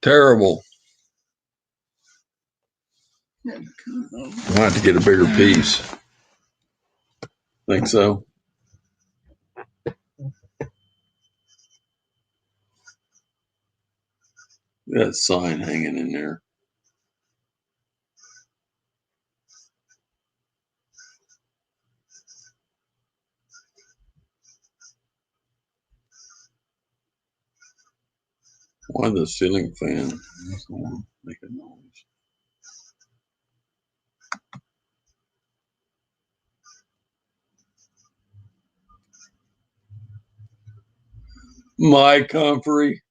Terrible. I have to get a bigger piece. Think so? That sign hanging in there. Why the ceiling fan? Make a noise. Mike Humphrey.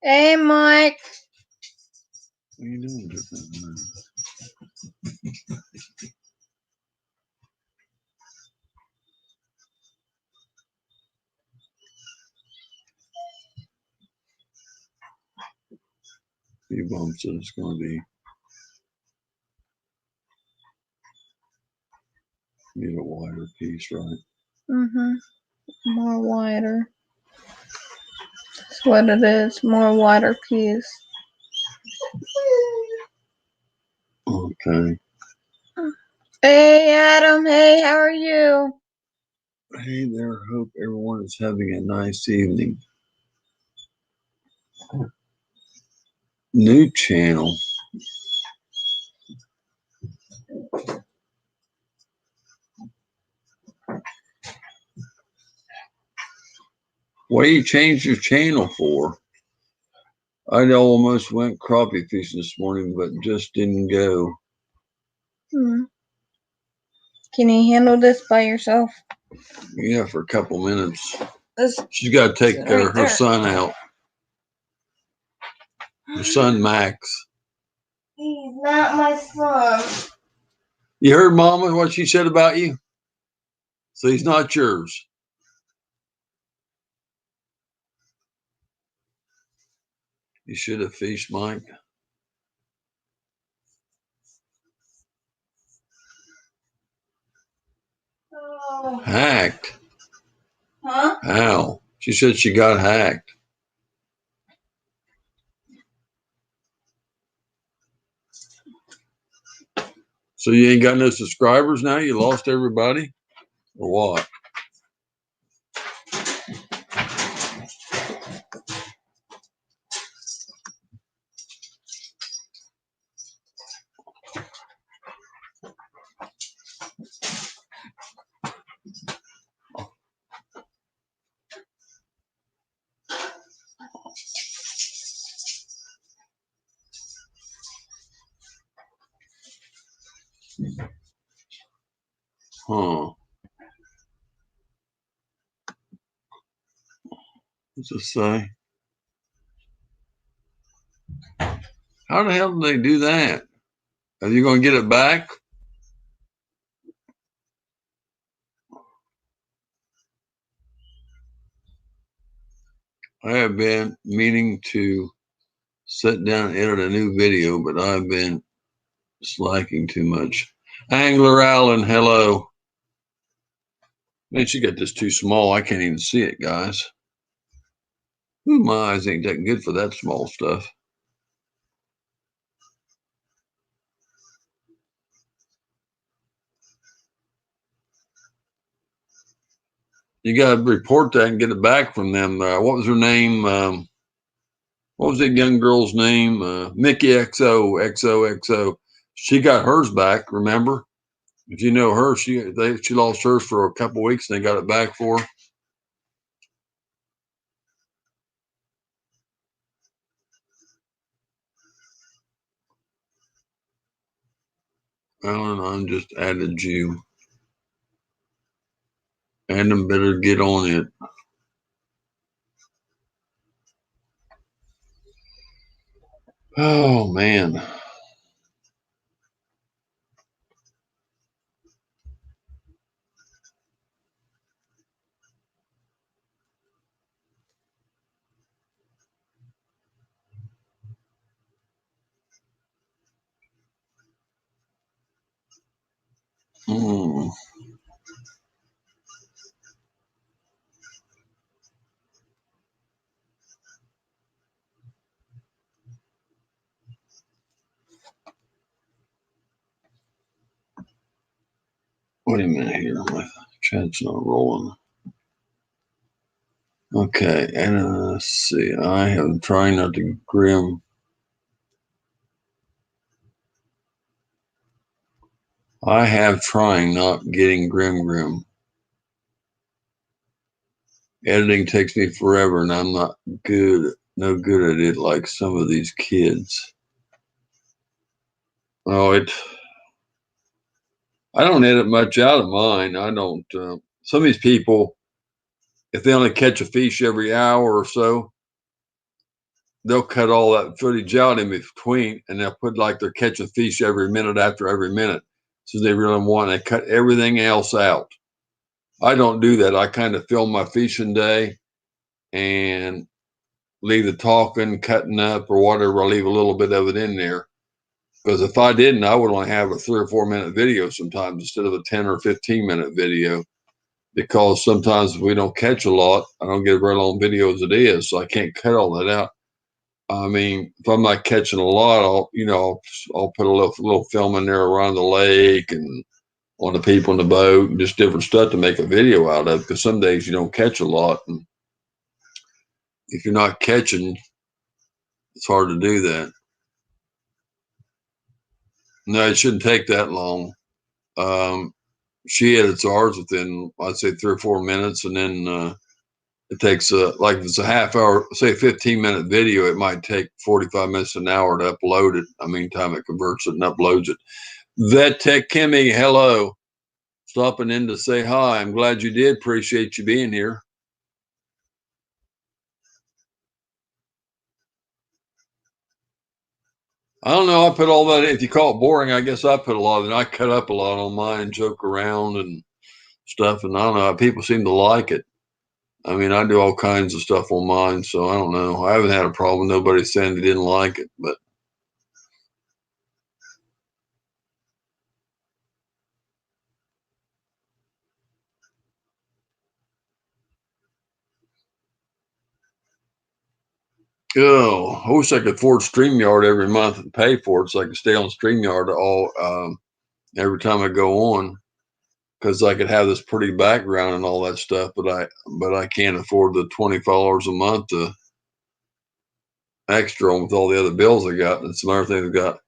Hey, Mike. What are you doing different? Few bumps that it's going to be. Need a wider piece, right? More wider. That's what it is. More wider piece. Okay. Hey, Adam. Hey, how are you? Hey there. Hope everyone is having a nice evening. New channel. What do you change your channel for? I almost went crappie fishing this morning, but just didn't go. Can you handle this by yourself? Yeah, for a couple minutes. This She's got to take right her son out. Her son, Max. He's not my son. You heard Mama what she said about you? So he's not yours. You should have fished, Mike. Oh. Hacked? Huh? How? She said she got hacked. So you ain't got no subscribers now? You lost everybody? Or what? Huh. What's it say? How the hell did they do that? Are you going to get it back? I have been meaning to sit down and edit a new video, but I've been slacking too much. Angler Allen, hello. Man, she got this too small. I can't even see it, guys. Ooh, my eyes ain't that good for that small stuff. You got to report that and get it back from them. What was her name? What was that young girl's name? Mickey XOXOXO. She got hers back, remember? If you know her, she lost hers for a couple weeks and they got it back for her. Alan, I'm just added you. Adam better get on it. Oh, man. Hmm. wait a minute here. My chat's not rolling. Okay, and let's see. I am trying not to grim. I have trying not getting grim. Editing takes me forever, and I'm not no good at it like some of these kids. Oh, I don't edit much out of mine. I don't. Some of these people, if they only catch a fish every hour or so, they'll cut all that footage out in between, and they'll put like they're catching fish every minute after every minute. So they really want to cut everything else out. I don't do that. I kind of film my fishing day and leave the talking, cutting up, or whatever. I leave a little bit of it in there. Because if I didn't, I would only have a 3 or 4 minute video sometimes instead of a 10 or 15-minute video. Because sometimes if we don't catch a lot, I don't get a very long video as it is, so I can't cut all that out. I mean, if I'm not catching a lot, I'll put a little film in there around the lake and on the people in the boat and just different stuff to make a video out of. Because some days you don't catch a lot, and if you're not catching, it's hard to do that. No, it shouldn't take that long. She edits ours within, I'd say, 3 or 4 minutes, and then it takes like if it's a half hour, say a 15-minute video, it might take 45 minutes to an hour to upload it. Meantime, it converts it and uploads it. That Tech Kimmy, hello. Stopping in to say hi. I'm glad you did. Appreciate you being here. I don't know. I put all that in. If you call it boring, I guess I put a lot of it. I cut up a lot on mine and joke around and stuff. And I don't know. People seem to like it. I mean, I do all kinds of stuff on mine, so I don't know. I haven't had a problem. Nobody saying they didn't like it, but oh, I wish I could afford StreamYard every month and pay for it so I could stay on StreamYard all every time I go on, because I could have this pretty background and all that stuff. But I can't afford the $20 a month to extra with all the other bills I got and some other things I got.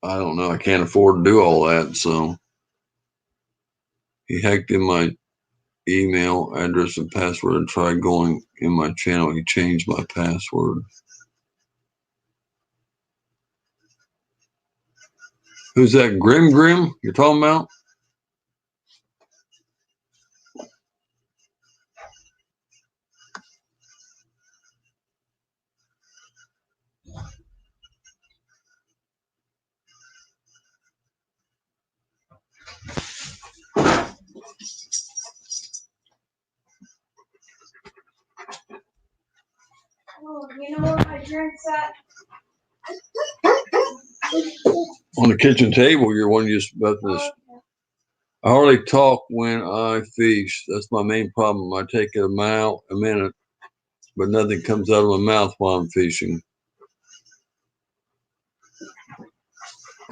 I don't know. I can't afford to do all that. So he hacked in my email address and password and tried going in my channel. He changed my password. Who's that? Grim you're talking about? Oh, you know what my drink's at? On the kitchen table, you're one just about this. I hardly talk when I fish. That's my main problem. I take a minute, but nothing comes out of my mouth while I'm fishing.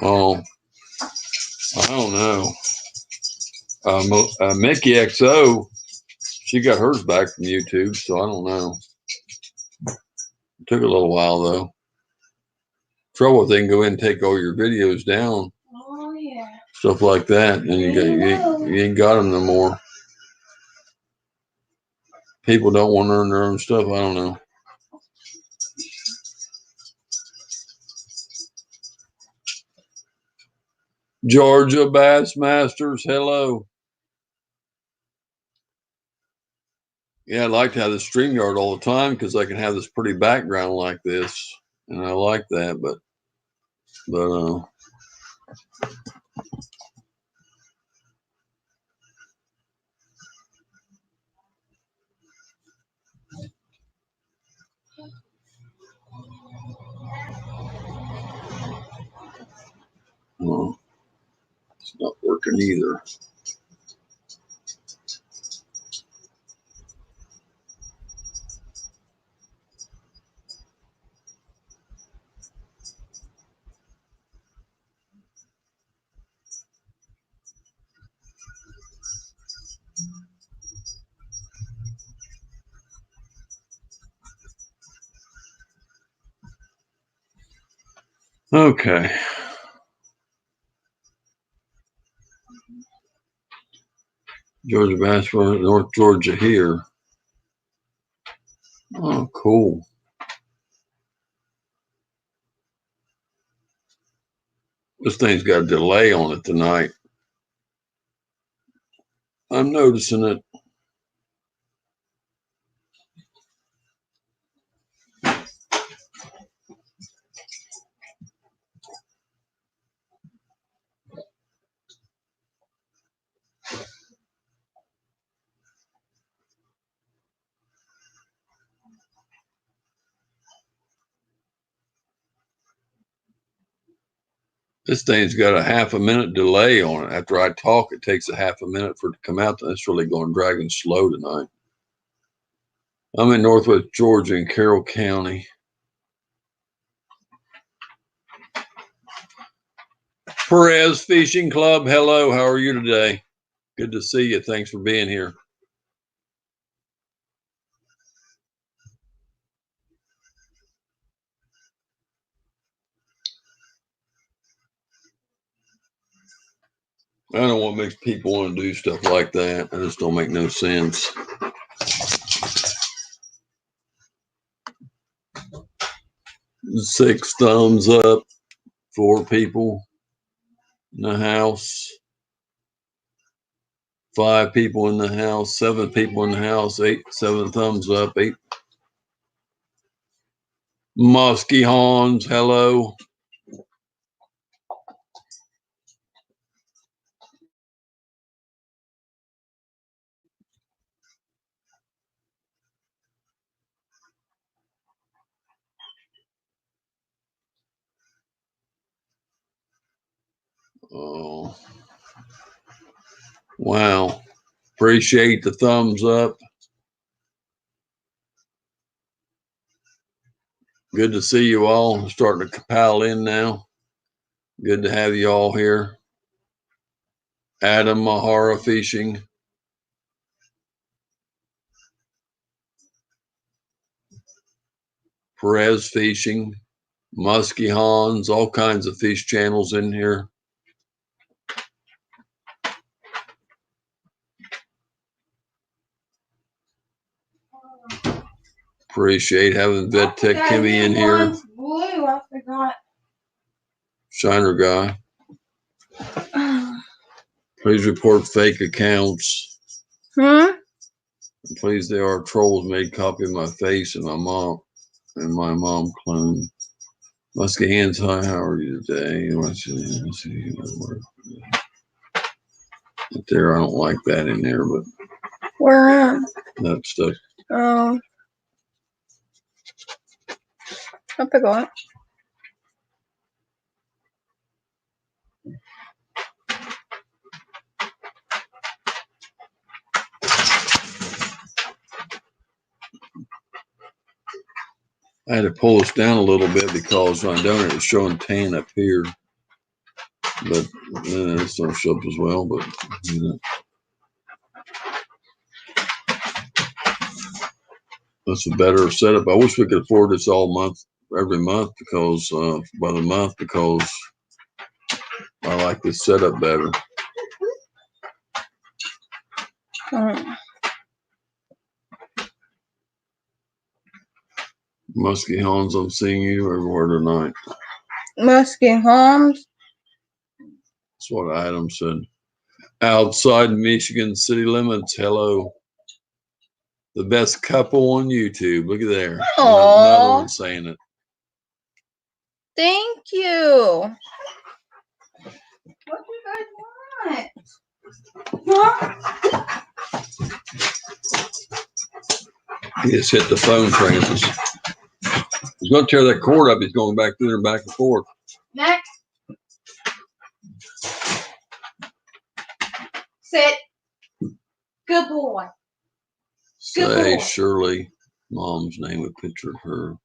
Oh, I don't know. Mickey XO, she got hers back from YouTube, so I don't know. It took a little while though. Trouble if they can go in and take all your videos down. Oh yeah. Stuff like that, and you ain't got them no more. People don't want to earn their own stuff. I don't know. Georgia Bassmasters, hello. Yeah, I'd like to have the StreamYard all the time because I can have this pretty background like this, and I like that. But it's not working either. Okay. Georgia basketball, North Georgia here. Oh, cool. This thing's got a delay on it tonight. I'm noticing it. This thing's got a half a minute delay on it. After I talk, it takes a half a minute for it to come out. That's really going dragging slow tonight. I'm in Northwest Georgia in Carroll County. Perez Fishing Club, hello. How are you today? Good to see you. Thanks for being here. I don't know what makes people want to do stuff like that. It just don't make no sense. Six thumbs up. 4 people in the house. 5 people in the house. 7 people in the house. 7 thumbs up. 8. Muskie Hans, hello. Oh, wow. Appreciate the thumbs up. Good to see you all. Starting to pile in now. Good to have you all here. Adam Mahara Fishing. Perez Fishing. Muskie Hans. All kinds of fish channels in here. Appreciate having Vet Tech Kimmy in here. Blue, I forgot. Shiner guy. Please report fake accounts. Please, there are trolls made copy of my face and my mom clone. Muskie Hands, hi, how are you today? There, I don't like that in there, but Where that stuff. Oh. I forgot. I had to pull this down a little bit because when I done it, it's showing tan up here. But it's don't show up as well, but you know. That's a better setup. I wish we could afford this every month because by the month because I like this setup better. Muskie Hans, I'm seeing you everywhere tonight. Muskie Hans. That's what Adam said. Outside Michigan city limits, hello. The best couple on YouTube. Look at there. Another one saying it. Thank you. What do you guys want? He just hit the phone, Francis. He's going to tear that cord up. He's going back through there, back and forth. Next. Sit. Good boy. Say Shirley, mom's name, a picture of her.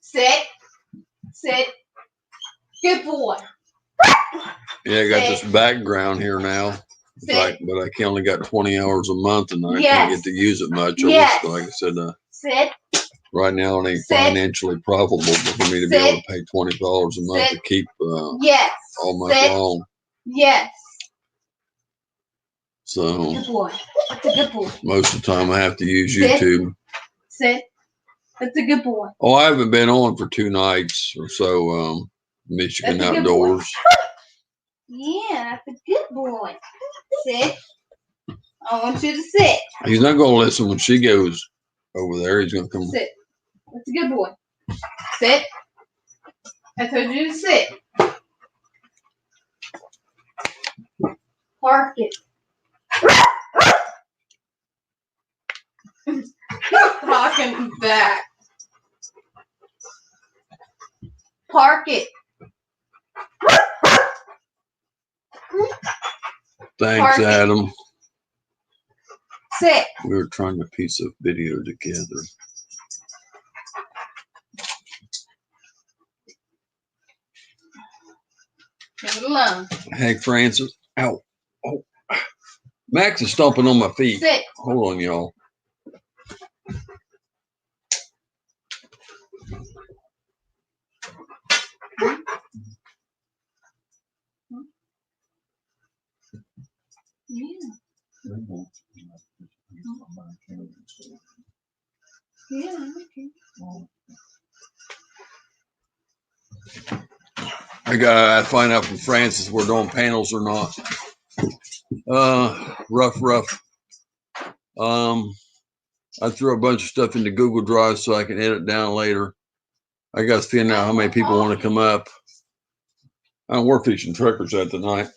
Sit. Sit. Good boy. Yeah, I got this background here now. But I only got 20 hours a month and I can't get to use it much. I wish, like I said, Sit. right now it ain't financially profitable for me to be able to pay $20 a month to keep yes. all my long. Yes. So Good boy. That's a good boy. Most of the time I have to use YouTube. Sit. That's a good boy. Oh, I haven't been on for 2 nights or so. Michigan Outdoors. Yeah, that's a good boy. Sit. I want you to sit. He's not going to listen when she goes over there. He's going to come. Sit. That's a good boy. Sit. I told you to sit. Park it. Talking back. Park it. Thanks, Adam. Sit. We were trying to piece a video together. Leave it alone. Hey, Francis. Ow. Oh. Max is stomping on my feet. Sit. Hold on, y'all. Yeah. Yeah, okay. I gotta find out from Francis if we're doing panels or not. Rough. I threw a bunch of stuff into Google Drive so I can edit down later. I got to find out how many people want to come up. I don't work fishing truckers that tonight.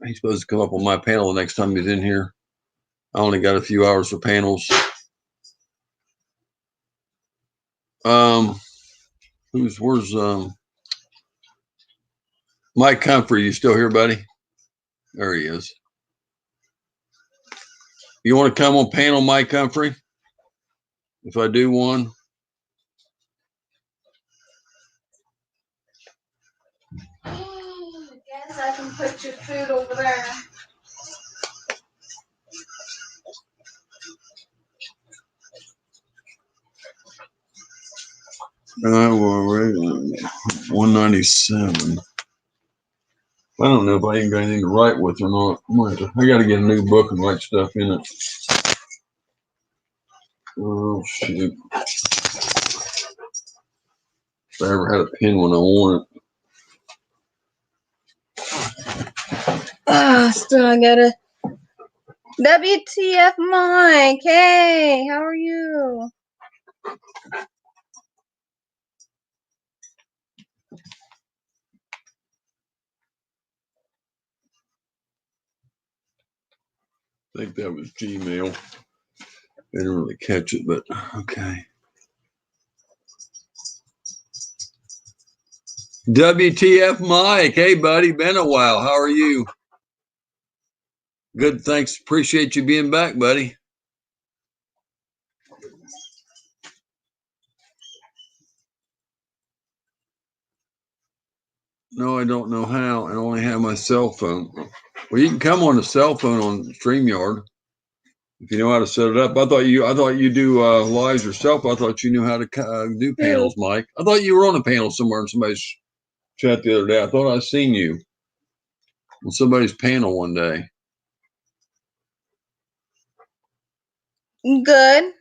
He's supposed to come up on my panel the next time he's in here. I only got a few hours for panels. Where's Mike Comfrey? You still here, buddy? There he is. You want to come on panel, Mike Comfrey? If I do one. I guess I can put your food over there. We're 197. I don't know if I ain't got anything to write with or not. I got to get a new book and write stuff in it. Oh, shoot. If I ever had a pen when I want it. Still I got a WTF Mike. Hey, how are you? I think that was Gmail. I didn't really catch it, but okay. WTF Mike. Hey, buddy. Been a while. How are you? Good. Thanks. Appreciate you being back, buddy. No, I don't know how. I only have my cell phone. Well, you can come on a cell phone on StreamYard if you know how to set it up. I thought you do lives yourself. I thought you knew how to do panels, Mike. I thought you were on a panel somewhere in somebody's chat the other day. I thought I seen you on somebody's panel one day. Good.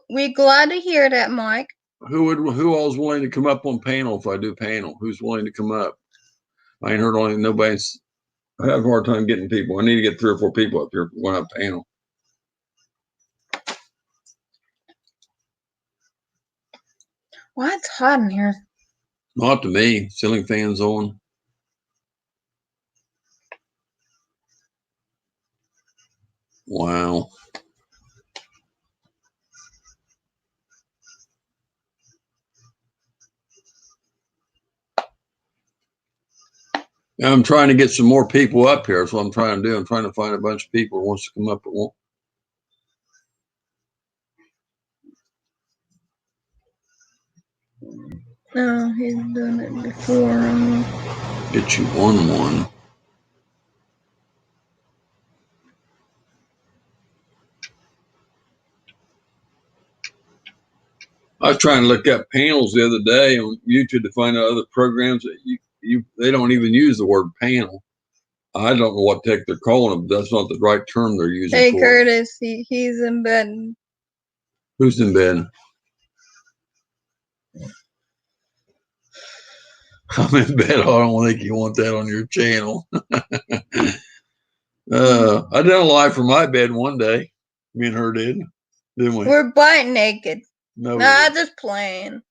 We're glad to hear that, Mike. Who all's willing to come up on panel if I do panel? Who's willing to come up? I ain't heard nobody's. I have a hard time getting people. I need to get 3 or 4 people up here for one up panel. Why it's hot in here? Not to me. Ceiling fans on. Wow. I'm trying to get some more people up here. That's what I'm trying to do. I'm trying to find a bunch of people who wants to come up at one. No, he's done it before. Get you on one. I was trying to look up panels the other day on YouTube to find out other programs that they don't even use the word panel. I don't know what the heck they're calling them, but that's not the right term they're using Hey, for it. Curtis, he's in bed. Who's in bed? I'm in bed. I don't think you want that on your channel. I did a live from my bed one day. Me and her didn't we? We're butt naked. No, Nah, just playing.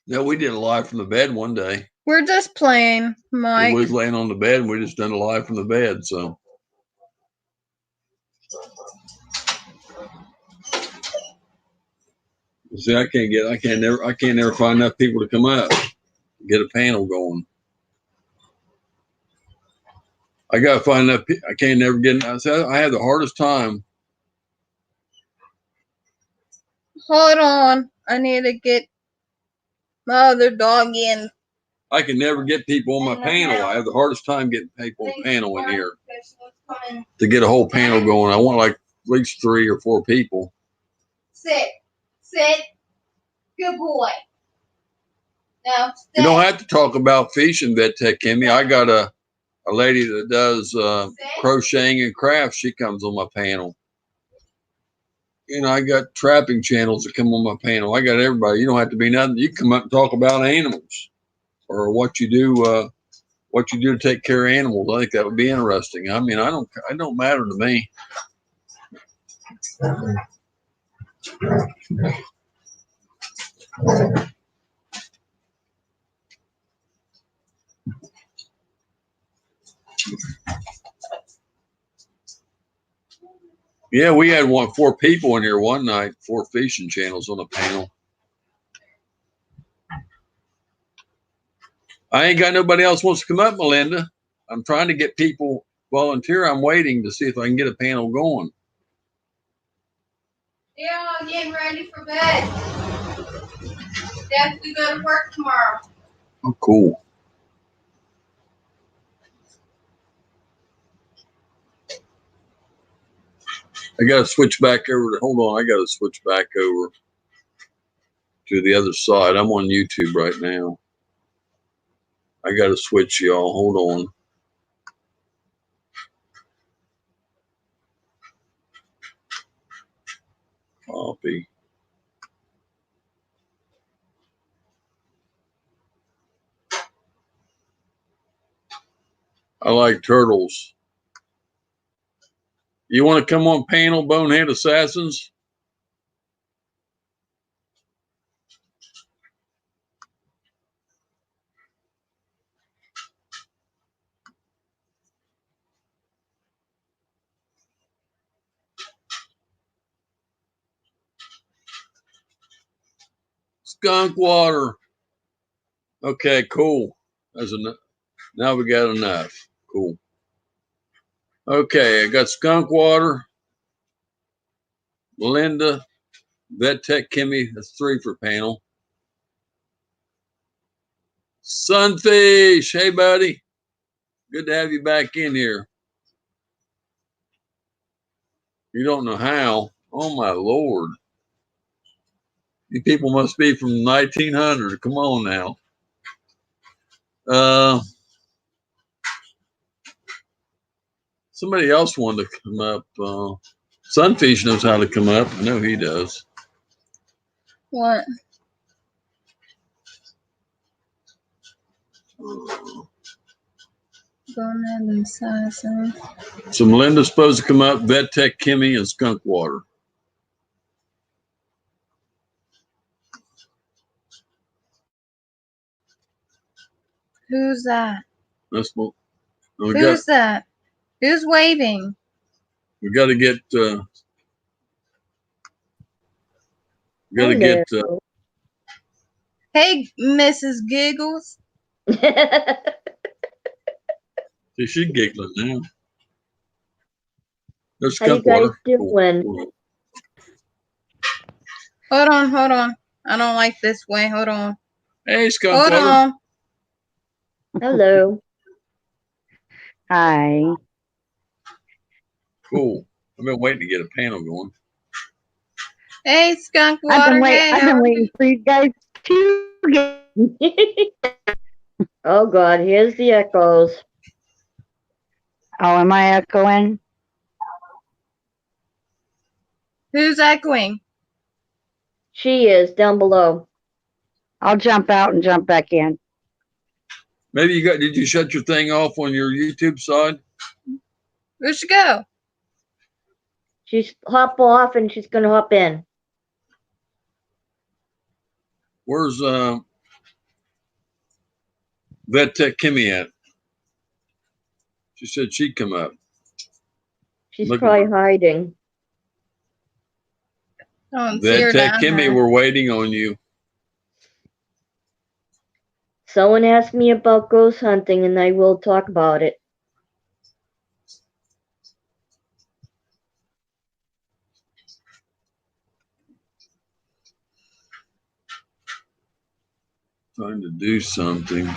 no, we did a live from the bed one day. We're just playing, Mike. We was laying on the bed and we just done a live from the bed. So see, I can't never find enough people to come up, get a panel going. I gotta find enough. I can't never get. I have the hardest time. Hold on, I need to get my other dog in. I can never get people on my panel. I have the hardest time getting people on panel in here to get a whole panel going. I want like at least 3 or 4 people. Sit. Good boy. Now, sit. You don't have to talk about fishing, Vet Tech Kimmy. I got a lady that does crocheting and crafts. She comes on my panel. You know, I got trapping channels that come on my panel. I got everybody. You don't have to be nothing. You can come up and talk about animals or what you do to take care of animals. I think that would be interesting. I mean, it don't matter to me. Yeah, we had 4 people in here one night, 4 fishing channels on the panel. I ain't got nobody else wants to come up, Melinda. I'm trying to get people volunteer. I'm waiting to see if I can get a panel going. Yeah, I'm getting ready for bed. Dad, we go to work tomorrow. Oh, cool. I got to switch back over hold on. I got to switch back over to the other side. I'm on YouTube right now. I got to switch, y'all. Hold on. Copy. I like turtles. You want to come on panel, Bonehead Assassins? Skunk water. Okay, cool. That's enough. Now we got enough. Cool. Okay, I got skunk water. Melinda, Vet Tech Kimmy. That's 3 for panel. Sunfish. Hey, buddy. Good to have you back in here. You don't know how. Oh, my Lord. You people must be from 1900. Come on now. Somebody else wanted to come up. Sunfish knows how to come up. I know he does. What? Bonehead Assassin. So Melinda's supposed to come up, Vet Tech Kimmy, and Skunk Water. Who's that? That's what Who's that? Who's waving? we got to get. Hey, Mrs. Giggles. She's giggling now. There's How you Skunk guys Water. doing? Cool. Hold on. I don't like this way. Hold on. Hey, Skunk Hold Water. on. Hello. Hi. Cool. I've been waiting to get a panel going. Hey, Skunk I've Water. been Hey, I've how been are waiting you? for you guys to get. Oh God, here's the echoes. Oh, am I echoing? Who's echoing? She is down below. I'll jump out and jump back in. Maybe did you shut your thing off on your YouTube side? Where'd she go? She's hop off and she's gonna hop in. Where's Vet Tech Kimmy at? She said she'd come up. She's Look at probably her. hiding. I don't see Vet her Tech down Kimmy, there. we're waiting on you. Someone asked me about ghost hunting and I will talk about it. Trying to do something.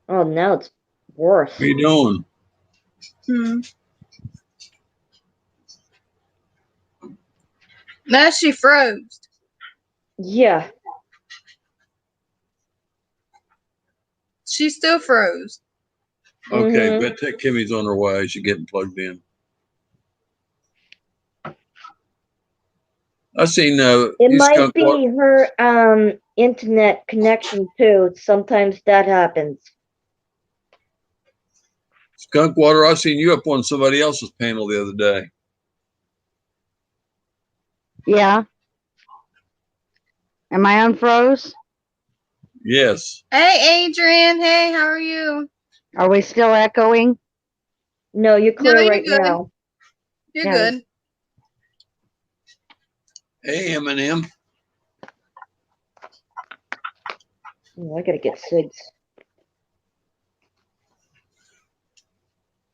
Oh, now it's worse. What are you doing? Now she froze. Yeah. She still froze. Okay, Mhm. Vet Tech Kimmy's on her way. She's getting plugged in. I seen It you might skunk be water. her internet connection too. Sometimes that happens. Skunk Water, I seen you up on somebody else's panel the other day. Yeah. Am I unfroze? Yes. Hey, Adrian. Hey, how are you? Are we still echoing? No, you're clear you're right good. now. You're Yeah. good. Hey, Eminem. Oh, I gotta get SIGs.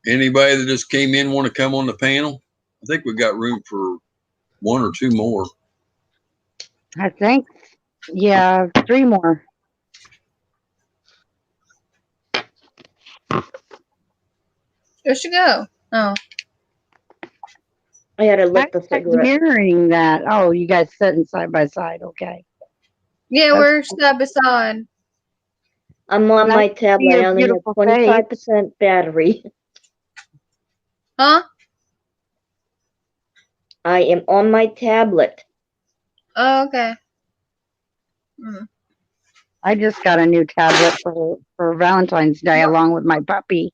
Anybody that just came in want to come on the panel? I think we got room for one or two more. I think, yeah, 3 more. Where'd she go? Oh. I had to lit the cigarette. Hearing that. Oh, you guys sitting side by side. Okay. Yeah, That's we're side by side. I'm on my tablet. I only have beautiful 25% battery. Huh? I am on my tablet. Oh, okay. I just got a new tablet for Valentine's Day along with my puppy.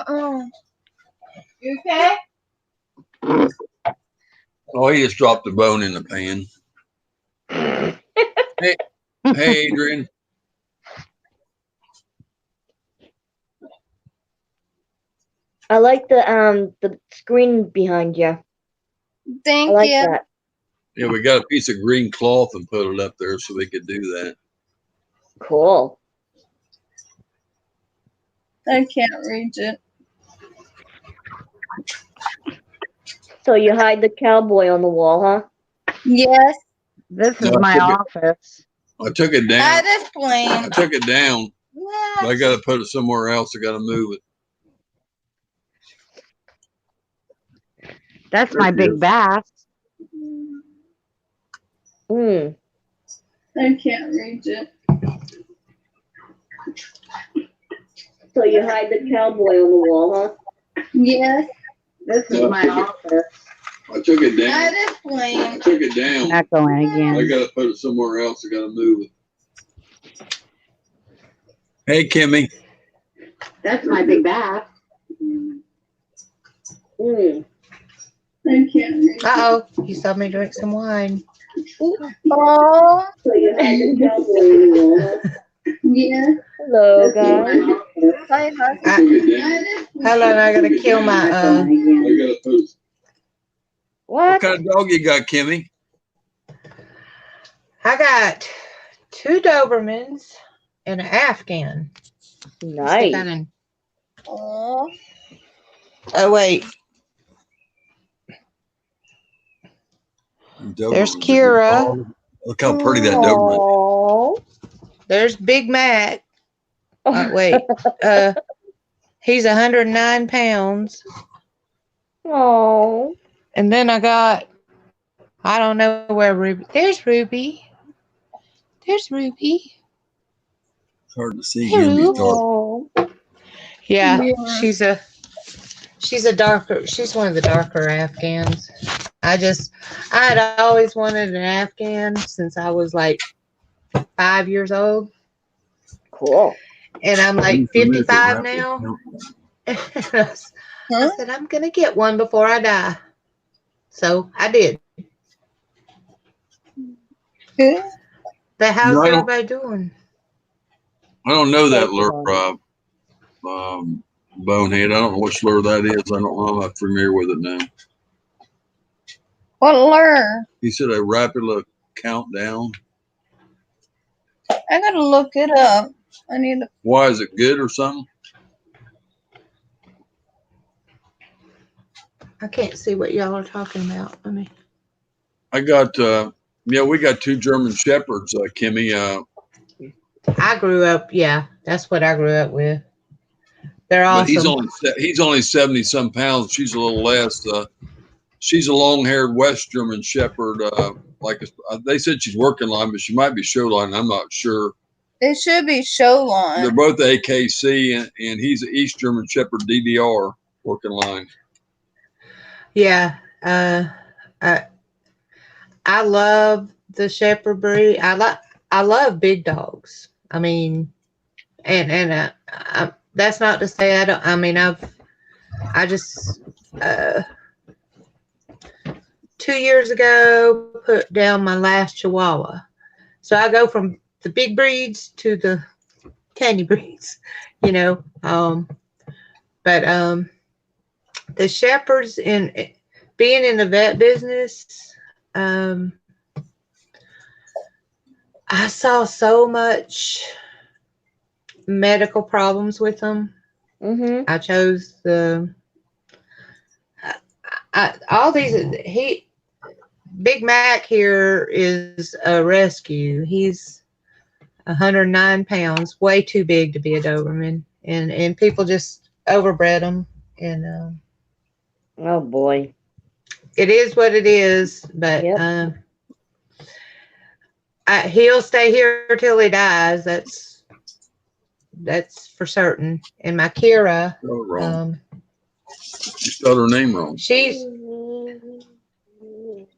Oh. You okay? Oh, he just dropped a bone in the pan. Hey, Adrian. I like the screen behind you. Thank I like you. that. Yeah, we got a piece of green cloth and put it up there so we could do that. Cool. I can't reach it. So you hide the cowboy on the wall, huh? Yes. This is No, my office. I took it down. I just playing. I took it down. Yeah. But I got to put it somewhere else. I got to move it. That's There my it big is. bass. I can't reach it. So you hide the cowboy on the wall, huh? Yes. This is No, my office. I took it I down. just I playing. took it down. Echoing I again. got to put it somewhere else. I got to move it. Hey, Kimmy. That's my big bass. I can't reach Uh-oh, he saw me drink some wine. Oh. So you hide the cowboy on the wall, huh? Yeah. Hello, guys. Hi, hi. I took it down. Hold on, I gotta kill my, I got to put it. What What? kind of dog you got, Kimmy? I got 2 Dobermans and an Afghan. Stick that Nice. in. Oh. Oh, wait. There's Doberman. Kira. Oh, look how pretty that Doberman is. Oh. There's Big Mac. Wait. He's 109 pounds. Oh. And then I got I don't know where Ruby. There's Ruby. There's Ruby. It's hard to see Hey, again. These Rube. dark. Oh, Yeah, Yeah. she's a darker. She's one of the darker Afghans. I had always wanted an Afghan since I was like 5 years old, cool. and I'm like 55 now. I Huh? said I'm gonna get one before I die, so I did. Good. But how's No, everybody doing? I don't know that Thank lure, Bonehead. I don't know what lure that is. I don't know. I'm not familiar with it now. What lure? He said a Rapula countdown. I gotta look it up. I need to. Why is it good or something? I can't see what y'all are talking about. Let me. I got we got 2 German Shepherds, Kimmy. I grew up. Yeah, that's what I grew up with. They're But awesome. he's only 70 some pounds. She's a little less. She's a long-haired West German Shepherd. They said she's working line, but she might be show line. I'm not sure. It should be show They're line. both AKC, and he's an East German Shepherd DDR working line. Yeah. I love the Shepherd breed. I love big dogs. I mean, and that's not to say I don't. I mean, I just 2 years ago put down my last Chihuahua. So I go from the big breeds to the candy breeds, you know. But the Shepherds being in the vet business, I saw so much medical problems with them. Mm-hmm. I chose all these. Big Mac here is a rescue. He's 109 pounds, way too big to be a Doberman, and people just overbred him. And Oh boy. it is what it is. But Yep. he'll stay here till he dies. That's for certain. And my Kira, Spelled it wrong. You spelled her name wrong. she's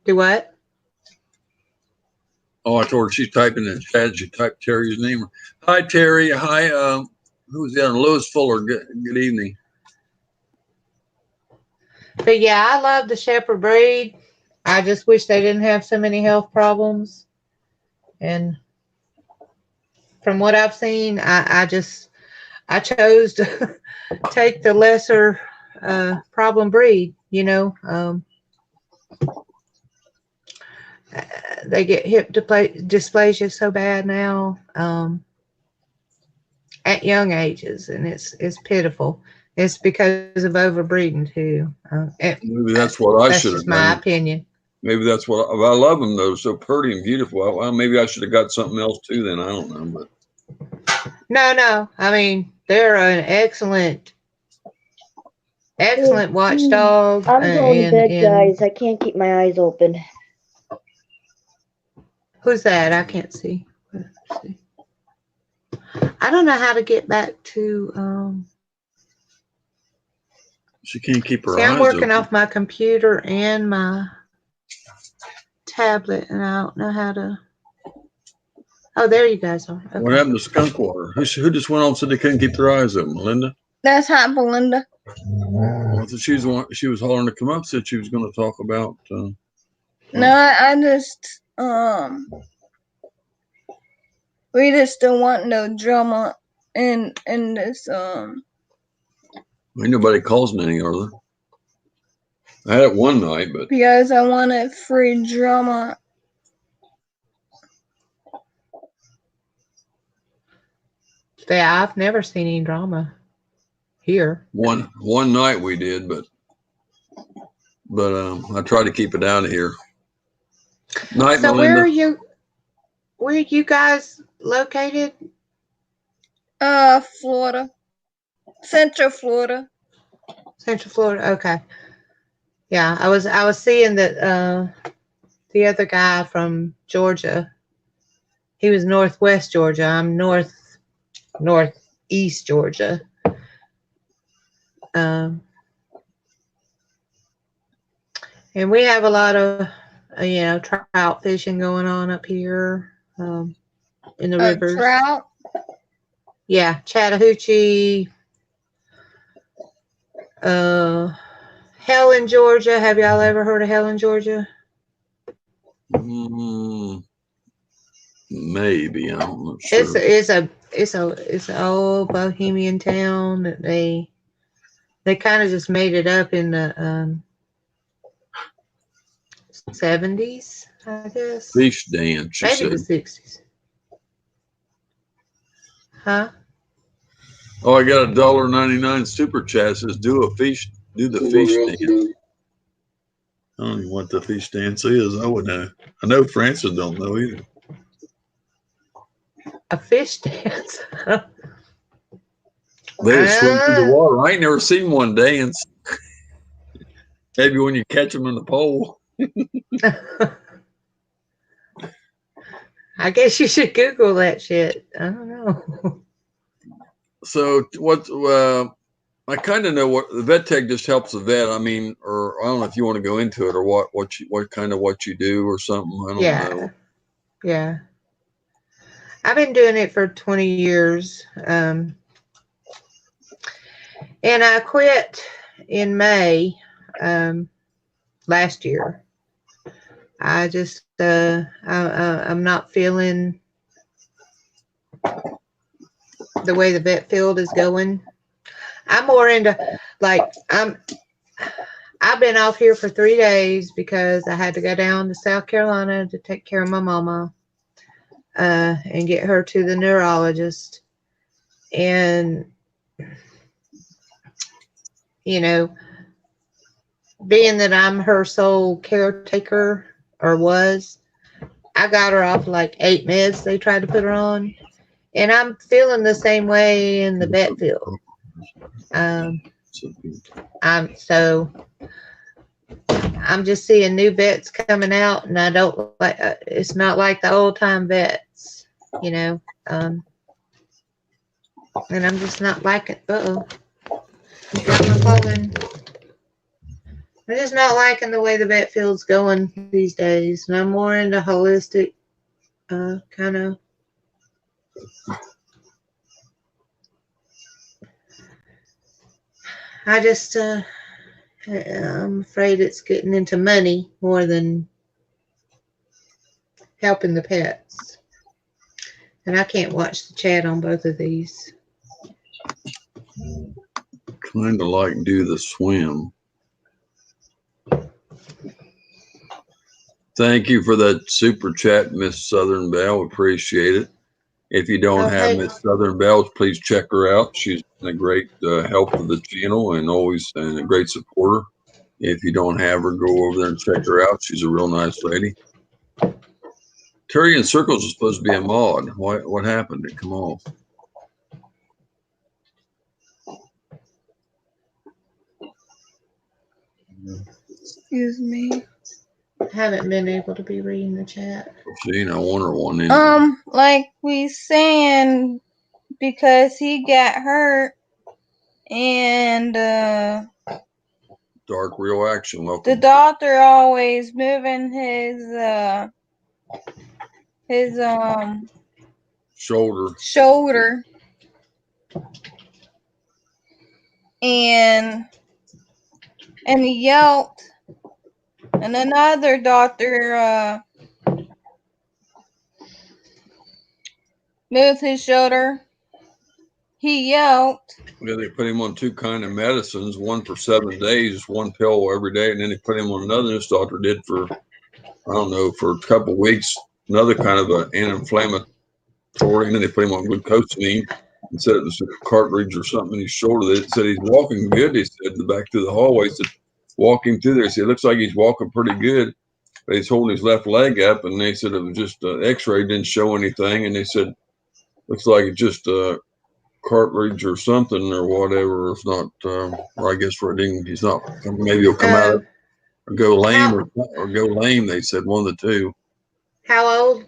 do what? Oh, I told her she's typing in chat. She typed Terry's name. Hi, Terry. Hi, who's that? Louis Fuller. Good evening. But yeah, I love the Shepherd breed. I just wish they didn't have so many health problems. And from what I've seen, I chose to take the lesser problem breed. You know, they get hip dysplasia so bad now at young ages, and it's pitiful. It's because of overbreeding too. Maybe that's what I That's should have just my done. opinion. Maybe that's what I love them though. So pretty and beautiful. Well, maybe I should have got something else too. Then I don't know, but No. I mean, they're an excellent watchdog. I'm going to bed, and guys. I can't keep my eyes open. who's that? I can't see. Let's see. I don't know how to get back to. she can't keep her See, eyes I'm working open. off my computer and my tablet, and I don't know how to. Oh, there you guys are. Okay. What happened to skunk water? Who just went on and said they couldn't keep their eyes open? Linda? That's hot, Belinda. I thought she was hollering to come up. Said she was going to talk about. No, I just we just don't want no drama in this Ain't nobody calls me any, are there? I had it one night, but because I wanted free drama. Yeah, I've never seen any drama here. one night we did, but I tried to keep it out of here. Night, So Melinda. where are you guys located? Florida. Central Florida. Central Florida. Okay. Yeah, I was seeing that the other guy from Georgia. He was Northwest Georgia. I'm Northeast Georgia. And we have a lot of, trout fishing going on up here in the rivers. Trout. Yeah, Chattahoochee, Helen, Georgia. Have y'all ever heard of Helen, Georgia? Maybe, I'm not sure. It's an old bohemian town that they kind of just made it up in the 70s, I guess. Fish dance, you Maybe said. the 60s. Huh? Oh, I got $1.99 super chat. Says do the fish dance. I don't even know what the fish dance is. I would know. I know Francis don't know either. A fish dance. They just swim through the water. I ain't never seen one dance. Maybe when you catch them in the pole. I guess you should Google that shit. I don't know. So what? I kind of know what the vet tech just helps the vet. I mean, or I don't know if you want to go into it or what you do or something. I don't know. Yeah. I've been doing it for 20 years. And I quit in May last year. I just I'm not feeling the way the vet field is going. I'm more into I've been off here for 3 days because I had to go down to South Carolina to take care of my mama and get her to the neurologist. And, being that I'm her sole caretaker or was, I got her off like 8 meds they tried to put her on. And I'm feeling the same way in the vet field. I'm just seeing new vets coming out, and I don't like. It's not like the old time vets, and I'm just not liking. Got my phone. I'm just not liking the way the vet field's going these days, and I'm more into holistic kind of. I just, I'm afraid it's getting into money more than helping the pets. And I can't watch the chat on both of these. Kind of like do the swim. Thank you for that super chat, Miss Southern Belle. Appreciate it. If you don't have Miss Southern Belle, please check her out. She's been a great help to the channel and always and a great supporter. If you don't have her, go over there and check her out. She's a real nice lady. Terry in Circles is supposed to be a mod. What happened? It come off. Excuse me. Haven't been able to be reading the chat. See, I wonder one. Like we saying, because he got hurt and Dark Real Action. Welcome. the doctor always moving his shoulder and he yelped. And another doctor moved his shoulder. He yelped. Yeah, they put him on 2 kind of medicines, one for 7 days, 1 pill every day, and then they put him on another. This doctor did for, I don't know, for a couple of weeks, another kind of an anti-inflammatory, and then they put him on glucosamine and said it was a cartilage or something in his shoulder. They said he's walking good. They said back through the hallway, said walk him through there. They said it looks like he's walking pretty good, but he's holding his left leg up, and they said it was just X-ray didn't show anything, and they said looks like it's just cartilage or something or whatever. It's not, or I guess for a ding, he's not. Maybe he'll come out. or go lame or go lame. They said one of the two. How old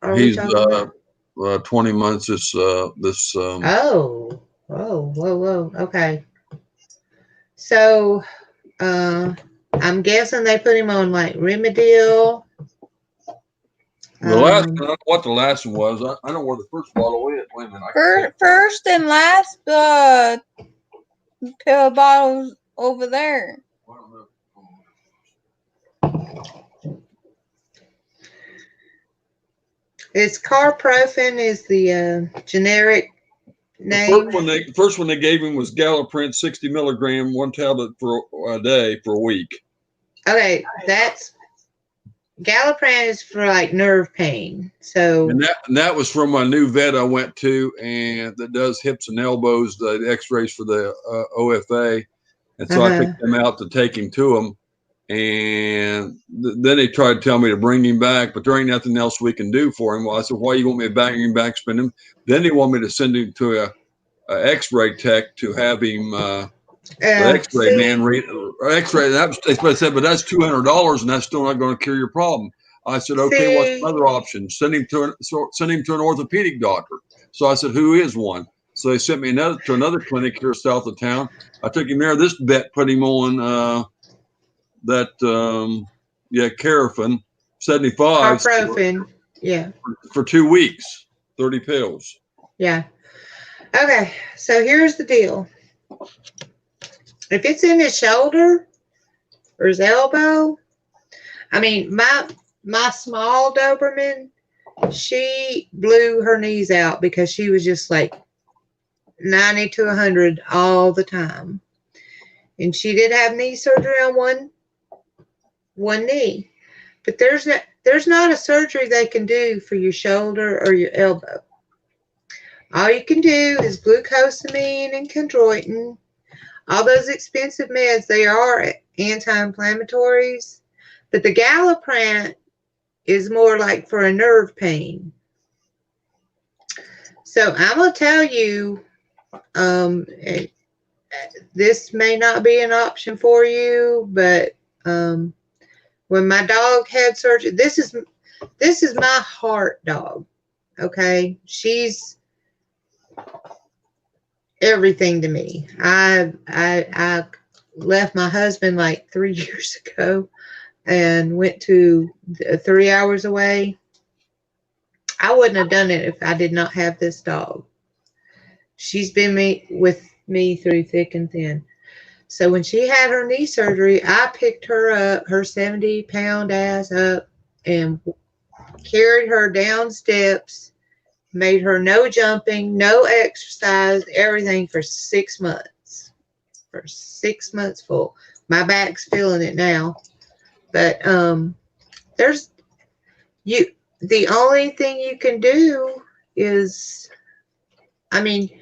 are we He's talking about? 20 months. Oh, whoa. Okay. So, I'm guessing they put him on like Remedial. The last, I don't know what the last one was. I don't know where the first bottle is. Wait a minute. First and last pill bottles over there. I don't know. It's Carprofen is the generic name. The first one they gave him was Galliprant 60 milligram, one tablet for a day for a week. Okay, that's Galliprant is for like nerve pain. So and that was from my new vet I went to, and that does hips and elbows, the X-rays for the OFA, and so I picked him out to take him to him. And then they tried to tell me to bring him back, but there ain't nothing else we can do for him. Well, I said, why you want me to bring him back, spend him? Then they want me to send him to a X-ray tech to have him the X-ray man read X-ray. That's what I said, but that's $200, and that's still not going to cure your problem. I said, okay, what's another option? Send him to an orthopedic doctor. So I said, who is one? So they sent me to another clinic here south of town. I took him there. This vet put him on Carafin 75 Carprofen, for 2 weeks, 30 pills. Yeah. Okay, so here's the deal. If it's in his shoulder or his elbow, I mean, my small Doberman, she blew her knees out because she was just like 90 to 100 all the time. And she did have knee surgery on one knee. But there's not a surgery they can do for your shoulder or your elbow. All you can do is glucosamine and chondroitin. All those expensive meds, they are anti-inflammatories. But the Galliprant is more like for a nerve pain. So I'm going to tell you, this may not be an option for you, but when my dog had surgery, this is my heart dog. Okay, she's everything to me. I left my husband like 3 years ago and went to 3 hours away. I wouldn't have done it if I did not have this dog. She's been with me through thick and thin. So when she had her knee surgery, I picked her up, her 70-pound ass up, and carried her down steps, made her no jumping, no exercise, everything for 6 months. For 6 months full. My back's feeling it now. But the only thing you can do is, I mean,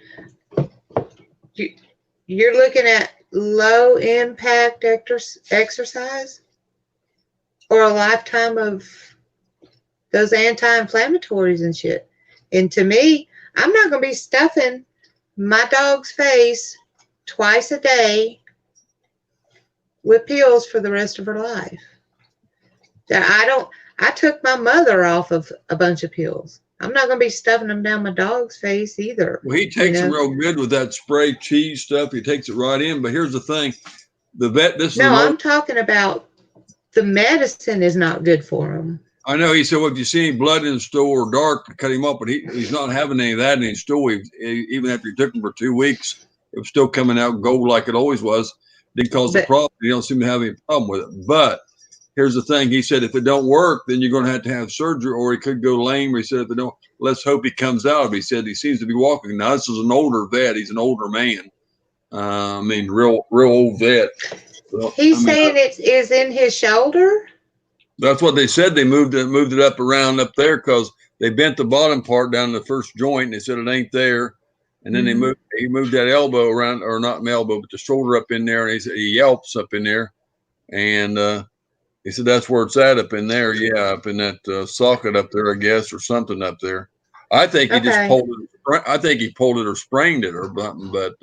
you're looking at low impact exercise or a lifetime of those anti-inflammatories and shit. And to me, I'm not going to be stuffing my dog's face twice a day with pills for the rest of her life. I took my mother off of a bunch of pills. I'm not going to be stuffing them down my dog's face either. Well, he takes it real good with that spray cheese stuff. He takes it right in. But here's the thing. The vet, I'm talking about the medicine is not good for him. I know. He said, well, if you see any blood in the stool or dark, cut him up. But he's not having any of that in his stool. Even after he took him for 2 weeks, it was still coming out gold like it always was. Didn't cause the problem. He don't seem to have any problem with it. But here's the thing. He said, if it don't work, then you're going to have surgery, or he could go lame. He said, if it don't, let's hope he comes out. He said he seems to be walking. Now, this is an older vet. He's an older man. I mean, real old vet. So, saying it is in his shoulder? That's what they said. They moved it up around up there because they bent the bottom part down to the first joint, and they said it ain't there. And then he moved that elbow around, or not my elbow, but the shoulder up in there, and he said he yelps up in there. And he said that's where it's at up in there. Yeah, up in that socket up there, I guess, or something up there. I think he just pulled it. I think he pulled it or sprained it or something. But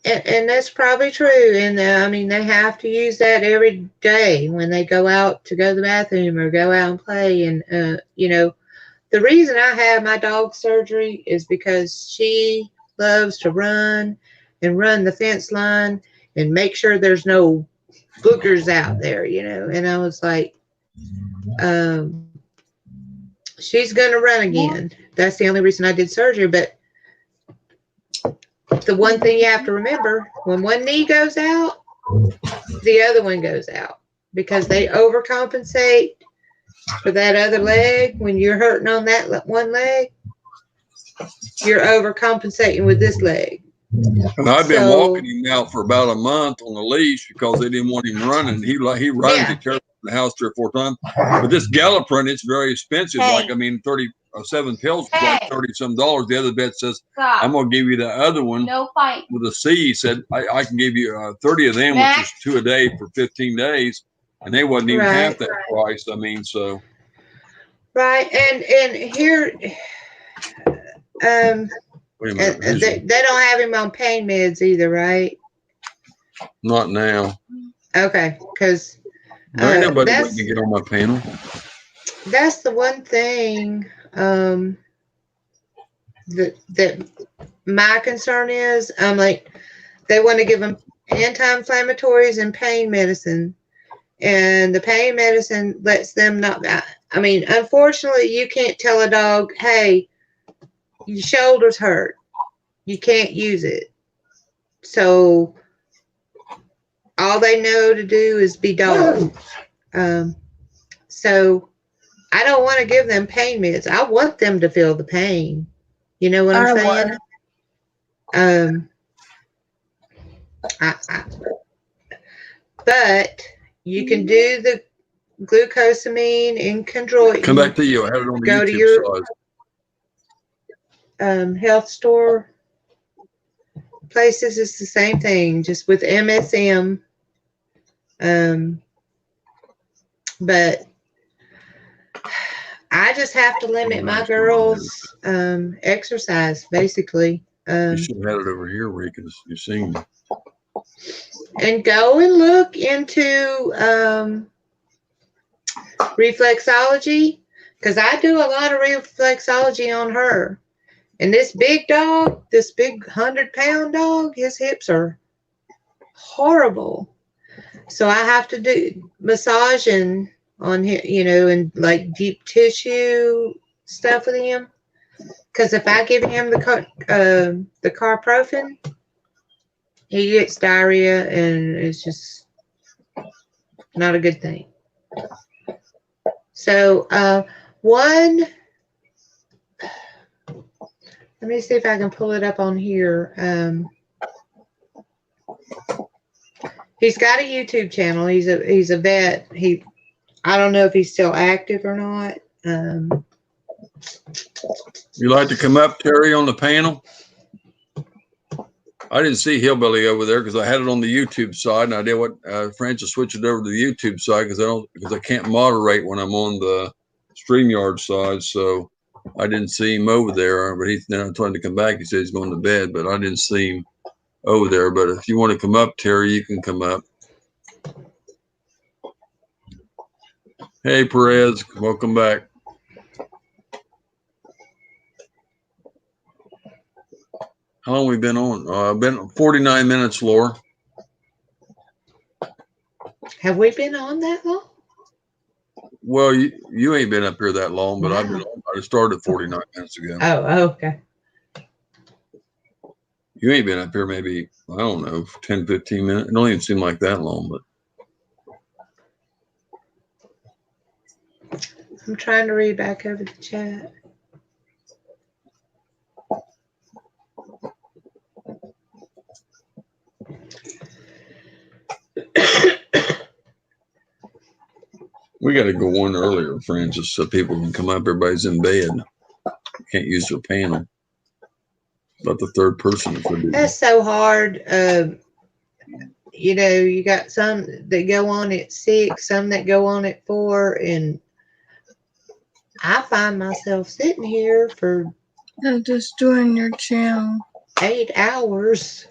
And that's probably true. And I mean, they have to use that every day when they go out to go to the bathroom or go out and play. And, you know, the reason I have my dog surgery is because she loves to run and run the fence line and make sure there's no boogers out there, you know. And I was like, she's going to run again. That's the only reason I did surgery. But the one thing you have to remember, when one knee goes out, the other one goes out because they overcompensate for that other leg. When you're hurting on that one leg, you're overcompensating with this leg. And I've been walking him now for about a month on a leash because they didn't want him running. He runs, he tears the house 3 or 4 times. But this Galliprant, it's very expensive. Hey. Like, I mean, 37 pills is like $30 some. The other vet says, Stop. I'm going to give you the other one No fight. with a C. He said, I can give you 30 of them, Max. which is 2 a day for 15 days. And they wasn't even half that price. I mean, so. Right. And here, Wait a minute. they don't have him on pain meds either, right? Not now. Okay. Because There ain't nobody that can get on my panel. that's the one thing that my concern is. I'm like, they want to give them anti-inflammatories and pain medicine, and the pain medicine lets them not. I mean, unfortunately, you can't tell a dog, "Hey, your shoulders hurt. You can't use it." So all they know to do is be dogs. So I don't want to give them pain meds. I want them to feel the pain. You know what I'm saying? But you can do the glucosamine and chondroitin. Come back to you. I had it on the Go YouTube to your side. Health store places. It's the same thing, just with MSM. But I just have to limit my girls' exercise, basically. You should have had it over here where you seen me. And go and look into reflexology, because I do a lot of reflexology on her. And this big dog, this big 100-pound dog, his hips are horrible. So I have to do massaging on him, you know, and like deep tissue stuff with him. Because if I give him the carprofen, he gets diarrhea, and it's just not a good thing. So let me see if I can pull it up on here. He's got a YouTube channel. He's a vet. I don't know if he's still active or not. You like to come up, Terry, on the panel? I didn't see Hillbilly over there because I had it on the YouTube side, and I did what Francis switched it over to the YouTube side because I can't moderate when I'm on the StreamYard side. So I didn't see him over there. But then I told him to come back. He said he's going to bed, but I didn't see him over there. But if you want to come up, Terry, you can come up. Hey, Perez, welcome back. How long we been on? I've been 49 minutes, Laura. Have we been on that long? Well, you ain't been up here that long, but I've been on. I started 49 minutes ago. Oh, okay. You ain't been up here maybe, I don't know, 10, 15 minutes. It don't even seem like that long, but. I'm trying to read back over the chat. We got to go on earlier, Francis, so people can come up. Everybody's in bed. Can't use their panel. But the third person. That's so hard. You know, you got some that go on at 6, some that go on at 4, and I find myself sitting here for just join your channel. 8 hours.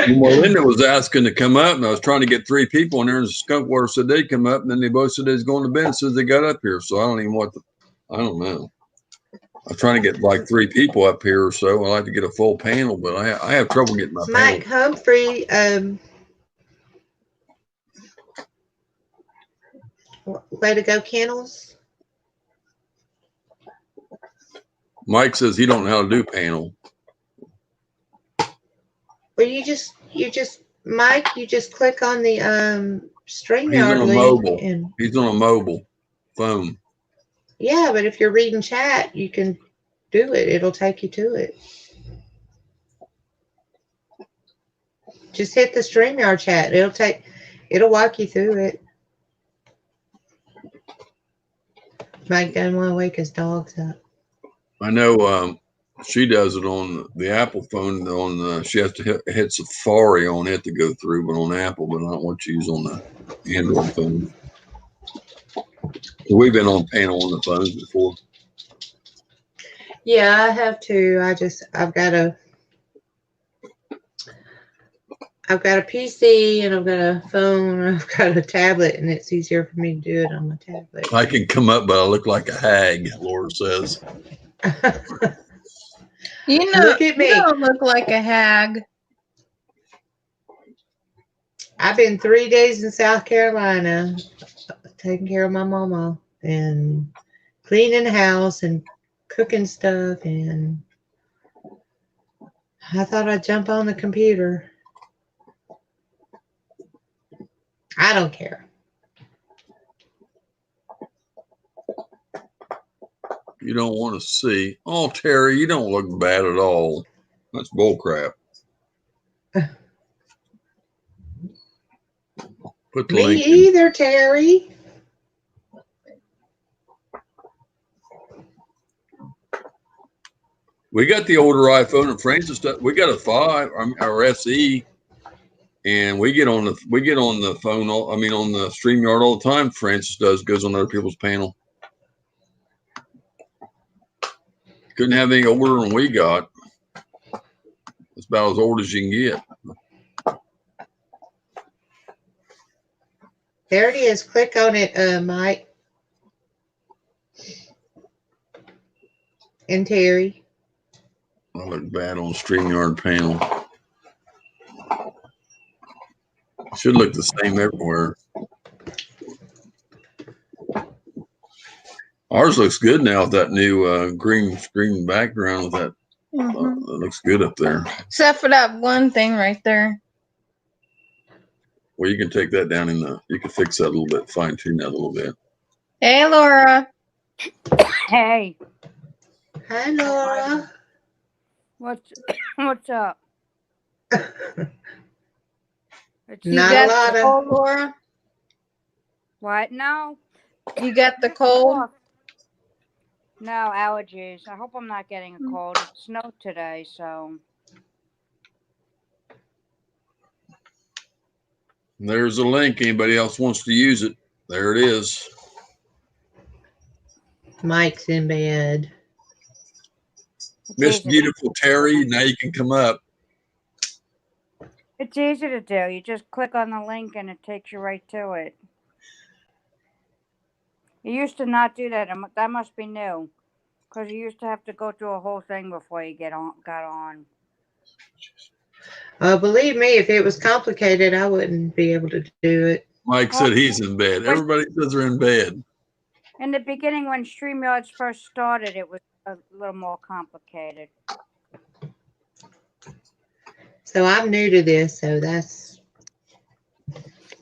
Melinda was asking to come up, and I was trying to get 3 people in there, and Skunkwater said they'd come up, and then they both said they was going to bed as soon as they got up here. So I don't even I don't know. I'm trying to get like 3 people up here or so. I like to get a full panel, but I have trouble getting my Mike panel. Humphrey, Way to Go Kennels. Mike says he don't know how to do panel. Well, you just Mike, you just click on the He's StreamYard on a link mobile. and He's on a mobile phone. yeah, but if you're reading chat, you can do it. It'll take you to it. Just hit the StreamYard chat. It'll walk you through it. Mike doesn't want to wake his dogs up. I know she does it on the Apple phone. She has to hit Safari on it to go through, but on Apple, but not what you use on the Android phone. We've been on panel on the phones before. Yeah, I have to. I've got a PC and I've got a phone and I've got a tablet, and it's easier for me to do it on my tablet. I can come up, but I look like a hag, Laura says. You know, Look at me. You don't look like a hag. I've been 3 days in South Carolina taking care of my mama and cleaning the house and cooking stuff, and I thought I'd jump on the computer. I don't care. You don't want to see. Oh, Terry, you don't look bad at all. That's bull crap. Put the Me link in. either, Terry. We got the older iPhone, and Francis, we got a 5 or SE, and we get on the phone. On the StreamYard all the time. Francis goes on other people's panel. Couldn't have any older than we got. It's about as old as you can get. There it is. Click on it, Mike and Terry. I look bad on StreamYard panel. It should look the same everywhere. Ours looks good now with that new green screen background. With that, it looks good up there. Except for that one thing right there. Well, you can take that down you can fix that a little bit, fine tune that a little bit. Hey, Laura. Hey, Hi, Laura. what's up? It's You Not got a lot the of- cold, Laura? what now? You got the cold? No allergies. I hope I'm not getting a cold. It snowed today, so There's a link. Anybody else wants to use it? There it is. Mike's in bed. it's Miss easy. Beautiful Terry, now you can come up. It's easy to do. You just click on the link and it takes you right to it. You used to not do that. That must be new, because you used to have to go through a whole thing before you got on. Believe me, if it was complicated, I wouldn't be able to do it. Mike said he's in bed. Everybody says they're in bed. In the beginning, when StreamYards first started, it was a little more complicated. So I'm new to this, so that's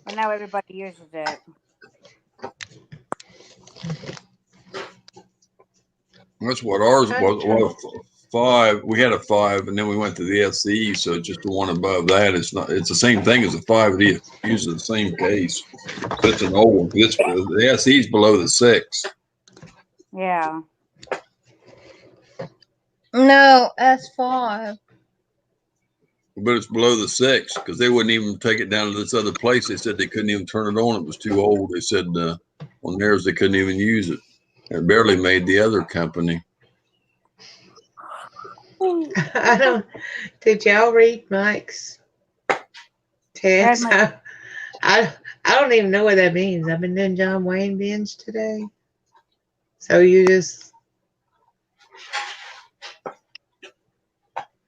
But now everybody uses it. That's what ours was. Okay. Well, 5. We had a 5, and then we went to the SE. So just the one above that. It's not. It's the same thing as a 5. It uses the same case. But it's an old one. The SE is below the 6. Yeah. No, S5. But it's below the 6 because they wouldn't even take it down to this other place. They said they couldn't even turn it on. It was too old. They said on theirs they couldn't even use it. It barely made the other company. I don't. Did y'all read Mike's text? Mike. I don't even know what that means. I've been doing John Wayne binge today. So you just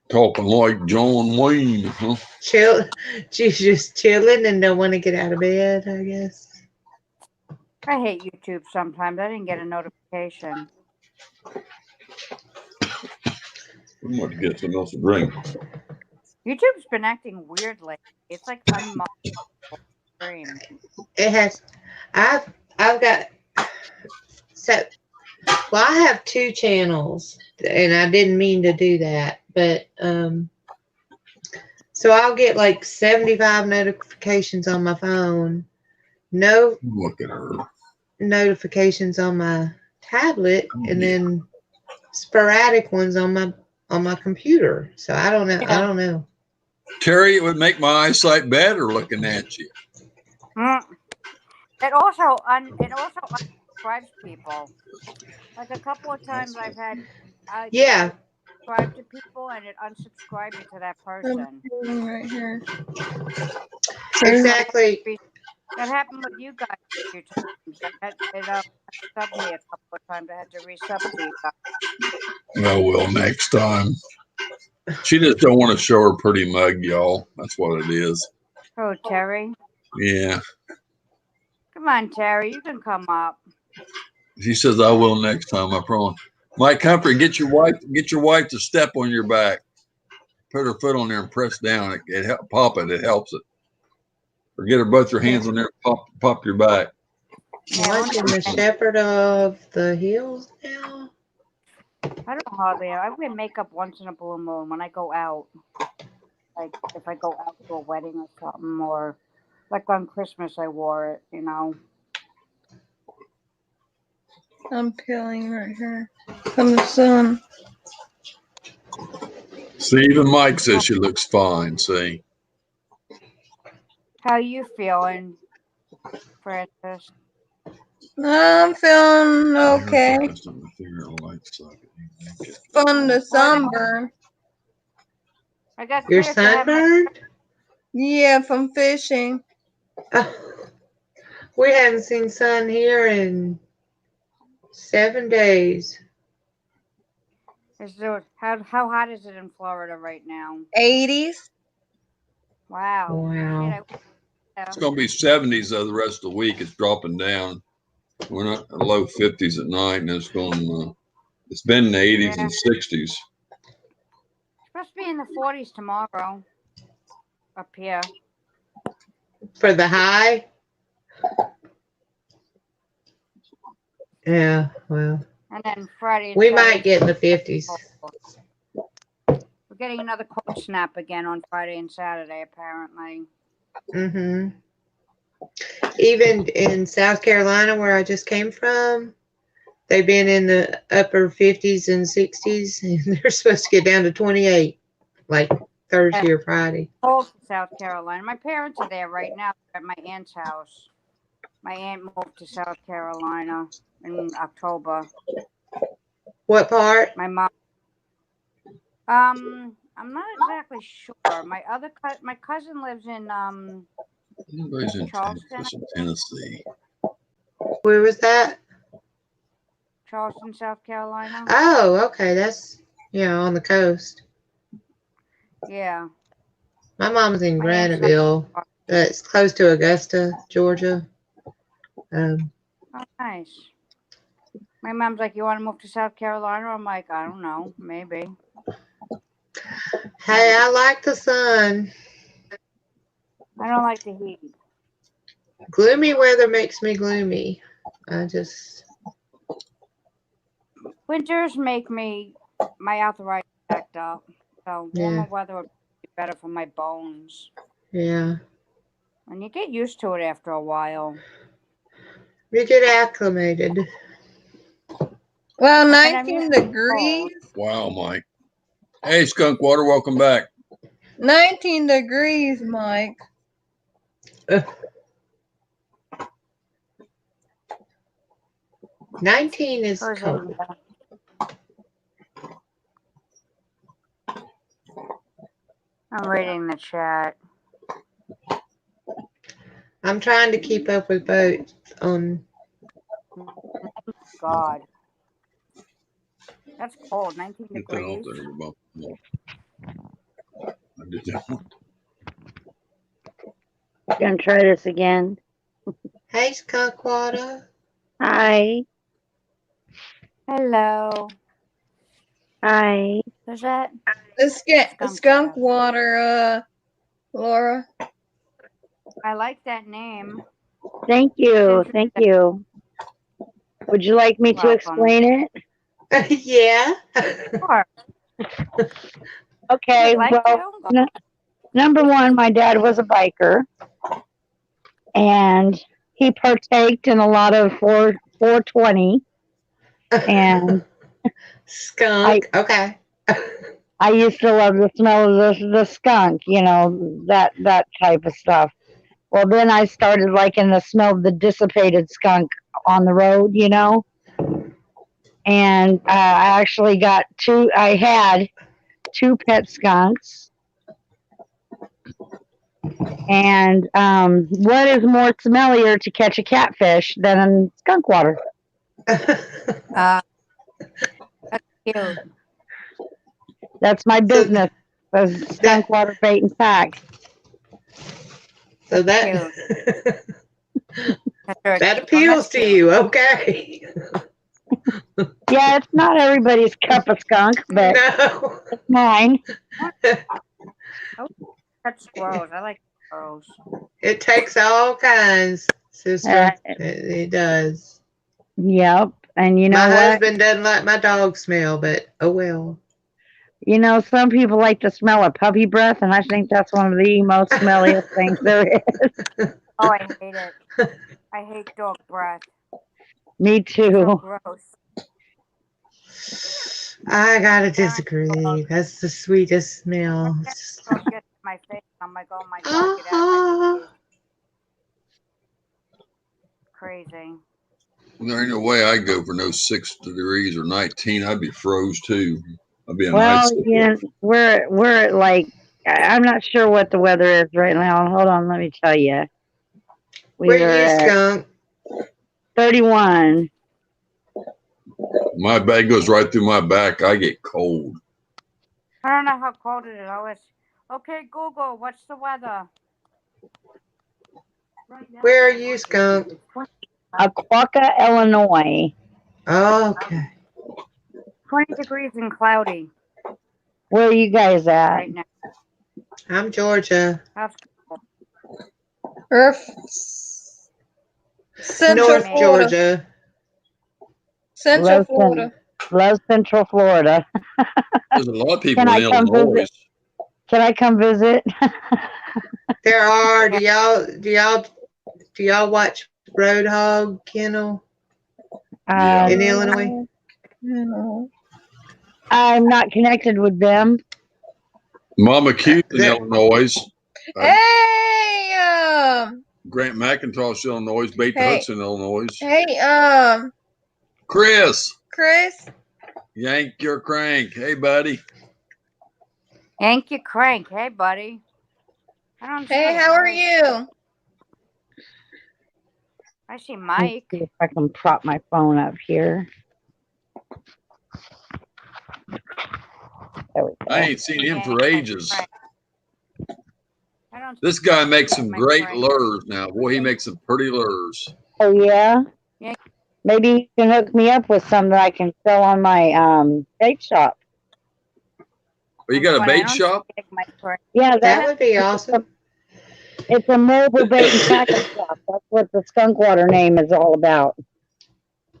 Talking like John Wayne, huh? chill. She's just chilling and don't want to get out of bed, I guess. I hate YouTube sometimes. I didn't get a notification. I'm going to get some else to drink. YouTube's been acting weirdly. It's like unmonitored stream. It has. I've got. So, well, I have 2 channels, and I didn't mean to do that, but so I'll get like 75 notifications on my phone. No Look at her. notifications on my tablet, and then sporadic ones on my computer. So I don't know. I don't know. Terry, it would make my eyesight better looking at you. It also unsubscribes people. Like a couple of times I've had Yeah. subscribe to people and it unsubscribed me to that person. Right here. Exactly. That happened with you guys a few times. It subbed me a couple of times. I had to resub to you guys. Oh, well, next time. She just don't want to show her pretty mug, y'all. That's what it is. Oh, Terry. Yeah. Come on, Terry. You can come up. She says, I will next time, I promise. Mike Humphrey, get your wife to step on your back. Put her foot on there and press down. It pop it. It helps it. Or get her both your hands on there and pop your back. Watching the Shepherd of the Hills now. I don't hardly. I wear makeup once in a blue moon when I go out. Like if I go out to a wedding or something, or like on Christmas I wore it. You know. I'm peeling right here from the sun. See, even Mike says she looks fine. See. How you feeling, Francis? I'm feeling okay. From the sunburn. I got Your clear to have my- sunburned? Yeah, from fishing. We haven't seen sun here in 7 days. How hot is it in Florida right now? 80s. Wow. Wow. It's going to be 70s though the rest of the week. It's dropping down. We're not low 50s at night, and it's going. It's been in the 80s and 60s. It's supposed to be in the 40s tomorrow. Up here. For the high? Yeah, well. And then Friday. We might get in the 50s. We're getting another cold snap again on Friday and Saturday, apparently. Mm-hmm. Even in South Carolina, where I just came from, they've been in the upper 50s and 60s, and they're supposed to get down to 28, like Thursday or Friday. Cold in South Carolina. My parents are there right now at my aunt's house. My aunt moved to South Carolina in October. What part? My mom. I'm not exactly sure. My cousin lives in Everybody's in Charleston. Tennessee. Where was that? Charleston, South Carolina. Oh, okay. That's, on the coast. Yeah. My mom's in My aunt's Graniteville. That's close to Augusta, Georgia. Oh, nice. My mom's like, you want to move to South Carolina? I'm like, I don't know. Maybe. Hey, I like the sun. I don't like the heat. Gloomy weather makes me gloomy. Winters make my arthritis act up. So warmer weather would be better for my bones. Yeah. And you get used to it after a while. You get acclimated. Well, 19 degrees. Wow, Mike. Hey, Skunk Water, welcome back. 19 degrees, Mike. 19 is cold. I'm reading the chat. I'm trying to keep up with boats on. God. That's cold. 19 Get that off degrees. there. About, I did that. Gonna try this again. Hey, Skunk Water. Hi. Hello. Hi. Who's that? The Skunk skunk water, Laura. I like that name. Thank you. Thank you. Would you like me to Welcome. explain it? Yeah. Sure. Okay. Would like Well, to? number one, my dad was a biker, and he partaked in a lot of 420. And Skunk. Okay. I used to love the smell of the skunk, you know, that type of stuff. Well, then I started liking the smell of the dissipated skunk on the road, you know. And I actually I had 2 pet skunks. And what is more smellier to catch a catfish than skunk water? That's cute. That's my business. As skunk water bait and tack. So That's that appeals to you. Okay. Yeah, it's not everybody's cup of skunk, but No. it's mine. That's gross. I like gross. It takes all kinds, sister. It does. Yep. And you know My what? husband doesn't like my dog smell, but oh well. You know, some people like the smell of puppy breath, and I think that's one of the most smelliest things there is. Oh, I hate it. I hate dog breath. Me So too. gross. I gotta disagree. That's the sweetest smell. So it gets in my face. I'm like, oh my God, get out of my face. Crazy. There ain't no way I'd go for no 6 degrees or 19. I'd be froze too. I'd be on Well, ice. yeah, we're like, I'm not sure what the weather is right now. Hold on, let me tell you. Where We're you, at Skunk? 31. My bag goes right through my back. I get cold. I don't know how cold it is. Always. Okay, Google, what's the weather? Where are you, Skunk? Aquaka, Illinois. Oh, okay. 20 degrees and cloudy Where are you guys at? right now. I'm Georgia. That's Or Central North Florida. Georgia. Central Florida. Love Central Florida. There's a lot of people Can in I come Illinois. visit? Can I come visit? There are. Do y'all watch Roadhog Kennel Yeah. in Illinois? No. I'm not connected with them. Mama Q's in There- Illinois. Hey, Grant McIntosh, Illinois. Bait Hey. Hudson, Illinois. hey, Chris, Chris. yank your crank. Hey, buddy. Yank your crank. Hey, buddy. I don't see Hey, it. how are you? I see Let's Mike. see if I can prop my phone up here. There we go. I ain't seen him for ages. I don't This guy makes some My great crank. lures now. Boy, he makes some pretty lures. Oh yeah? Yeah. Maybe you can hook me up with some that I can sell on my bait shop. Oh, you got a But I bait don't shop? see my crank. Yeah, That would be awesome. it's a mobile bait and tackle shop. That's what the skunk water name is all about.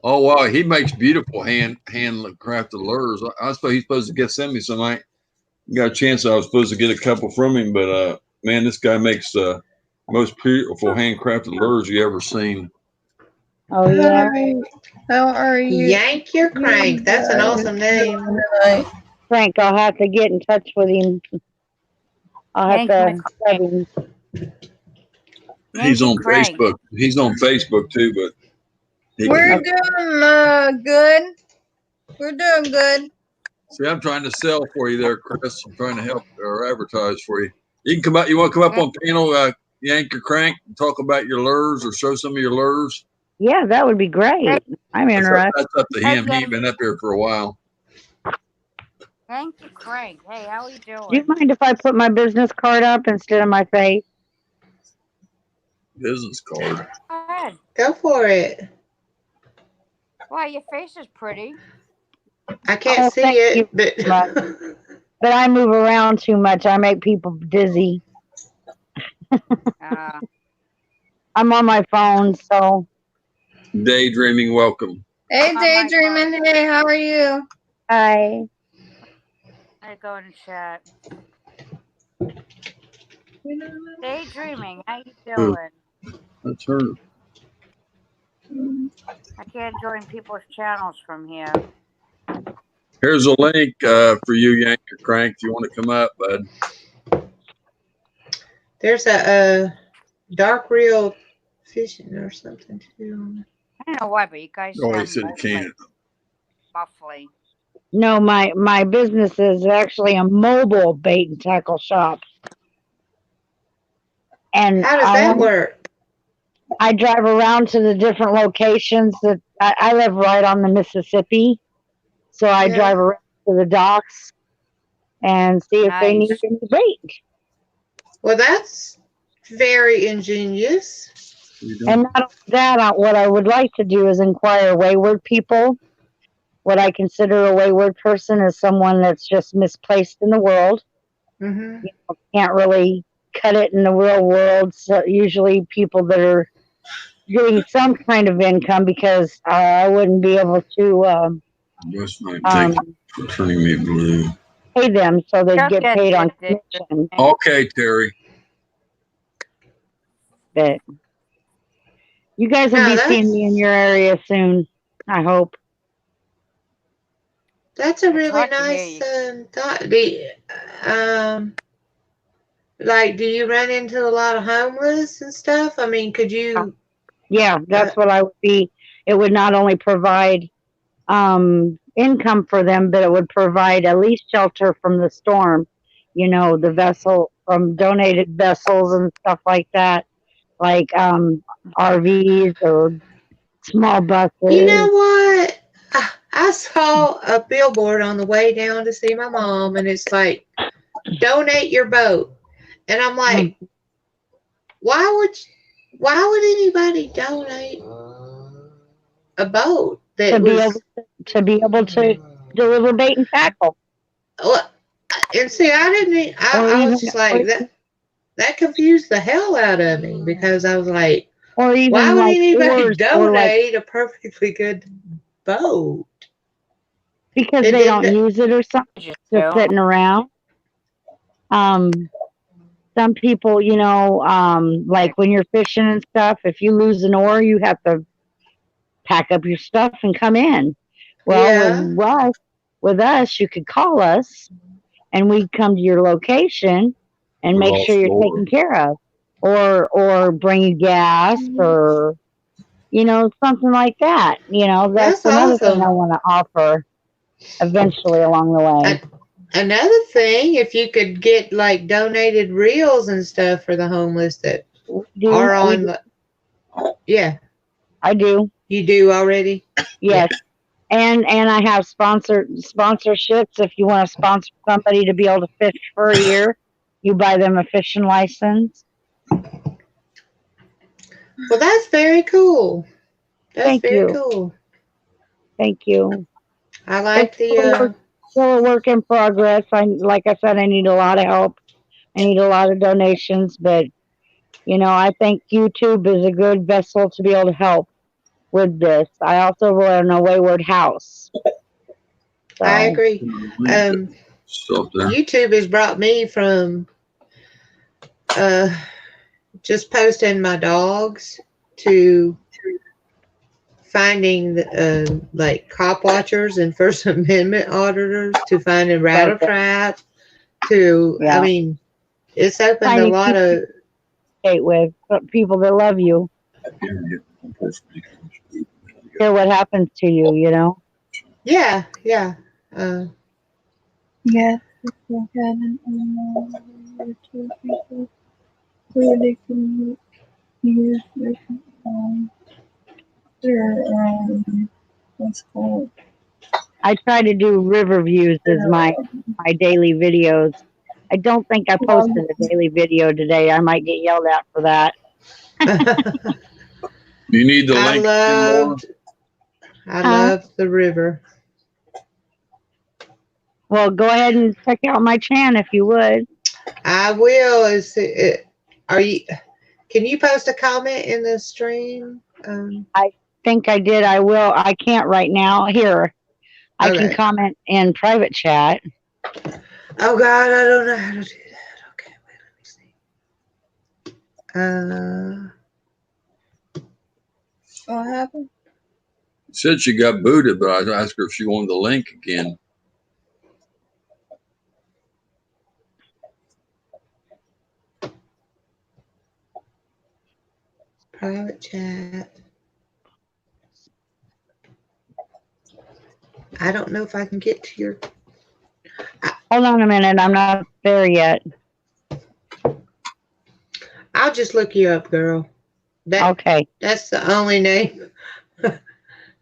Oh, wow. He makes beautiful hand crafted lures. I suppose he's supposed to send me some. I got a chance. I was supposed to get a couple from him, but man, this guy makes the most beautiful handcrafted lures you ever seen. Oh yeah. How are you? Yank your crank. That's an awesome name. Tonight? Frank, I'll have to get in touch with him. I'll have Yank to sub him. He's Yank on your crank. Facebook. He's on Facebook too, but he We're can, doing good. We're doing good. See, I'm trying to sell for you there, Chris. I'm trying to help or advertise for you. You can come out. You want to come up on panel, yank your crank, and talk about your lures or show some of your lures? Yeah, that would be great. I'm interested. That's up to him. He's been up here for a while. Thank you, Craig. Hey, how are you doing? Do you mind if I put my business card up instead of my face? Business card. Go ahead. Go for it. Why, your face is pretty. I can't Oh, see thank it, you but very But I move around too much. I make people dizzy. I'm on my phone, so. Daydreaming, welcome. Hey, On my Daydreaming. Hey, how are you? Hi. I go in the chat. Daydreaming, how you doing? That's her. I can't join people's channels from here. Here's a link for you, Yank or Crank. If you want to come up, bud. there's a dark reel fishing or something too. I don't know why, but you guys Oh, he sound said you can't. muffly. No, my business is actually a mobile bait and tackle shop. And How does that work? I drive around to the different locations that I live right on the Mississippi. So I Yeah. drive around to the docks and see if they Nice. need any bait. Well, that's very ingenious. And not only that, what I would like to do is inquire wayward people. What I consider a wayward person is someone that's just misplaced in the world. Mm-hmm. Can't really cut it in the real world. So usually people that are getting some kind of income, because I wouldn't be able to This might take for turning me blue. pay them, so they'd Don't get get paid on addicted. commission. Okay, Terry. But you guys will No, be that's- seeing me in your area soon, I hope. That's a It's really hard to hear nice thought. Like, do you run into a lot of homeless and stuff? I mean, could you? Yeah, that's what I would be. It would not only provide income for them, but it would provide at least shelter from the storm. You know, the vessel from donated vessels and stuff like that, like RVs or small buses. You know what? I saw a billboard on the way down to see my mom, and it's like, donate your boat. And I'm like, why would anybody donate a boat that to be able to deliver bait and tackle? Well, and see, I was just like that confused the hell out of me, because I was like, or even why would like anybody donate a perfectly good boat? Because they don't use it or something, just sitting around. Some people, you know, like when you're fishing and stuff, if you lose an oar, you have to pack up your stuff and come in. Well, with us, you could call us and we'd come to your location and make sure you're taken care of, or bring you gas, or, you know, something like that. You know, that's another awesome. thing I want to offer eventually along the way. Another thing, if you could get like donated reels and stuff for the homeless that are on. Yeah, I do. You do already? Yes. And I have sponsorships. If you want to sponsor somebody to be able to fish for a year, you buy them a fishing license. Well, that's very cool. That's very you. cool. Thank you. I like Still a work in progress. Like I said, I need a lot of help. I need a lot of donations, but you know, I think YouTube is a good vessel to be able to help with this. I also run a Wayward House. So. I agree. YouTube has brought me from just posting my dogs to finding like cop watchers and First Amendment auditors, to finding rattle traps, to I mean, it's opened a lot of with people that love you. Hear what happens to you, you know. Yeah. Yes, if they had an animal or two people where they can use their what's called I try to do river views as my daily videos. I don't think I posted a daily video today. I might get yelled at for that. You need the link again, Laura? I Huh? love the river. Well, go ahead and check out my channel if you would. I will. Are you? Can you post a comment in the stream? I think I did. I will. I can't right now. Here, I can Okay. comment in private chat. Oh God, I don't know how to do that. Okay, wait, let me see. what happened? Said she got booted, but I asked her if she wanted the link again. Private chat. I don't know if I can get to your. Hold on a minute. I'm not there yet. I'll just look you up, girl. Okay. That's the only name.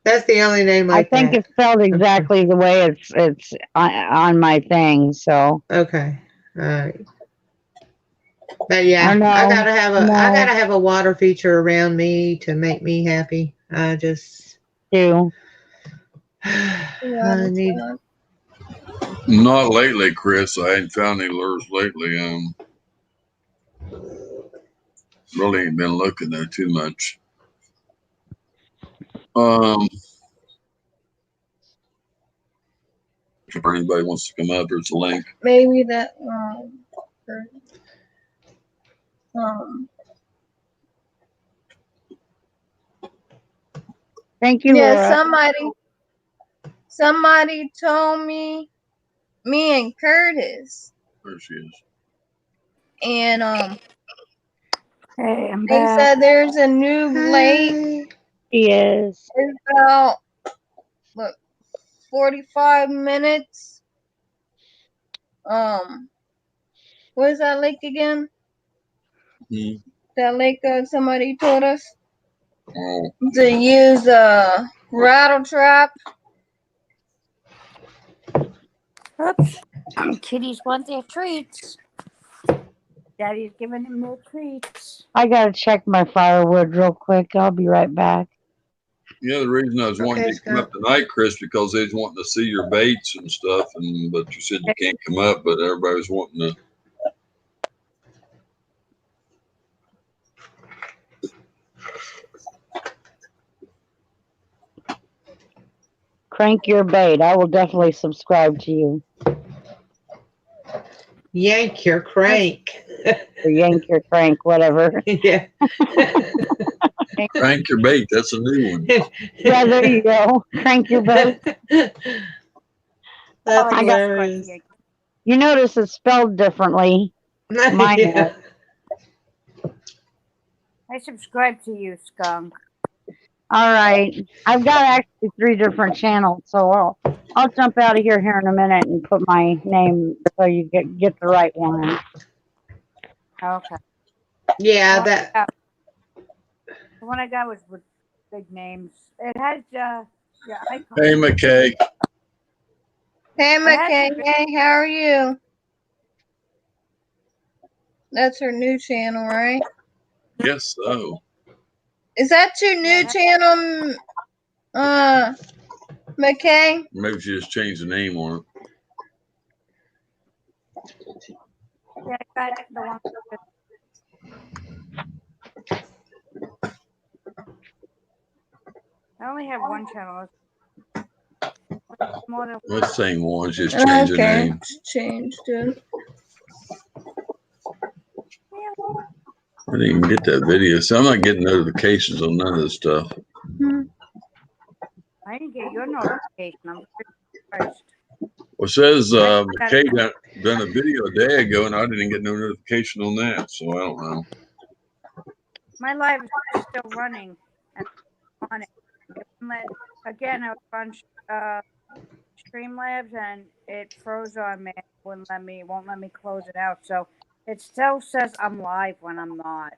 That's the only name I like think that. it's spelled exactly the way it's on my thing. So. Okay. All right. But yeah, Oh, no, I gotta no. have a water feature around me to make me happy. I just Do. I need. Not lately, Chris. I ain't found any lures lately. Really ain't been looking there too much. If anybody wants to come up, there's a link. Maybe that Thank you, yeah, Laura. somebody told me and Curtis. There she is. And Hey, I'm they back. said there's a new lake. She is. It's about 45 minutes. What is that lake again? That lake somebody told us to use a rattle trap. Oops. Kitties want their treats. Daddy's giving them their treats. I gotta check my firewood real quick. I'll be right back. Yeah, the reason I was wanting you to come up tonight, Chris, because they was wanting to see your baits and stuff, but you said you can't come up, but everybody was wanting to. Crank your bait. I will definitely subscribe to you. Yank your crank. Or yank your crank, whatever. Yeah. Crank your bait. That's a new one. Yeah, there you go. Crank your bait. That's I hilarious. You notice it's spelled differently. Mine Yeah. I subscribe to you, Skunk. All right. I've got actually 3 different channels, so I'll jump out of here in a minute and put my name so you get the right one. Okay. Yeah, the one I got was with big names. It has icon. Hey, McKay. Hey, McKay. Hey, how are you? That's her new channel, right? Yes, so. Is that your new channel, McKay? Maybe she just changed the name on it. Yeah, I got the one. I only have one channel. More than Well, it's the same one, just changed the name. Changed it. I didn't even get that video, so I'm not getting notifications on none of this stuff. I didn't get your notification. I'm surprised. Well, it says McKay done a video a day ago, and I didn't get no notification on that, so I don't know. My live is still running. And on it. Again, I was on Streamlabs and it froze on me. Won't let me close it out. So it still says I'm live when I'm not.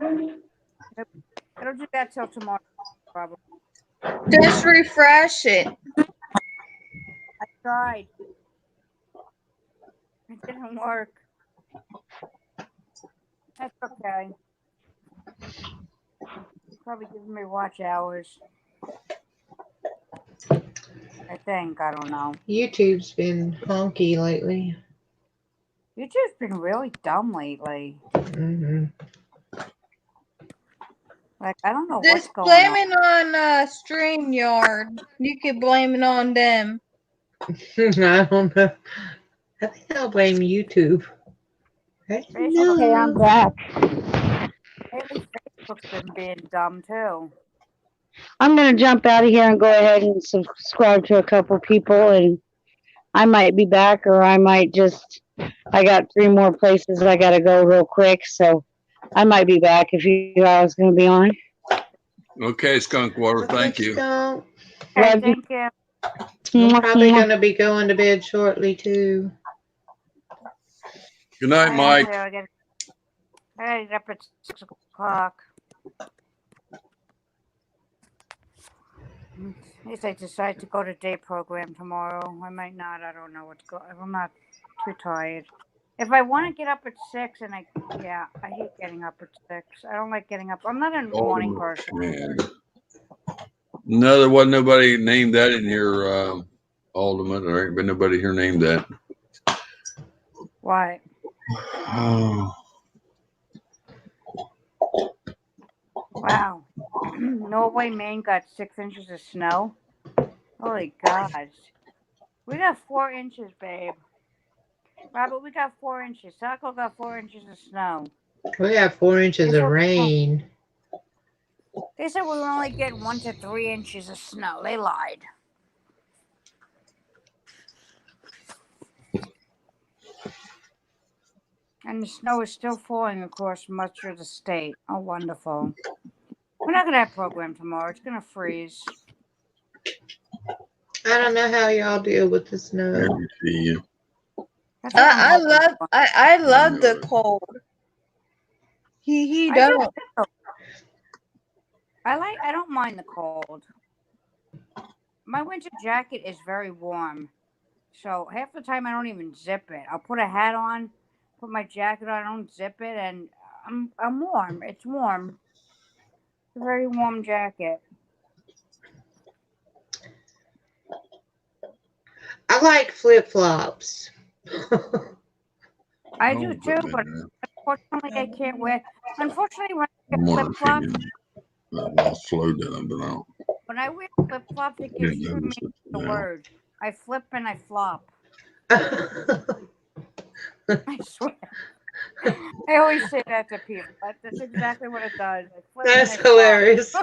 It'll do that till tomorrow, probably. Just refresh it. I tried. It didn't work. That's okay. Probably giving me watch hours. I think. I don't know. YouTube's been honky lately. YouTube's been really dumb lately. Hmm Like, I don't know what's Just going blame on. it on StreamYard. You can blame it on them. I don't know. I think I'll blame YouTube. I don't Facebook, Okay, I'm know. back. lately Facebook's been being dumb too. I'm gonna jump out of here and go ahead and subscribe to a couple people, and I might be back, or I might just. I got 3 more places I gotta go real quick, so I might be back if you guys gonna be on. Okay, Skunk Water, thank you. Skunk. Okay, Love you. thank you. I'm probably Mwah. gonna be going to bed shortly too. Good night, Mike. I gotta get up at 6 o'clock. If I decide to go to day program tomorrow, I might not. I don't know what's going. I'm not too tired. If I want to get up at 6, and I hate getting up at 6. I don't like getting up. I'm not a morning person. Man. No, there wasn't nobody named that in here, Alderman. There ain't been nobody here named that. Why? Oh. Wow. Norway, Maine got 6 inches of snow. Holy gosh. We got 4 inches, babe. Robert, we got 4 inches. Saco got 4 inches of snow. We have 4 inches of rain. They said we would only get 1 to 3 inches of snow. They lied. And the snow is still falling across much of the state. Oh, wonderful. We're not going to have program tomorrow. It's going to freeze. I don't know how y'all deal with the Let snow. me see you. That's what I'm I hoping love for. I love the cold. He I don't. do. I don't mind the cold. My winter jacket is very warm. So half the time I don't even zip it. I'll put a hat on, put my jacket on, I don't zip it, and I'm warm. It's warm. It's a very warm jacket. I like flip flops. I do too, but unfortunately I can't wear. Unfortunately, when I I'm wear wondering flip if flops, you lost flow down, but I don't. when I wear flip flops, it gives Didn't two notice meanings it to the now. word. I flip and I flop. That's I swear. I always say that to people. That's exactly what it does. I flip and I flop. hilarious.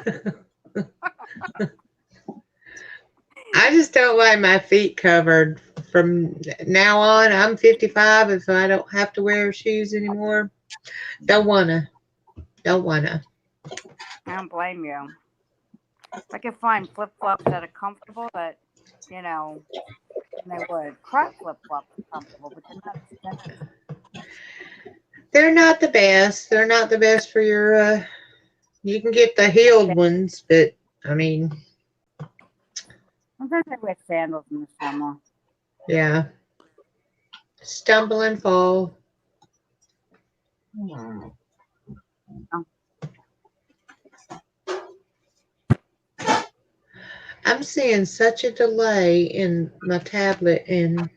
I just don't like my feet covered. From now on, I'm 55, and so I don't have to wear shoes anymore. Don't wanna. I don't blame you. I can find flip flops that are comfortable that, and they would. Croc flip flops are comfortable, but they're not expensive. They're not the best. They're not the best for your. You can get the heeled ones, but I mean, Sometimes I wear sandals in the summer. yeah. Stumble and fall. I'm seeing such a delay in my tablet and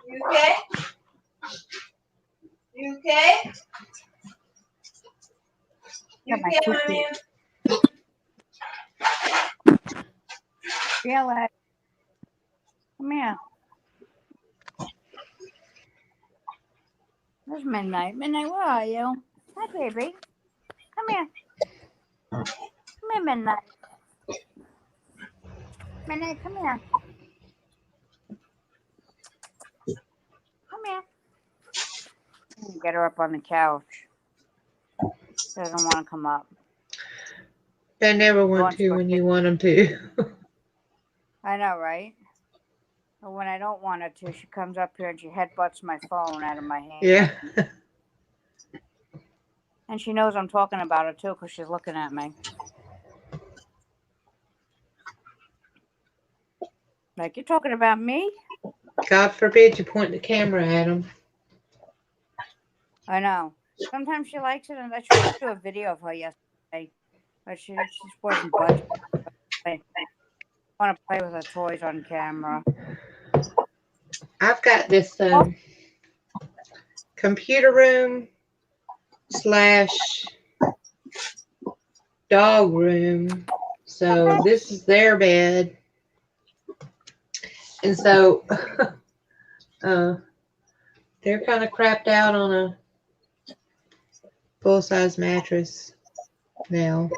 You okay? You okay? You Got my okay, my cookie. man? Feel it. Come here. There's Midnight. Midnight, where are you? Hi, baby. Come here. Come here, Midnight. Midnight, come here. Come here. Get her up on the couch. She doesn't want to come up. they never want to when you want them to. I know, right? But when I don't want her to, she comes up here and she headbutts my phone out of my hand. Yeah. And she knows I'm talking about her too because she's looking at me. Like, you're talking about me? God forbid you point the camera at them. I know. Sometimes she likes it, and I tried to do a video of her yesterday, but she just wasn't budging. I want to play with her toys on camera. I've got this computer room / dog room. So this is their bed. And so they're kind of crapped out on a full-size mattress now.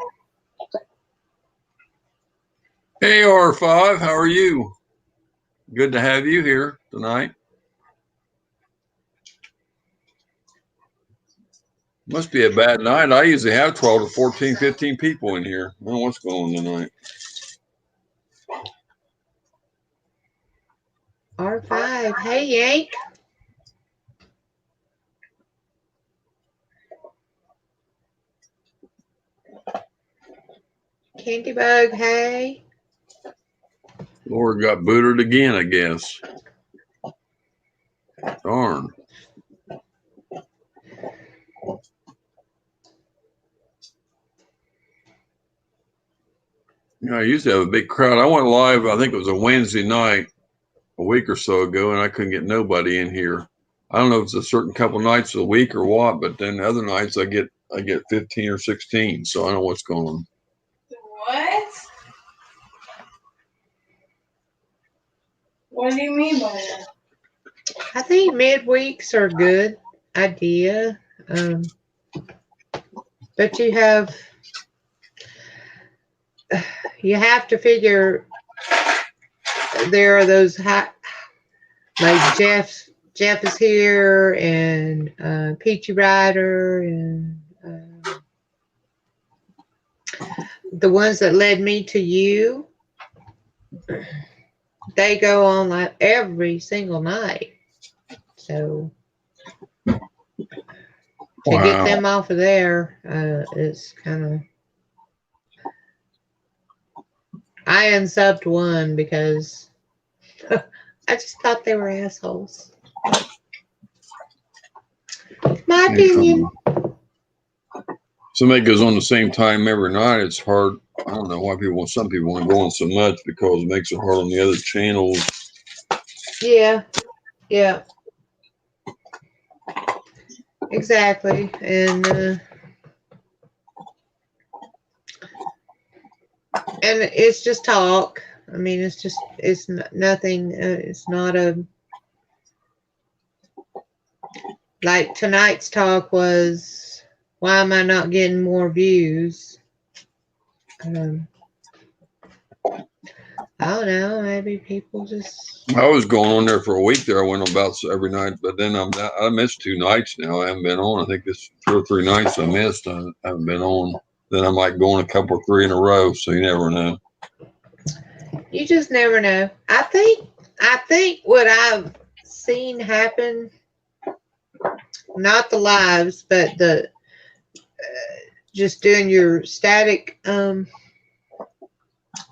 Hey, R5, how are you? Good to have you here tonight. Must be a bad night. I usually have 12 to 14, 15 people in here. I don't know what's going on tonight. R5. Hey, Yank. Candy Bug, hey. Lord got booted again, I guess. Darn. You know, I used to have a big crowd. I went live, I think it was a Wednesday night a week or so ago, and I couldn't get nobody in here. I don't know if it's a certain couple nights a week or what, but then other nights I get 15 or 16, so I don't know what's going on. What? What do you mean by that? I think midweeks are a good idea. But you have to figure there are those high, like Jeff is here, and Peachy Rider, and the ones that led me to you, they go on like every single night. So to get them off of there, it's kind of. I unsubbed one because I just thought they were assholes. My opinion. Somebody goes on the same time every night. It's hard. I don't know why some people want to go on so much because it makes it hard on the other channels. Yeah. Exactly. And it's just talk. I mean, it's nothing. It's not like tonight's talk was, why am I not getting more views? I don't know. Maybe people just. I was going on there for a week there. I went about every night, but then I missed 2 nights now. I haven't been on. I think it's 2 or 3 nights I missed. I haven't been on. Then I might go on a couple or 3 in a row. So you never know. You just never know. I think what I've seen happen, not the lives, but the just doing your static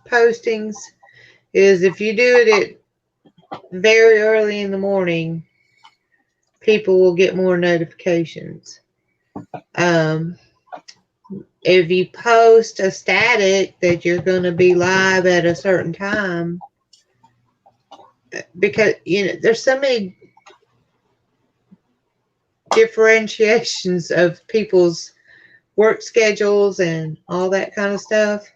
postings, is if you do it at very early in the morning, people will get more notifications. If you post a static that you're going to be live at a certain time, because there's so many differentiations of people's work schedules and all that kind of stuff.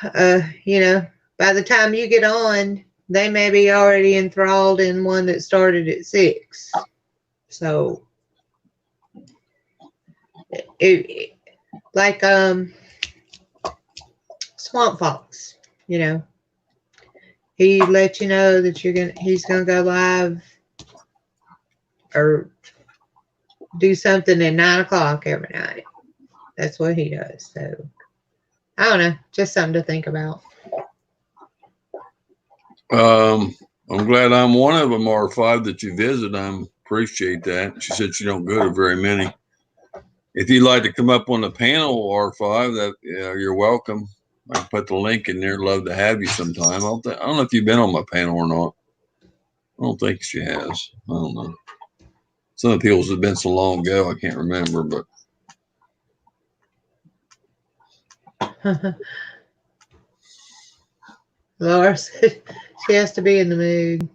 By the time you get on, they may be already enthralled in one that started at 6. So like Swamp Fox, he let you know that he's gonna go live or do something at 9 o'clock every night. That's what he does. So I don't know, just something to think about. I'm glad I'm one of them, R5, that you visit. I appreciate that. She said she don't go to very many. If you'd like to come up on the panel, R5, that you're welcome. I can put the link in there. Love to have you sometime. I don't know if you've been on my panel or not. I don't think she has. I don't know. Some of the people's have been so long ago, I can't remember, but Laura said she has to be in the mood.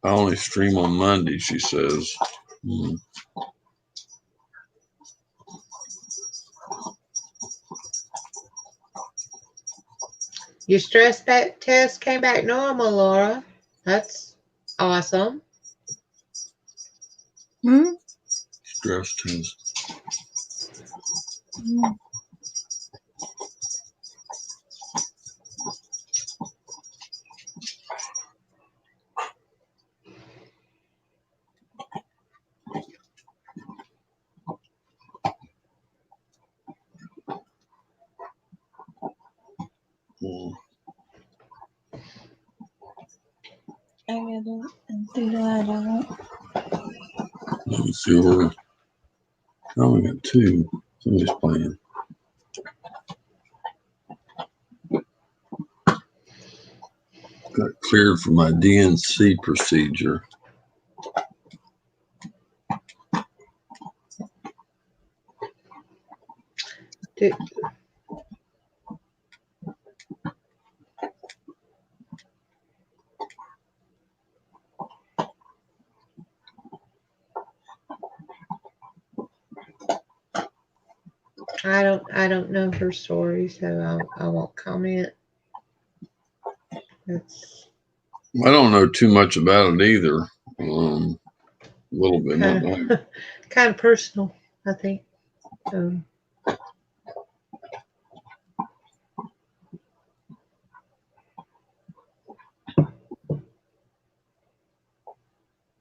I only stream on Monday, she says. Your stress test came back normal, Laura. That's awesome. Stress test. I gotta do that. Let me see where. Oh, we got two. Somebody's playing. Got cleared for my DNC procedure. I don't know her story, so I won't comment. I don't know too much about it either. A little bit, not much. Kind of personal, I think.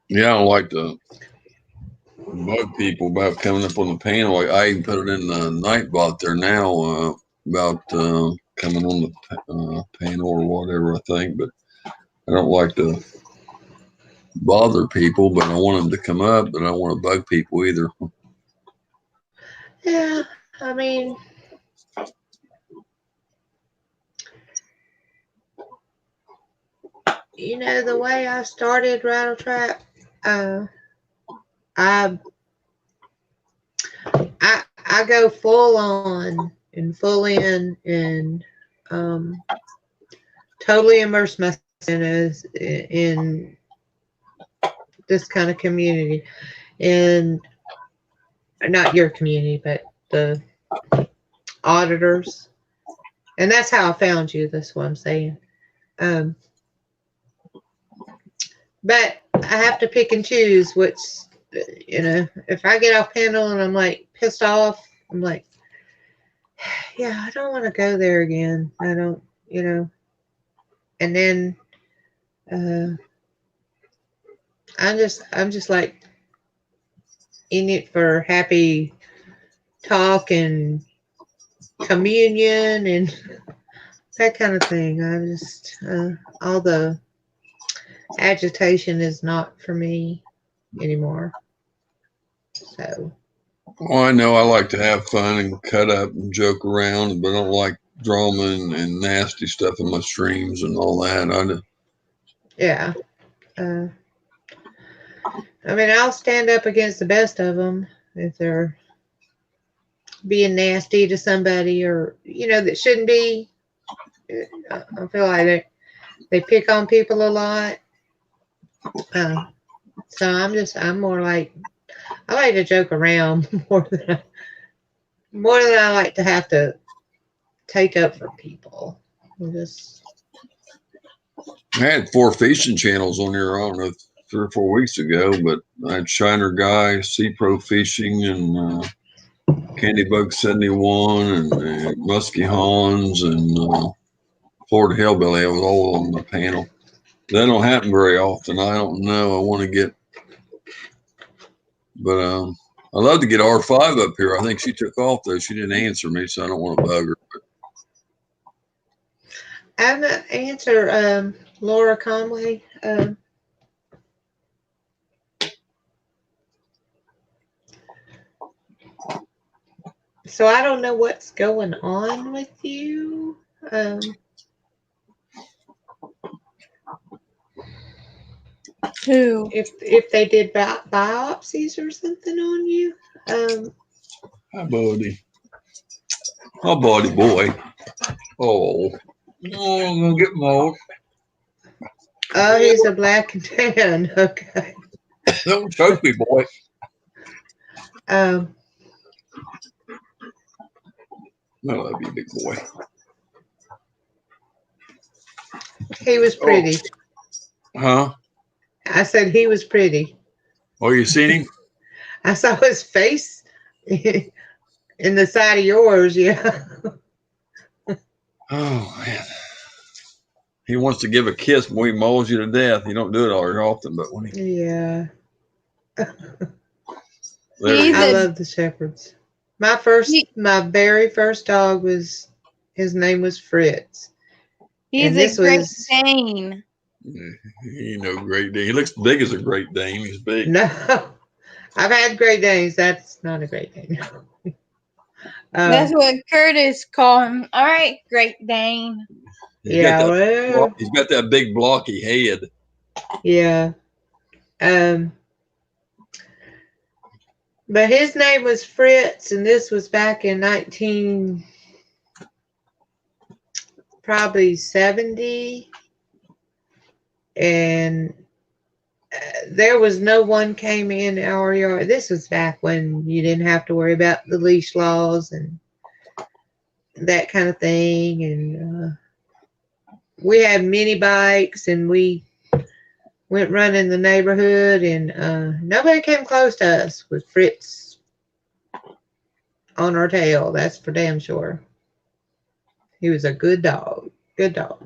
Yeah, I don't like to bug people about coming up on the panel. I even put it in the Nightbot there now about coming on the panel or whatever, I think. But I don't like to bother people, but I want them to come up, but I don't want to bug people either. Yeah, I mean, you know, the way I started Rattle Trap, I go full on and full in and totally immerse myself in this kind of community, and not your community, but the auditors. And that's how I found you. That's what I'm saying. But I have to pick and choose which, you know, if I get off panel and I'm like pissed off, I'm like, yeah, I don't want to go there again. I don't, you know. And then I'm just like in it for happy talk and communion and that kind of thing. I just all the agitation is not for me anymore. So. Well, I know I like to have fun and cut up and joke around, but I don't like drama and nasty stuff in my streams and all that. Yeah. I mean, I'll stand up against the best of them if they're being nasty to somebody, or, you know, that shouldn't be. I feel like they pick on people a lot. So I'm more like, I like to joke around more than I like to have to take up for people. I had 4 fishing channels on here, I don't know, 3 or 4 weeks ago, but I had Shiner Guy, Sea Pro Fishing, and Candybug 71, and Muskie Hans, and Florida Hellbilly. I was all on the panel. That don't happen very often. I don't know. I want to get, but I'd love to get R5 up here. I think she took off though. She didn't answer me, so I don't want to bug her. I'm gonna answer Laura Conway. So I don't know what's going on with you. Who? If they did biopsies or something on you. Hi, buddy. Hi, buddy boy. Oh, I'm gonna get more. Oh, he's a black and tan. Okay. Don't choke me, boy. Um, I love you, big boy. he was pretty. Huh? I said he was pretty. Oh, you seen him? I saw his face in the side of yours. Yeah. Oh man. He wants to give a kiss when he mauls you to death. He don't do it all very often, but when he Yeah. there He's I a- love the shepherds. My very first dog his name was Fritz. He's And a this Great was- Dane. he ain't no Great Dane. He looks big as a Great Dane. He's big. No, I've had Great Danes. That's not a Great Dane. That's what Curtis called him. All right, Great Dane. He's Yeah, got that, well, he's got that big blocky head. yeah. But his name was Fritz, and this was back in 1970, and there was no one came in our yard. This was back when you didn't have to worry about the leash laws and that kind of thing, and we had mini bikes, and we went running the neighborhood, and nobody came close to us with Fritz on our tail. That's for damn sure. He was a good dog. Good dog.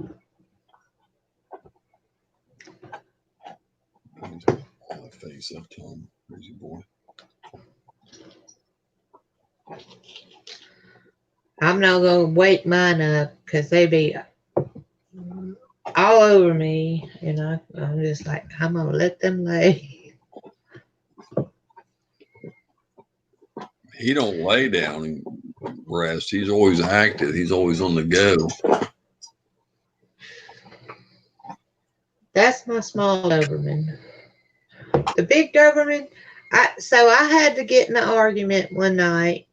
Face up to him, crazy boy. I'm not gonna wake mine up because they be all over me, and I'm just like, I'm gonna let them lay. He don't lay down and rest. He's always active. He's always on the go. That's my small Doberman. The big Doberman, so I had to get in an argument one night.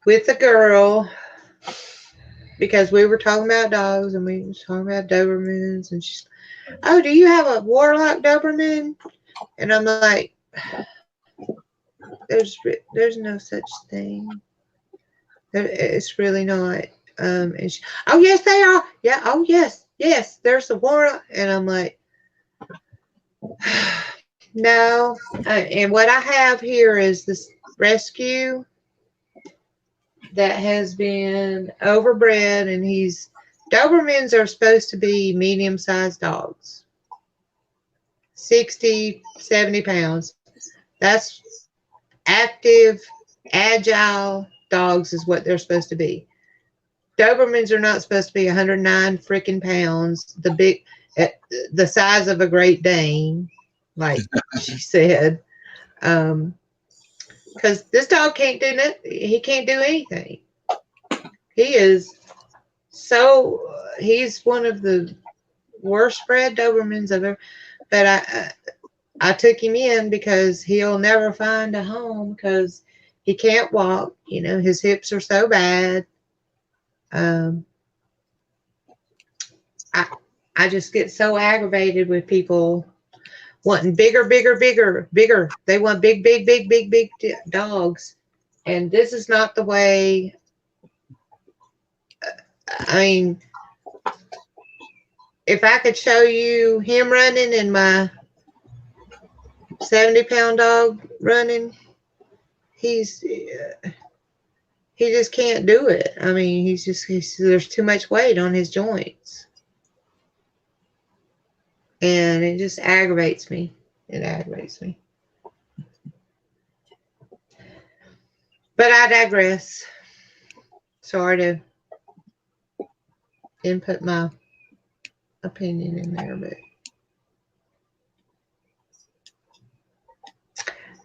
With a girl, because we were talking about dogs, and we were talking about Dobermans, and she's, oh, do you have a Warlock Doberman? And I'm like, there's no such thing. It's really not. And she, oh yes, they are. Yeah. Oh yes, there's a Warlock. And I'm like, no. And what I have here is this rescue that has been overbred, and Dobermans are supposed to be medium-sized dogs, 60, 70 pounds. That's active, agile dogs is what they're supposed to be. Dobermans are not supposed to be 109 freaking pounds, the size of a Great Dane, like she said. Because this dog can't do nothing. He can't do anything. He's one of the worst bred Dobermans ever. But I took him in because he'll never find a home because he can't walk. You know, his hips are so bad. I just get so aggravated with people wanting bigger. They want big dogs. And this is not the way. I mean, if I could show you him running and my 70-pound dog running, he just can't do it. I mean, there's too much weight on his joints. And it just aggravates me. It aggravates me. But I digress. sorry to input my opinion in there, but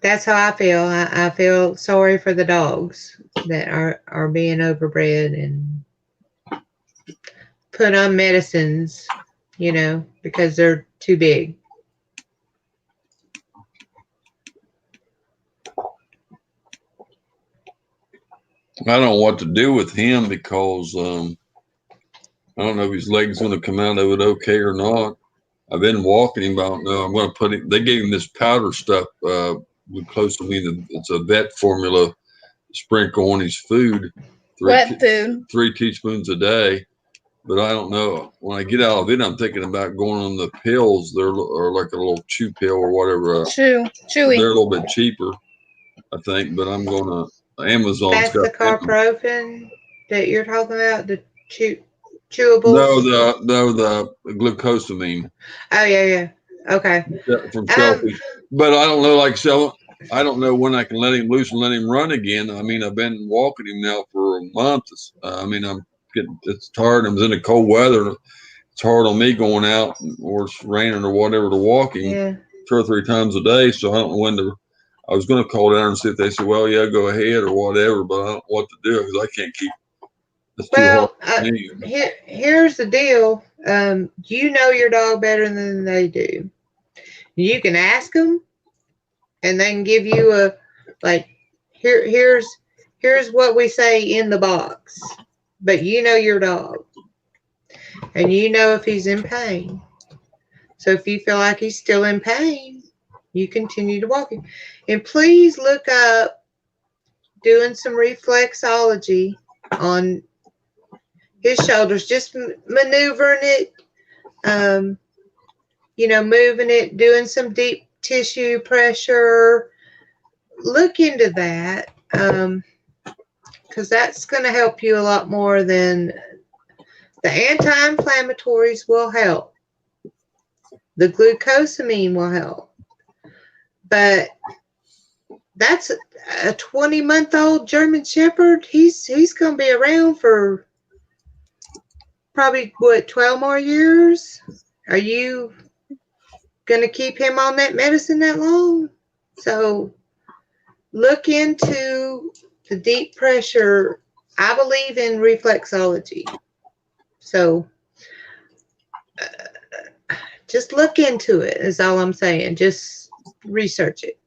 that's how I feel. I feel sorry for the dogs that are being overbred and put on medicines, you know, because they're too big. I don't know what to do with him because I don't know if his leg's going to come out of it okay or not. I've been walking him. I don't know. I'm going to put it. They gave him this powder stuff. Glucosamine. It's a vet formula. To sprinkle on his food. Wet food. 3 teaspoons a day. But I don't know. When I get out of it, I'm thinking about going on the pills. They're or like a little chew pill or whatever. Chewy. They're a little bit cheaper, I think. But I'm going to Amazon's That's got the carprofen that you're talking about, the chewables? No, the glucosamine. Oh, yeah. Okay. From Chelsea. But I don't know, like, so I don't know when I can let him loose and let him run again. I mean, I've been walking him now for a month. I mean, it's tired. I'm in the cold weather. It's hard on me going out or it's raining or whatever to walk him 2 or 3 times a day. So I don't know when to. I was going to call down and see if they said, well, yeah, go ahead or whatever, but I don't know what to do because I can't keep. It's too hard. Here's the deal. You know your dog better than they do. You can ask them, and they can give you a here's what we say in the box. But you know your dog, and you know if he's in pain. So if you feel like he's still in pain, you continue to walk him. And please look up doing some reflexology on his shoulders, just maneuvering it, moving it, doing some deep tissue pressure. Look into that, because that's going to help you a lot more than the anti-inflammatories will help. The glucosamine will help. But that's a 20-month-old German Shepherd. He's going to be around for probably, 12 more years? Are you going to keep him on that medicine that long? So look into the deep pressure. I believe in reflexology. So just look into it is all I'm saying. Just research it.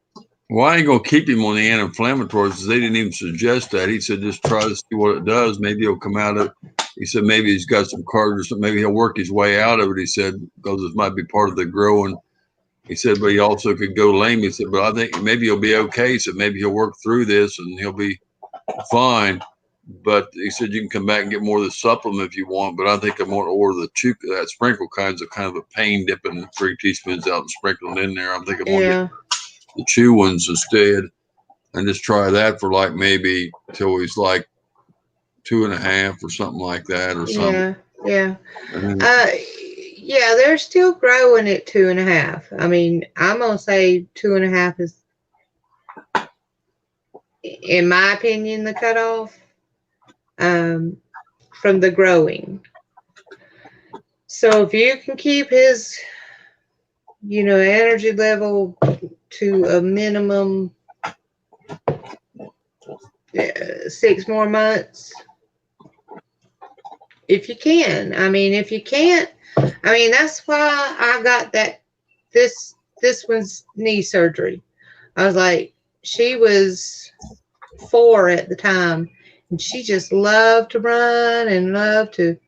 Well, I ain't going to keep him on the anti-inflammatories. They didn't even suggest that. He said, just try to see what it does. Maybe he'll come out of it. He said, maybe he's got some cards or something. Maybe he'll work his way out of it. He said, because it might be part of the growing. He said, but he also could go lame. He said, but I think maybe he'll be okay. He said, maybe he'll work through this and he'll be fine. But he said, you can come back and get more of the supplement if you want. But I think I'm going to order that sprinkle kinds of kind of a pain dipping 3 teaspoons out and sprinkling in there. I'm thinking more the chew ones instead, and just try that for like maybe till he's like 2.5 or something like that or something. Yeah. They're still growing at 2.5. I mean, I'm gonna say 2.5 is, in my opinion, the cutoff from the growing. So if you can keep his, energy level to a minimum 6 more months, if you can. I mean, if you can't, that's why I got this one's knee surgery. I was like, she was 4 at the time, and she just loved to run and loved to,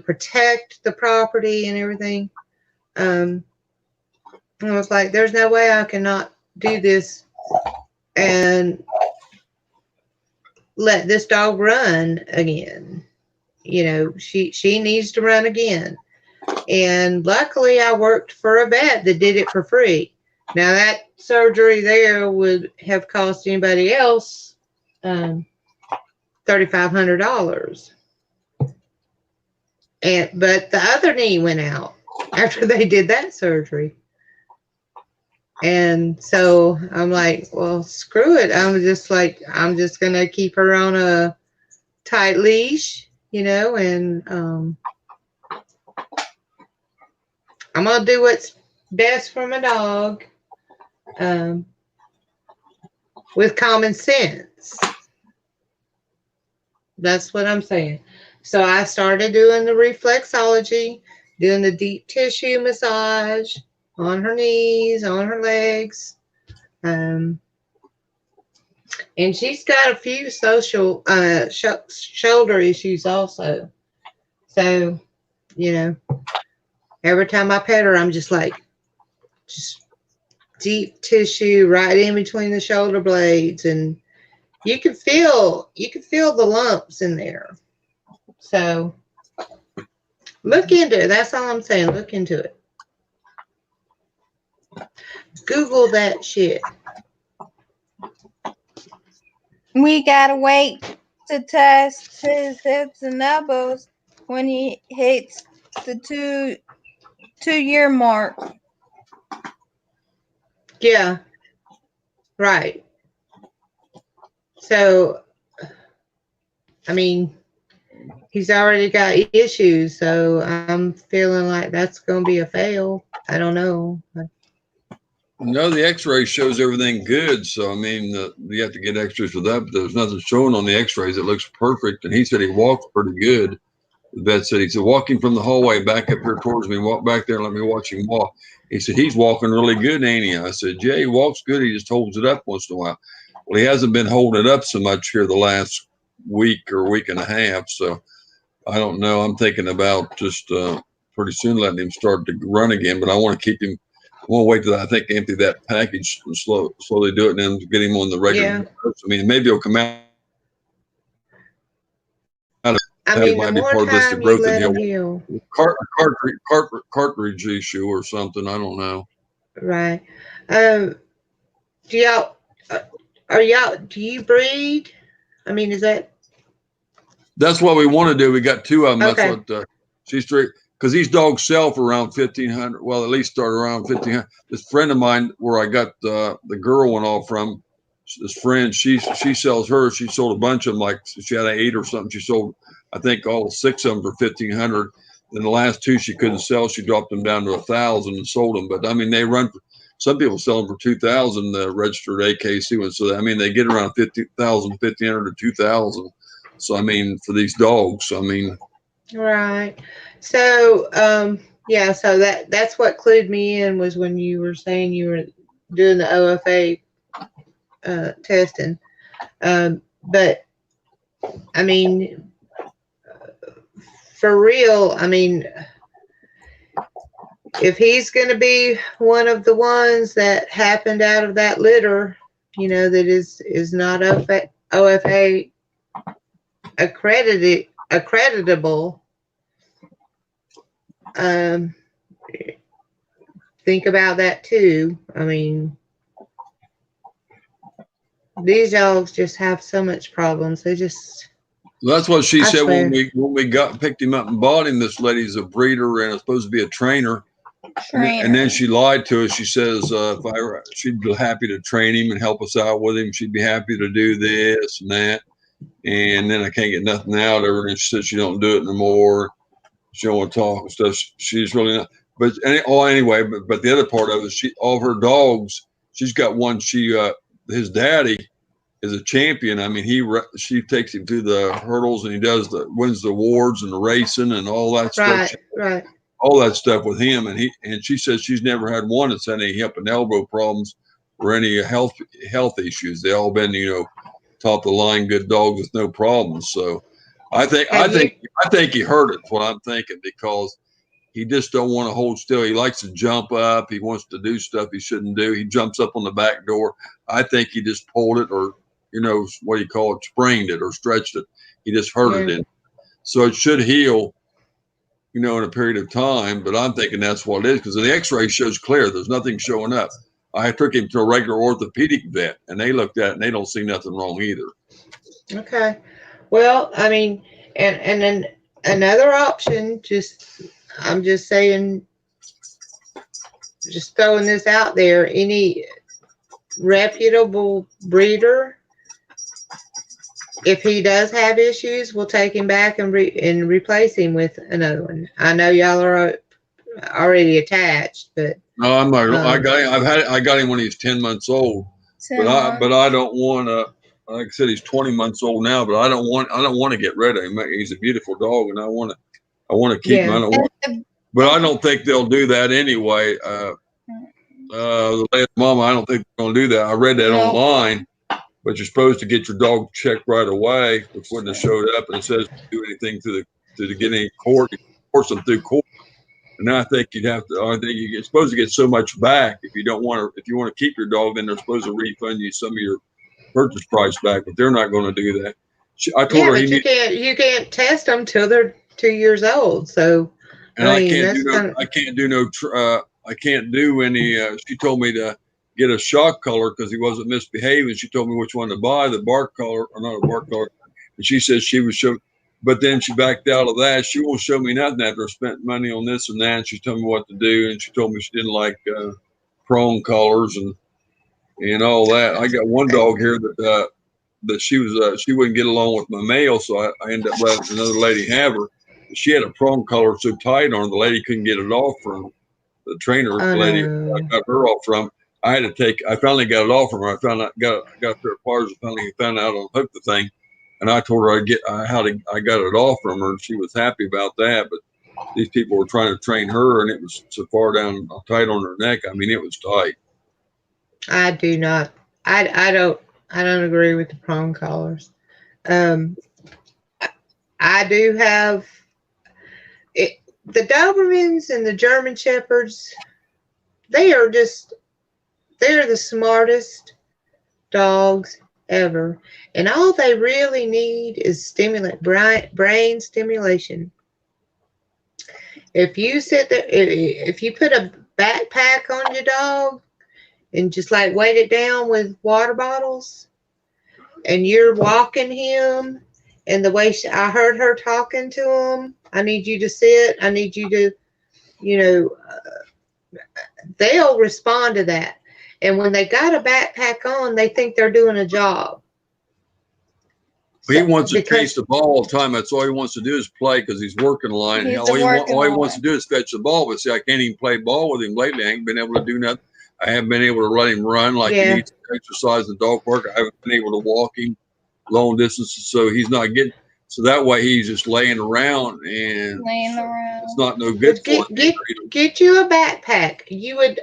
protect the property and everything. I was like, there's no way I cannot do this and let this dog run again. She needs to run again. And luckily I worked for a vet that did it for free. Now that surgery there would have cost anybody else $3,500. But the other knee went out after they did that surgery. And so I'm like, well, screw it. I'm just going to keep her on a tight leash, and I'm gonna do what's best for my dog, with common sense. That's what I'm saying. So I started doing the reflexology, doing the deep tissue massage on her knees, on her legs. And she's got a few social shoulder issues also. So, every time I pet her, I'm just deep tissue right in between the shoulder blades, and you can feel the lumps in there. So look into it. That's all I'm saying. Look into it. Google that shit. We gotta wait to test his hips and elbows when he hits the two-year mark. Yeah. Right. So, I mean, he's already got issues, so I'm feeling like that's going to be a fail. I don't know. No, the x-ray shows everything good. So, I mean, you have to get x-rays for that, but there's nothing showing on the x-rays. It looks perfect. And he said he walks pretty good. The vet said, he said, walking from the hallway back up here towards me, walk back there and let me watch him walk. He said, he's walking really good, ain't he? I said, yeah, he walks good. He just holds it up once in a while. Well, he hasn't been holding it up so much here the last week or week and a half. So I don't know. I'm thinking about just pretty soon letting him start to run again, but I want to keep him. I want to wait till I think empty that package and slowly do it and then get him on the regular. Yeah. I mean, maybe he'll come out. I That mean, might the be more part of this, the time you growth let and him heal. cartridge issue or something. I don't know. Right. Do y'all, do you breed? I mean, is that? That's what we want to do. We got two of them. Okay. That's what she's straight. Because these dogs sell for around 1,500. Well, at least start around 1,500. This friend of mine, where I got the girl one all from, this friend, she sells hers. She sold a bunch of them. Like she had 8 or something. She sold, I think, all 6 of them for 1,500. Then the last 2 she couldn't sell. She dropped them down to 1,000 and sold them. But I mean, they run. Some people sell them for 2,000. The registered AKC ones. So I mean, they get around 50,000, 1,500 to 2,000. So I mean, for these dogs, I mean. Right. So, yeah, so that's what clued me in was when you were saying you were doing the OFA testing. But I mean, for real, I mean, if he's going to be one of the ones that happened out of that litter, that is not OFA accreditable, think about that too. I mean, these dogs just have so much problems. They just. Well, that's what she I said swear. when we picked him up and bought him. This lady's a breeder and is supposed to be a trainer. And then she lied to us. She says she'd be happy to train him and help us out with him. She'd be happy to do this and that. And then I can't get nothing out of her. And she said she don't do it no more. She don't want to talk and stuff. She's really not. But anyway, but the other part of it, all of her dogs. She's got one. His daddy is a champion. I mean, she takes him through the hurdles and he wins the awards and the racing and all that stuff. Right. All that stuff with him, and she says she's never had one that's had any hip and elbow problems or any health issues. They all been top of the line good dogs with no problems. So I think he hurt it. What I'm thinking, because he just don't want to hold still. He likes to jump up. He wants to do stuff he shouldn't do. He jumps up on the back door. I think he just pulled it, or what do you call it, sprained it or stretched it. He just hurt it. So it should heal, in a period of time, but I'm thinking that's what it is, because the x-ray shows clear. There's nothing showing up. I took him to a regular orthopedic vet and they looked at it and they don't see nothing wrong either. Okay. Well, I mean, and then another option, I'm just saying, just throwing this out there, any reputable breeder if he does have issues, we'll take him back and replace him with another one. I know y'all are already attached, but No, I'm not. I got him when he's 10 months old, but I don't want to. Like I said, he's 20 months old now, but I don't want to get rid of him. He's a beautiful dog, and I want to keep him. I don't want, but I don't think they'll do that anyway. The last mama, I don't think they're going to do that. I read that online, but you're supposed to get your dog checked right away, which wouldn't have showed up, and it says do anything to get any court, force them through court. And I think you'd have to. I think you're supposed to get so much back if you don't want to. If you want to keep your dog, then they're supposed to refund you some of your purchase price back. But they're not going to do that. I told her but you can't test them till they're 2 years old. So and I can't do any. She told me to get a shock collar because he wasn't misbehaving. She told me which one to buy, the bark collar or not a bark collar. And she said she would show. But then she backed out of that. She won't show me nothing after I spent money on this and that. And she told me what to do. And she told me she didn't like prong collars and all that. I got one dog here that she wouldn't get along with my mail. So I ended up letting another lady have her. She had a prong collar so tight on her, the lady couldn't get it off from the trainer lady. I got her off from. I finally got it off from her. I got a pair of pliers and finally found out how to hook the thing. And I told her I got it off from her, and she was happy about that. But these people were trying to train her, and it was so far down tight on her neck. I mean, it was tight. I do not. I don't agree with the prong collars. I do have it. The Dobermans and the German Shepherds. They're the smartest dogs ever. And all they really need is brain stimulation. If you sit there, if you put a backpack on your dog and just like weight it down with water bottles and you're walking him and the way I heard her talking to him, I need you to sit, I need you to, they'll respond to that. And when they got a backpack on, they think they're doing a job. He wants to chase the ball all the time. That's all he wants to do is play because he's working a line. All he wants to do is fetch the ball. But see, I can't even play ball with him lately. I ain't been able to do nothing. I haven't been able to let him run like he needs to exercise in the dog park. I haven't been able to walk him long distances. So he's not getting. So that way he's just laying around and it's not no good for him. Get you a backpack. You would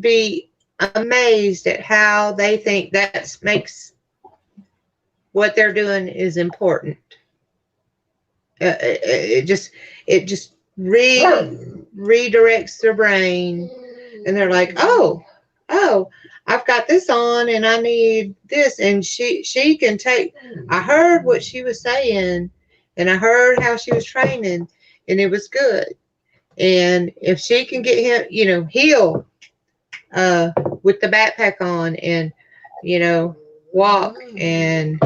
be amazed at how they think that makes what they're doing is important. It just redirects their brain, and they're like, oh, I've got this on, and I need this, and she can take. I heard what she was saying, and I heard how she was training, and it was good. And if she can get him, heal with the backpack on, and walk and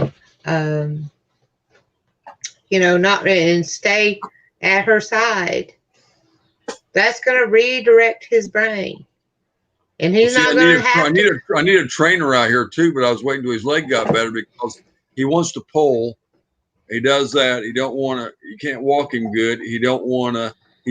not and stay at her side, that's going to redirect his brain, and he's not going to have I need a trainer out here too, but I was waiting till his leg got better because he wants to pull. He does that. He can't walk him good. He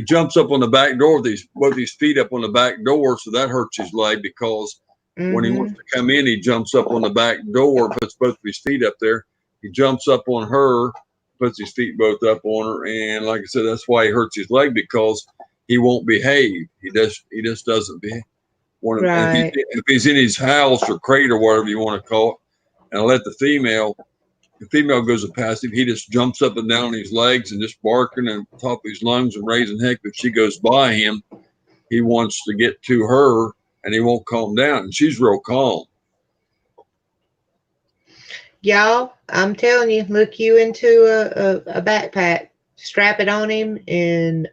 jumps up on the back door with both his feet up on the back door, so that hurts his leg because when he wants to come in, he jumps up on the back door, puts both of his feet up there. He jumps up on her, puts his feet both up on her, and like I said, that's why he hurts his leg because he won't behave. He just doesn't behave. Right. If he's in his house or crate or whatever you want to call it, and I let the female goes past him, he just jumps up and down on his legs and just barking and top of his lungs and raising heck. If she goes by him, he wants to get to her. And he won't calm down. And she's real calm. Y'all, I'm telling you, look you into a backpack, strap it on him, and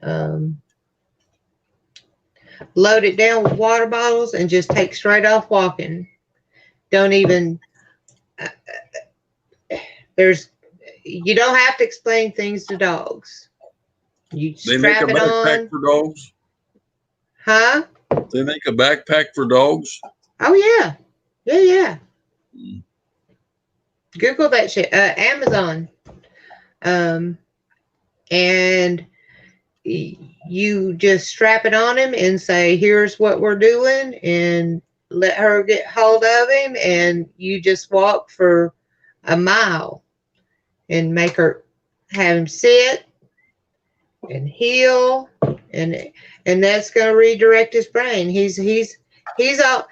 load it down with water bottles, and just take straight off walking. Don't even. You don't have to explain things to dogs. You strap it on. For dogs? Huh? They make a backpack for dogs? Oh, yeah. Yeah. Google that shit. Amazon. And you just strap it on him and say, here's what we're doing, and let her get hold of him, and you just walk for a mile and make her have him sit and heal, and that's going to redirect his brain. He's all,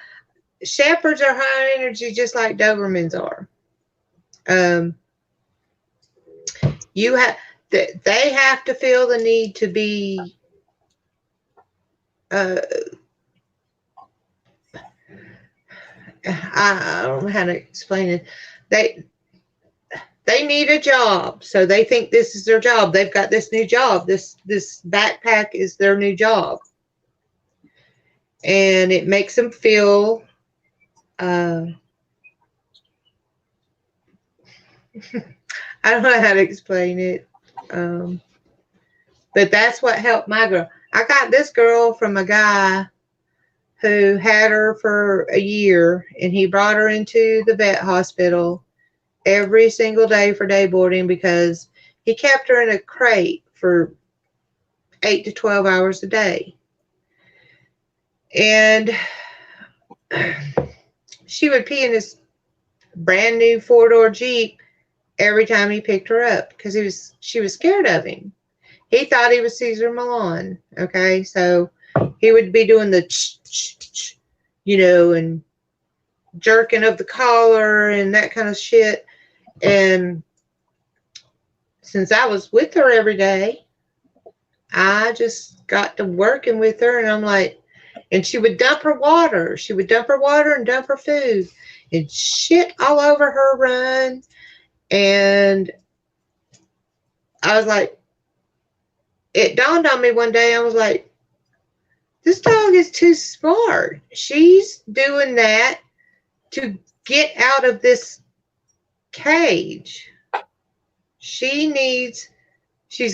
shepherds are high energy just like Dobermans are. You have, they have to feel the need to be I don't know how to explain it. They need a job, so they think this is their job. They've got this new job. This backpack is their new job, and it makes them feel. I don't know how to explain it, but that's what helped my girl. I got this girl from a guy who had her for a year, and he brought her into the vet hospital every single day for day boarding because he kept her in a crate for 8 to 12 hours a day. And she would pee in his brand new 4-door Jeep every time he picked her up because she was scared of him. He thought he was Caesar Milan. Okay, so he would be doing the and jerking of the collar and that kind of shit. And since I was with her every day, I just got to working with her, and I'm like, and she would dump her water. She would dump her water and dump her food and shit all over her run. And I was like, it dawned on me one day, I was like, this dog is too smart. She's doing that to get out of this cage. She's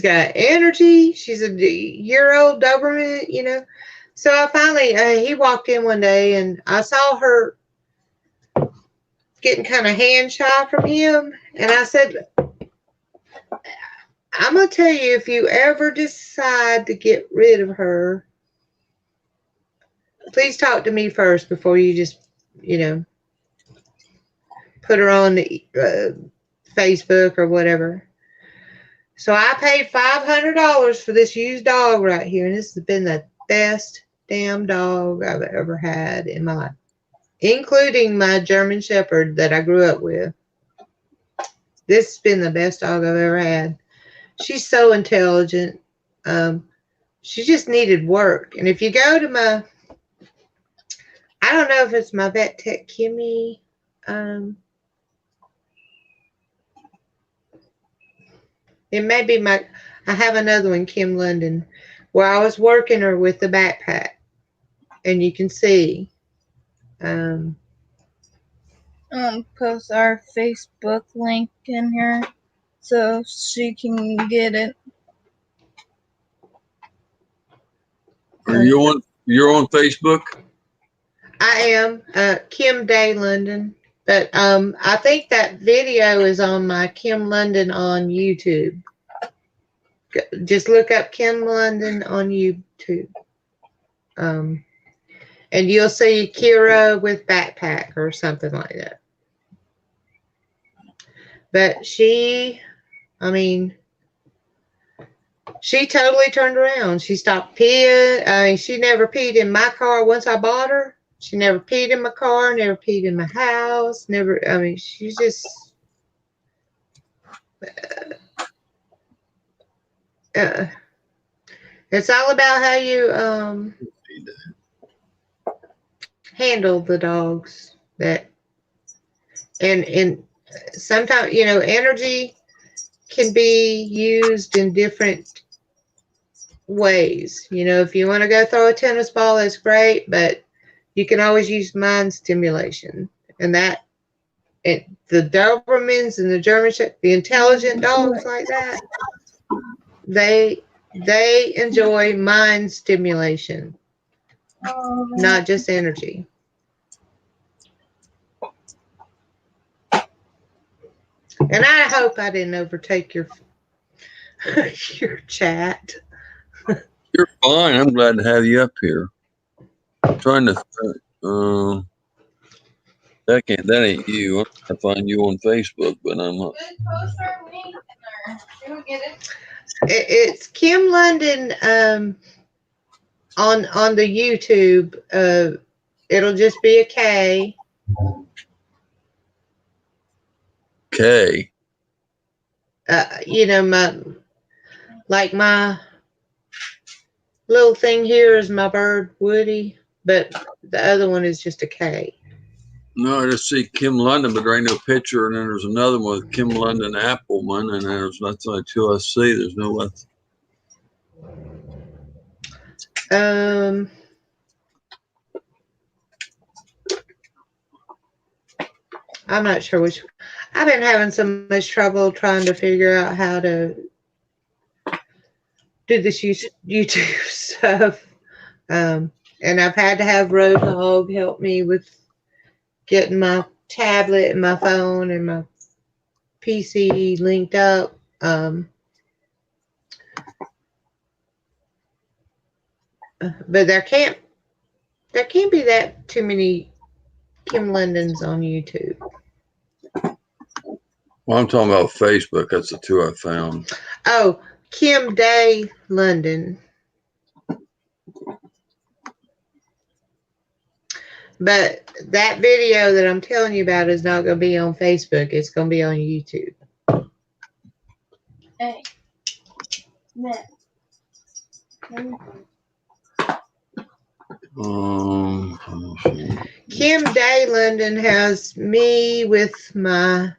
got energy. She's a year-old Doberman, So I finally, he walked in one day and I saw her getting kind of hand shy from him. And I said, I'm going to tell you, if you ever decide to get rid of her, please talk to me first before you just, put her on the Facebook or whatever. So I paid $500 for this used dog right here. And this has been the best damn dog I've ever had in my life, including my German Shepherd that I grew up with. This has been the best dog I've ever had. She's so intelligent. She just needed work. And if you go to I don't know if it's my Vet Tech Kimmy. It may be I have another one, Kim London, where I was working her with the backpack. And you can see. Post our Facebook link in here so she can get it. You're on Facebook? I am Kim Day London, but I think that video is on my Kim London on YouTube. Just look up Kim London on YouTube, and you'll see Kira with backpack or something like that. But she totally turned around. She stopped peeing. She never peed in my car once I bought her. She never peed in my car, never peed in my house, never, she's just, it's all about how you handle the dogs and sometimes, energy can be used in different ways. If you want to go throw a tennis ball, that's great, but you can always use mind stimulation, and the Dobermans and the German Shepherd, the intelligent dogs like that, they enjoy mind stimulation, not just energy. And I hope I didn't overtake your your chat. You're fine. I'm glad to have you up here. I'm trying to. That ain't you. I'm trying to find you on Facebook, but I'm not. It's Kim London on the YouTube. It'll just be a K. K. You know, my little thing here is my bird Woody, but the other one is just a K. No, I just see Kim London, but there ain't no picture. And then there's another one with Kim London Appleman, and there's that's only two I see. There's no other. I'm not sure which. I've been having so much trouble trying to figure out how to do this YouTube stuff. And I've had to have Roadhog help me with getting my tablet and my phone and my PC linked up. But there can't be that too many Kim Londons on YouTube. Well, I'm talking about Facebook. That's the two I found. Oh, Kim Day London. But that video that I'm telling you about is not going to be on Facebook. It's going to be on YouTube. Hey. Kim Day London has me with my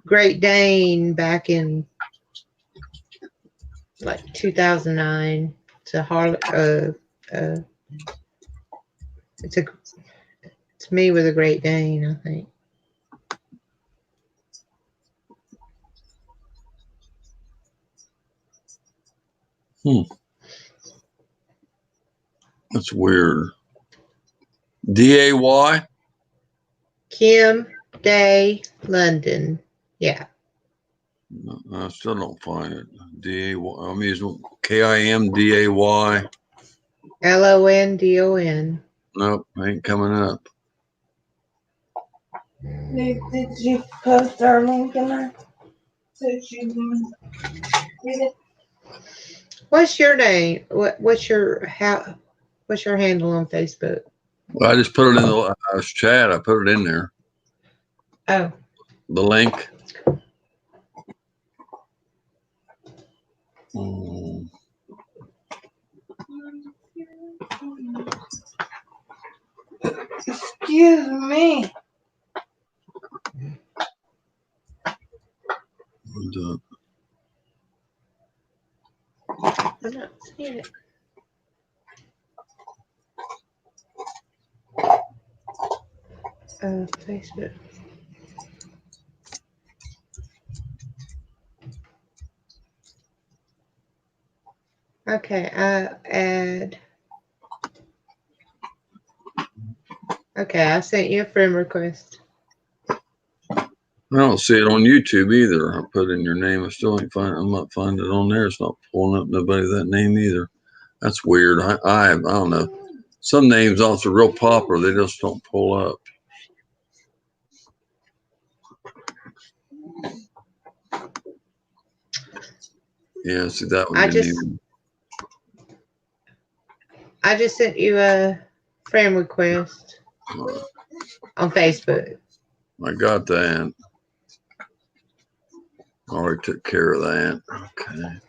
Great Dane back in like 2009. It's me with a Great Dane, I think. That's weird. D-A-Y? Kim Day London. Yeah. No, I still don't find it. D-A-Y. I'm using K-I-M-D-A-Y. London. Nope, ain't coming up. Did you post our link in there? So you can read it? What's your name? What's your handle on Facebook? Well, I just put it in the chat. I put it in there. Oh. The link. Excuse me. I'm not seeing it. Facebook. Okay, add. Okay, I sent you a friend request. I don't see it on YouTube either. I put in your name. I still ain't find. I'm not finding it on there. It's not pulling up nobody that name either. That's weird. I don't know. Some names also real popular. They just don't pull up. Yeah, see that one. I just sent you a friend request on Facebook. I got that. Already took care of that. Okay.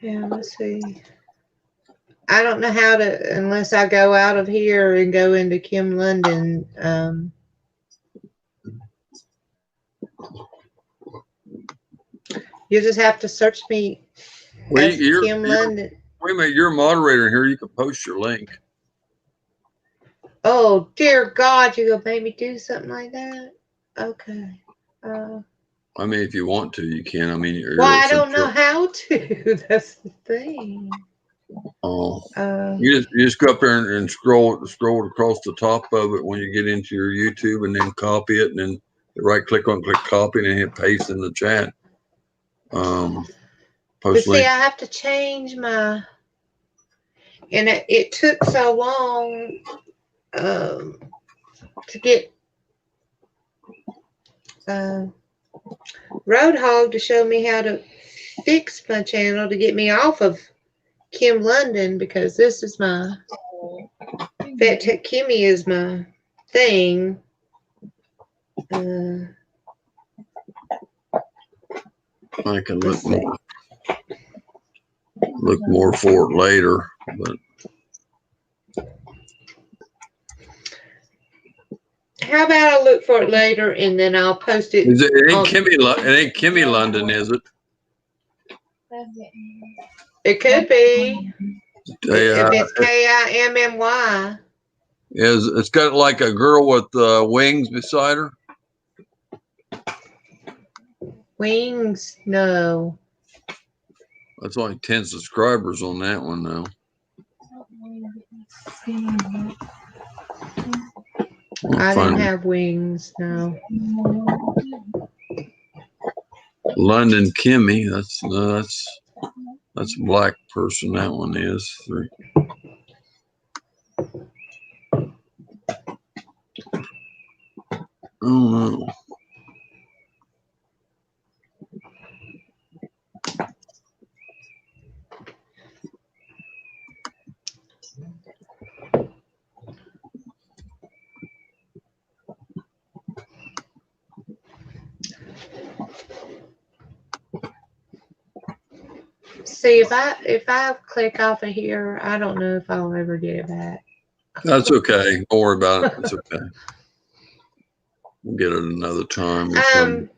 Yeah, let's see. I don't know how to, unless I go out of here and go into Kim London. You just have to search me as Kim London. Wait a minute, you're a moderator here. You can post your link. Oh, dear God, you're going to make me do something like that? Okay. I mean, if you want to, you can. I mean, you're Well, I listening don't know to- how to. That's the thing. Oh, Uh, you just go up there and scroll across the top of it when you get into your YouTube, and then copy it, and then right click copy, and then hit paste in the chat. but Post see, link. I have to change my, and it took so long to get Roadhog to show me how to fix my channel to get me off of Kim London, because this is my Vet Tech Kimmy is my thing. I can Let's look more for it later, but how about I look for it later and then I'll post it. it ain't on- Kimmy London, is it? It could be. They, If it's Kimmy. it's got like a girl with wings beside her. Wings, no. That's only 10 subscribers on that one now. I didn't have wings, no. London Kimmy. That's a black person. That one is 3. Oh no. See, if I click off of here, I don't know if I'll ever get it back. That's okay. Don't worry about it. It's okay. We'll get it another time. or something.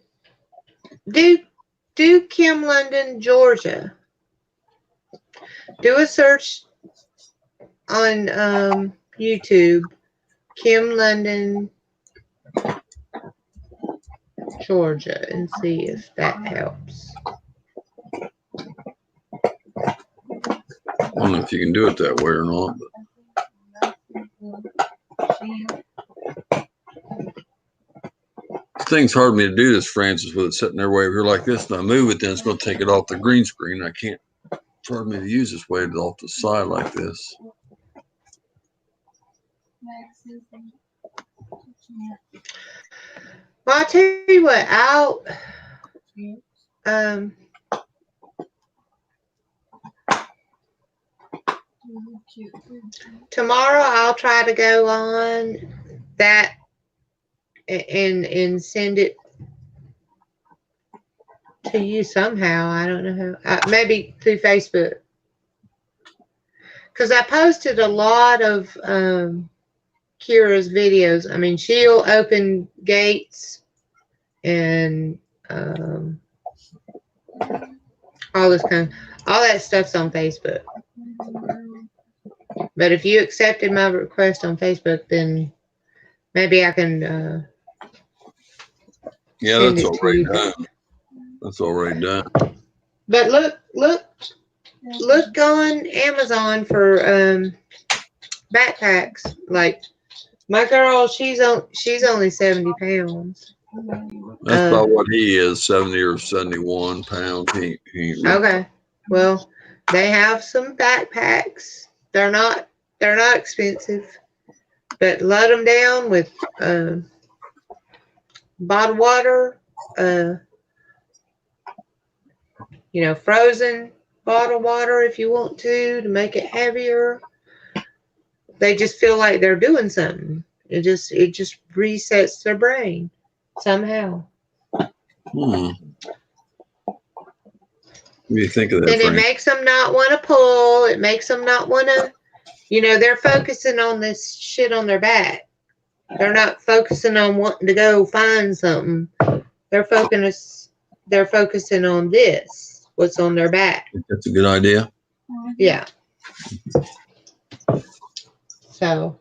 Do Kim London, Georgia. Do a search on YouTube, Kim London, Georgia, and see if that helps. I don't know if you can do it that way or not. But the thing's hard for me to do this, Francis, with it sitting there way over here like this, and I move it, then it's going to take it off the green screen. I can't. It's hard for me to use this way off the side like this. Well, I'll tell you what, tomorrow I'll try to go on that and send it to you somehow. I don't know how. Maybe through Facebook. Because I posted a lot of Kira's videos. I mean, she'll open gates and all that stuff's on Facebook. But if you accepted my request on Facebook, then maybe I can Yeah, send that's it to already you. done. That's already done. But look on Amazon for backpacks. Like my girl, she's only 70 pounds. That's about what he is, 70 or 71 pounds. He Okay. Well, they have some backpacks. They're not expensive, but load them down with bottled water, frozen bottled water if you want to make it heavier. They just feel like they're doing something. It just resets their brain somehow. What do you think of that, And it Frank? makes them not want to pull. It makes them not want to, they're focusing on this shit on their back. They're not focusing on wanting to go find something. They're focusing on this, what's on their back. That's a good idea. Yeah. So,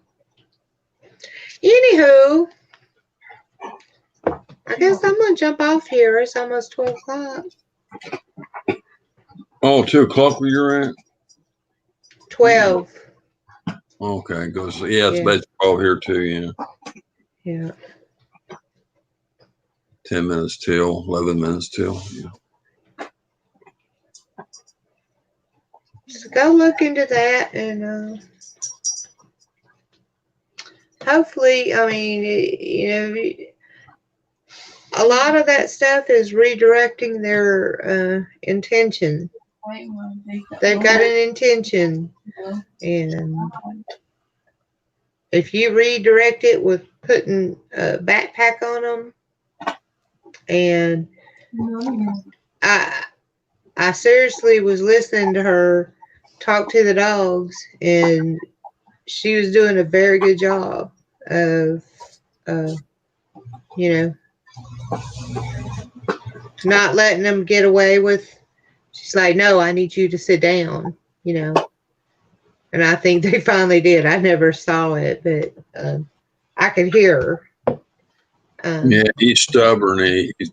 anywho, I guess I'm gonna jump off here. It's almost 12 o'clock. Oh, 2 o'clock where you're at? 12. Okay, goes. Yeah, it's Yeah. baseball here too. Yeah, Yeah. 10 minutes till, 11 minutes till. Yeah. So go look into that and hopefully, I mean, a lot of that stuff is redirecting their intention. They've got an intention, and if you redirect it with putting a backpack on them, and I seriously was listening to her talk to the dogs, and she was doing a very good job of, you know, not letting them get away with. She's like, no, I need you to sit down, you know. And I think they finally did. I never saw it, but I could hear her. Yeah, he's stubborn. He's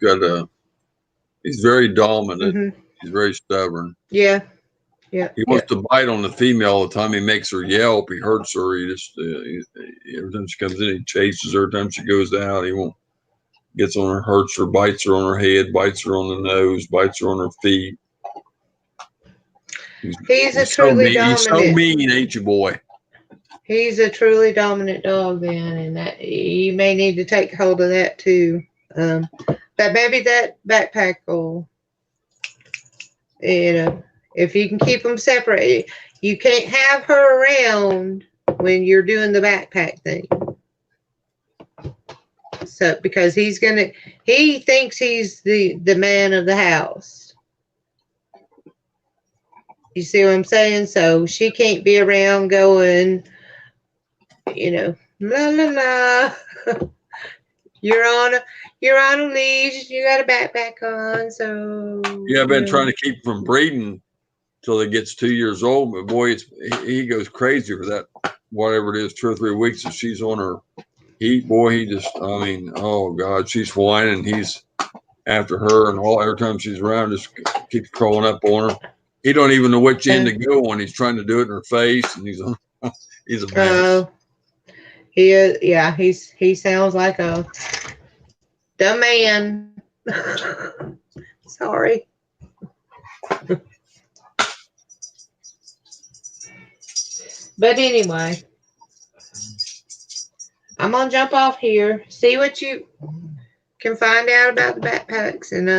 very dominant. Mhm. He's very stubborn. Yeah. Yeah. He wants to bite on the female all the time. He makes her yelp. He hurts her. He just every time she comes in, he chases her. Every time she goes out, he won't. Gets on her, hurts her, bites her on her head, bites her on the nose, bites her on her feet. He's a truly dominant. He's so mean, ain't you, boy? He's a truly dominant dog, then, and that you may need to take hold of that too. But maybe that backpack will, you know, if you can keep them separate. You can't have her around when you're doing the backpack thing. So because he thinks he's the man of the house. You see what I'm saying? So she can't be around going, you know, la la la. You're on a leash. You got a backpack on, so Yeah, I've been trying to keep him from breeding till he gets 2 years old. But boy, he goes crazy for that. Whatever it is, 2 or 3 weeks if she's on her heat. Boy, he just. I mean, oh God, she's whining. He's after her, and every time she's around, just keeps crawling up on her. He don't even know which end to go on. He's trying to do it in her face, and he's a mess. He is. Yeah, he sounds like a dumb man. Sorry. But anyway, I'm gonna jump off here. See what you can find out about the backpacks, and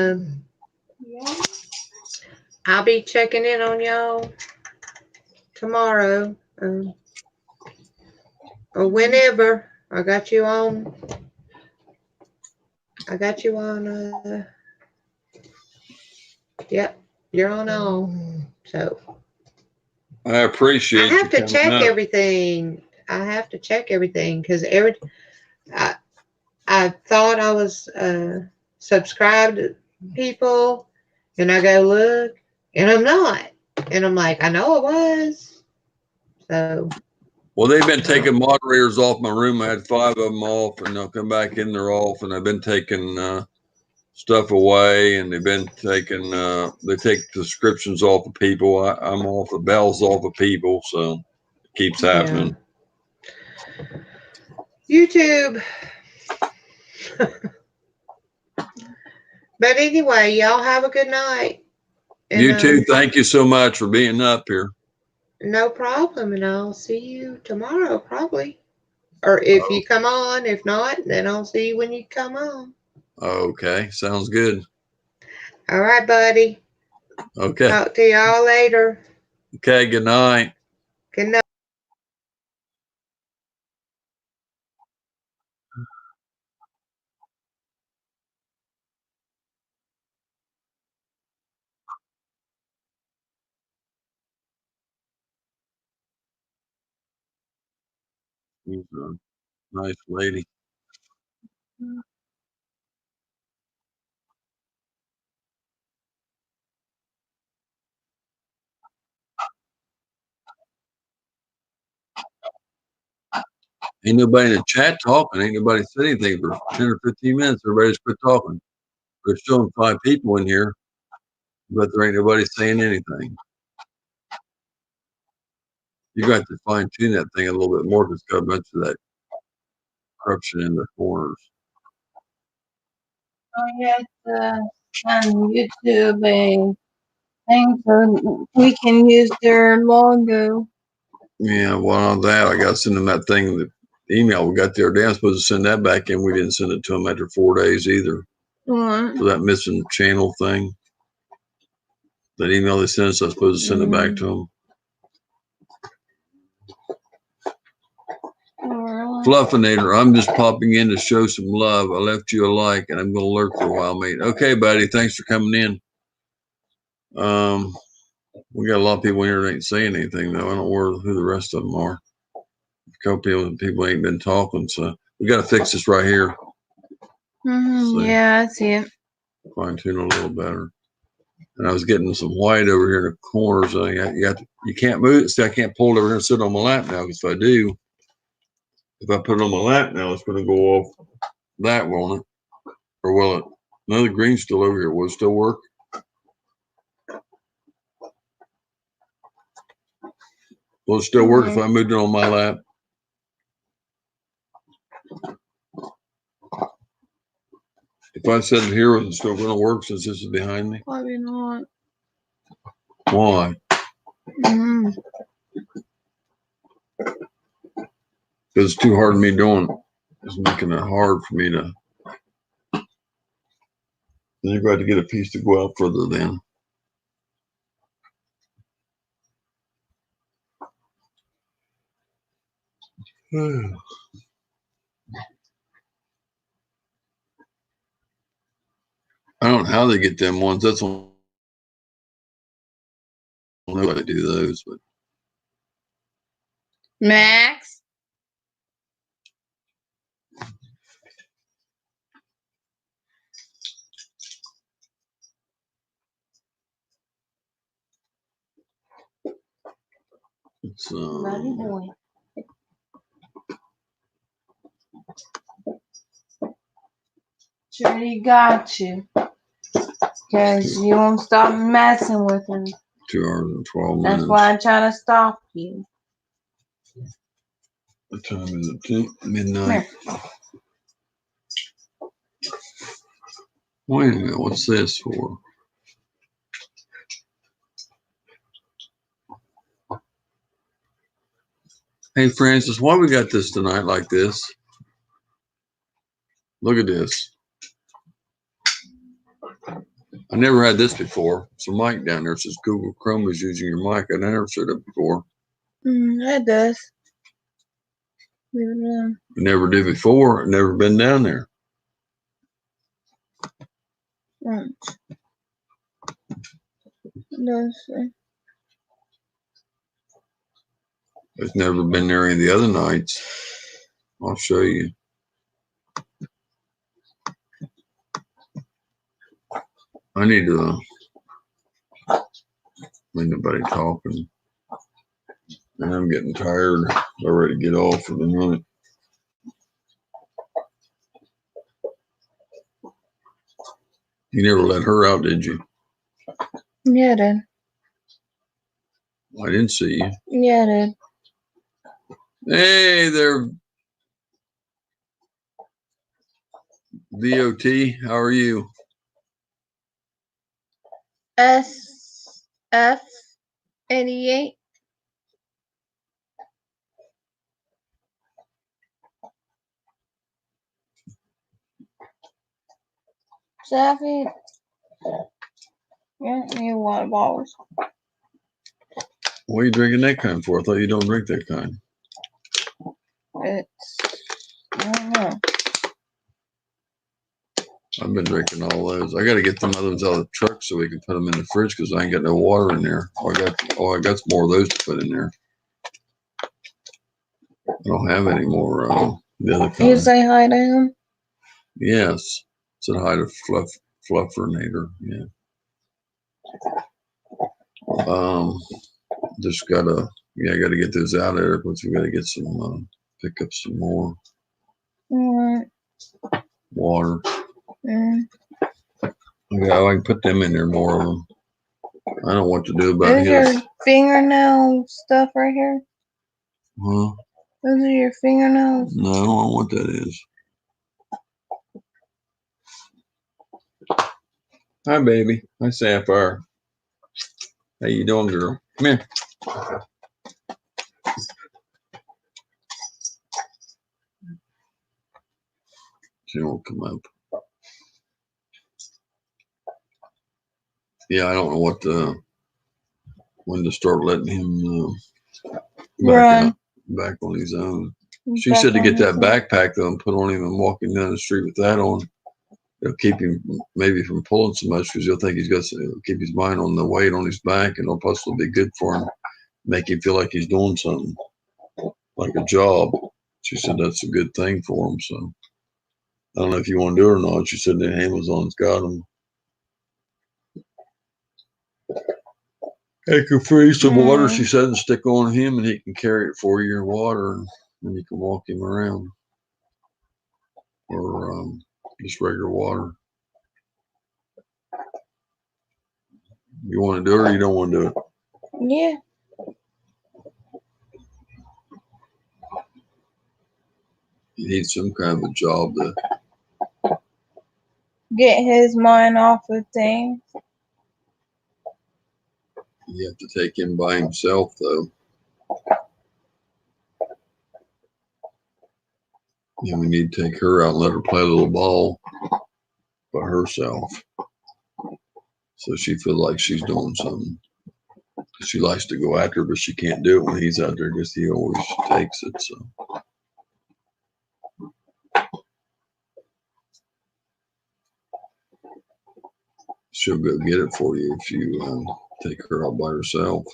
I'll be checking in on y'all tomorrow, or whenever. I got you on. Yep, you're on. So I appreciate. I have to check everything. I have to check everything because I thought I was subscribed to people, and I go look, and I'm not, and I'm like, I know I was. So. Well, they've been taking moderators off my room. I had 5 of them off, and they'll come back in. They're off, and I've been taking stuff away, and they've been taking. They take descriptions off of people. I'm off the bells off of people, so it keeps happening. Yeah. YouTube. But anyway, y'all have a good night. And, you too. Thank you so much for being up here. No problem, and I'll see you tomorrow, probably. Or if you come on. If not, then I'll see you when you come on. Okay, sounds good. All right, buddy. Okay. Talk to y'all later. Okay, good night. Good night. She's a nice lady. Ain't nobody in the chat talking. Ain't nobody said anything for 10 or 15 minutes. Everybody just quit talking. There's still 5 people in here, but there ain't nobody saying anything. You got to fine tune that thing a little bit more because it's got a bunch of that corruption in the corners. Oh, yes, on YouTube a thing so we can use their logo. Yeah, well, on that, I got to send them that thing, the email we got the other day. I'm supposed to send that back in. We didn't send it to them after 4 days either. What? For that missing channel thing. That email they sent us, I was supposed to send it back to them. Fluffinator, I'm just popping in to show some love. I left you a like and I'm going to lurk for a while, mate. Okay, buddy. Thanks for coming in. We got a lot of people here that ain't saying anything, though. I don't know who the rest of them are. A couple people ain't been talking, so we got to fix this right here. Yeah, I see it. Fine tune it a little better. And I was getting some white over here in the corners. You can't move it. See, I can't pull it over here and sit on my lap now, because if I do, if I put it on my lap now, it's going to go off that, won't it? Or will it? No, the green's still over here. Will it still work? Will it still work if I moved it on my lap? If I sit here, is it still going to work since this is behind me? Probably not. Why? Mm-hmm. Because it's too hard for me doing it. It's making it hard for me to. Then you've got to get a piece to go out further then. I don't know how they get them ones. That's one. I don't know how to do those, but Max? it's Buddy boy. Sure, he got you. Because you won't stop messing with him. 2 hours and 12 minutes. That's why I'm trying to stop you. What time is it? Midnight. Wait a minute. What's this for? Hey, Francis, why we got this tonight like this? Look at this. I never had this before. It's a mic down there. It says Google Chrome is using your mic. I never said it before. It does. Leave it alone. I never did before. I've never been down there. It does say. I've never been there any of the other nights. I'll show you. I need to ain't nobody talking. And I'm getting tired. I'm ready to get off for the night. You never let her out, did you? Yeah, I did. I didn't see you. Yeah, I did. Hey there, VOT. How are you? SF88. Safi. Yeah, me water bottles. What are you drinking that kind for? I thought you don't drink that kind. It's, I don't know. I've been drinking all those. I got to get them others out of the truck so we can put them in the fridge because I ain't got no water in there. I got some more of those to put in there. I don't have any more. The other kind. You say hi to him? Yes. Said hi to Fluffinator. Yeah. Just gotta, I gotta get those out of there because we gotta get some pick up some more Mm, water. mm. Yeah, I can put them in there more of them. I don't know what to do about Those are his. your fingernail stuff right here. Huh? Those are your fingernails. No, I don't know what that is. Hi, baby. Hi, Sapphire. How you doing, girl? Come here. She won't come up. Yeah, I don't know what when to start letting him Run. back on his own. He's She back said to on get his that own. backpack though and put on him and walking down the street with that on. It'll keep him maybe from pulling so much because he'll think he's got to keep his mind on the weight on his back, and it'll possibly be good for him, make him feel like he's doing something, like a job. She said that's a good thing for him. So I don't know if you want to do it or not. She said that Amazon's got them. They can freeze some water, she said, and stick on him, and he can carry it for you in water, and then you can walk him around. Or just regular water. You want to do it or you don't want to do it? Yeah. You need some kind of a job to. Get his mind off of things. You have to take him by himself, though. And we need to take her out and let her play a little ball by herself. So she feels like she's doing something. She likes to go after, but she can't do it when he's out there because he always takes it. So she'll go get it for you if you take her out by herself.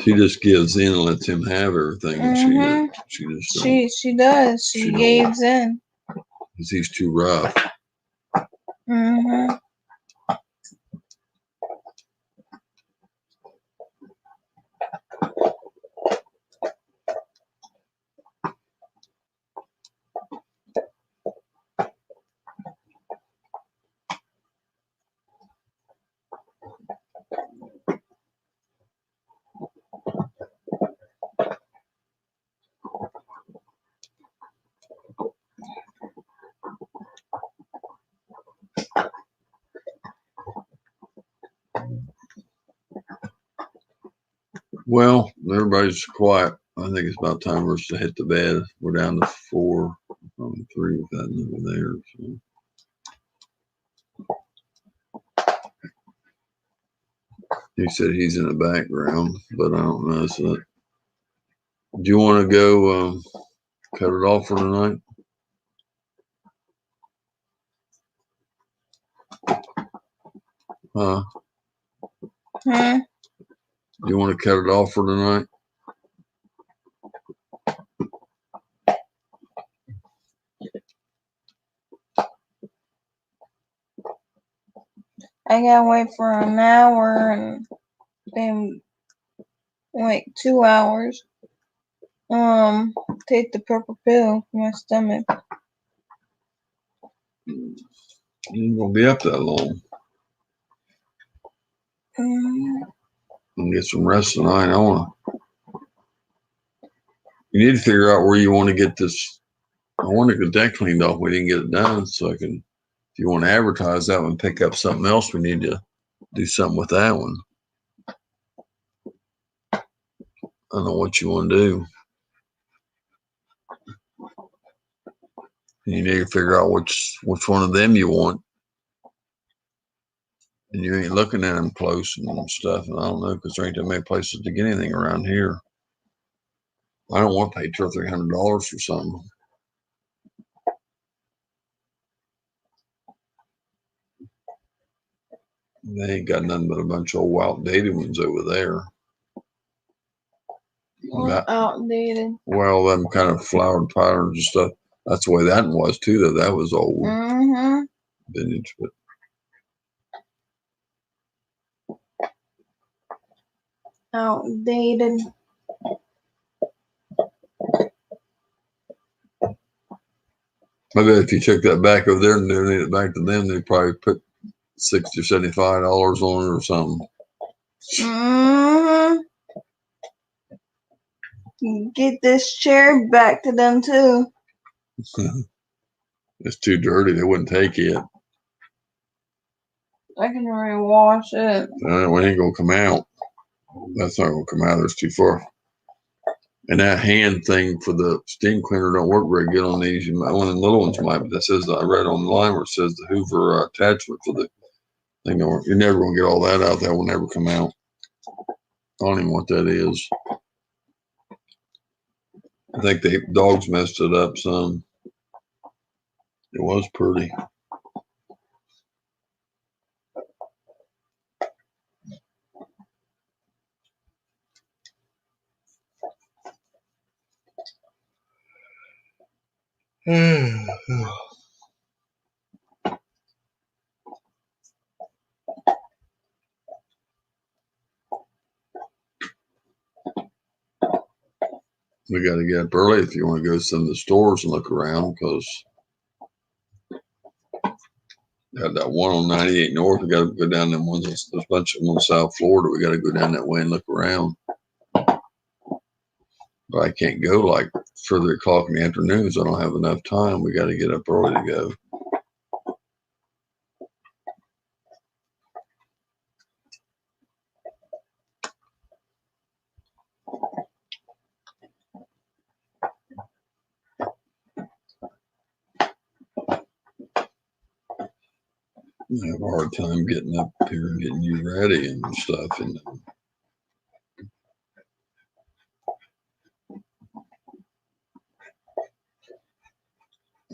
She just gives in and lets him have everything. And she just don't. She does. She gives in. Because he's too rough. Mm-hmm. Well, everybody's quiet. I think it's about time for us to hit the bed. We're down to 4, 3 with that over there. So. He said he's in the background, but I don't know. So, do you want to go cut it off for tonight? Huh? Do you want to cut it off for tonight? I gotta wait for an hour and then like 2 hours. Take the purple pill for my stomach. You ain't gonna be up that long. And get some rest tonight. You need to figure out where you want to get this. I want to get that cleaned off. We didn't get it done, so I can. If you want to advertise that one, pick up something else. We need to do something with that one. I don't know what you want to do. You need to figure out which one of them you want. And you ain't looking at them close and stuff. And I don't know because there ain't that many places to get anything around here. I don't want to pay $200 or $300 for something. They ain't got nothing but a bunch of old outdated ones over there. Outdated. Well, them kind of flowered patterns and stuff. That's the way that one was too, though. That was old. Vintage, but outdated. I bet if you took that back over there and donated it back to them, they'd probably put $60 or $75 on it or something. Mm-hmm. Get this chair back to them too. It's too dirty. They wouldn't take it. I can already wash it. We ain't gonna come out. That's not gonna come out. It's too far. And that hand thing for the steam cleaner don't work very good on these. You might, one of the little ones might, but that says, I read online where it says the Hoover attachment for the thing don't work. You're never gonna get all that out. That will never come out. I don't even know what that is. I think the dogs messed it up some. It was pretty. We got to get up early if you want to go to some of the stores and look around, because got that one on 98 North. We got to go down them ones. There's a bunch of them on South Florida. We got to go down that way and look around. But I can't go like 3 o'clock in the afternoons. I don't have enough time. We got to get up early to go. I have a hard time getting up here and getting you ready and stuff. And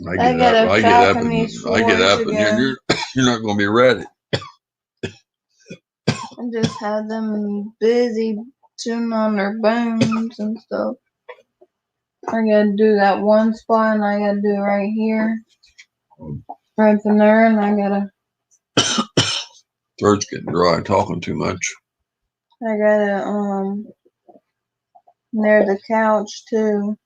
I get up, and you're not going to be ready. I just had them busy chewing on their bones and stuff. I gotta do that one spot, and I gotta do it right here, right from there, and I gotta. Throat's getting dry, talking too much. I gotta near the couch too.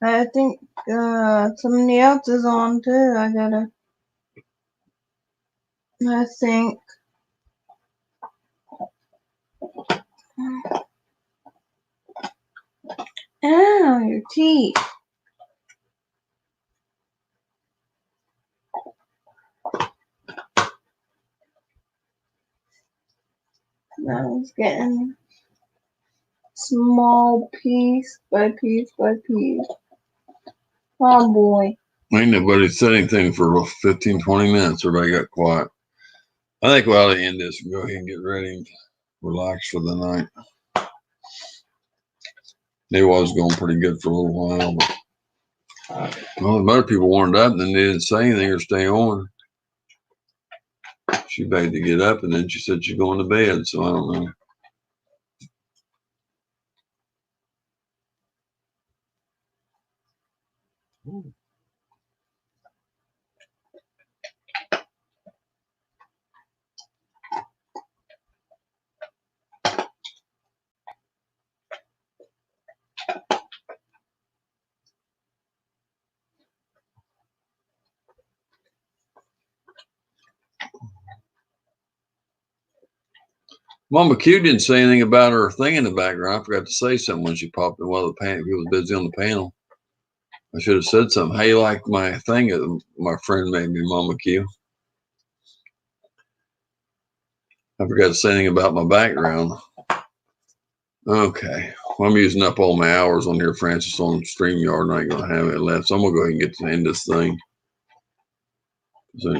I think somebody else is on too. I think. Ow, your teeth. That was getting small piece by piece by piece. Oh boy. Ain't nobody said anything for 15, 20 minutes. Everybody got quiet. I think we ought to end this and go ahead and get ready and relax for the night. It was going pretty good for a little while, but well, the other people warmed up and then they didn't say anything or stay on. She begged to get up and then she said she's going to bed, so I don't know. Mama Q didn't say anything about her thing in the background. I forgot to say something when she popped in while the panel. He was busy on the panel. I should have said something. How you like my thing? My friend made me, Mama Q. I forgot to say anything about my background. Okay. Well, I'm using up all my hours on here, Francis, on StreamYard, and I ain't going to have it left. So I'm going to go ahead and get to the end of this thing. So,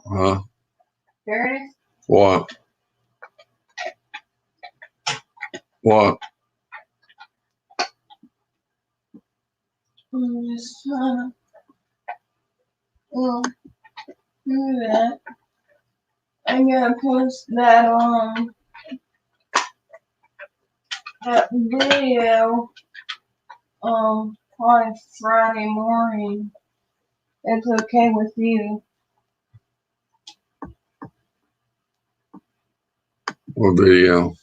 huh? Curtis? What? What? Well, do that. I'm gonna post that on that video on Friday morning. It's okay with you. What video?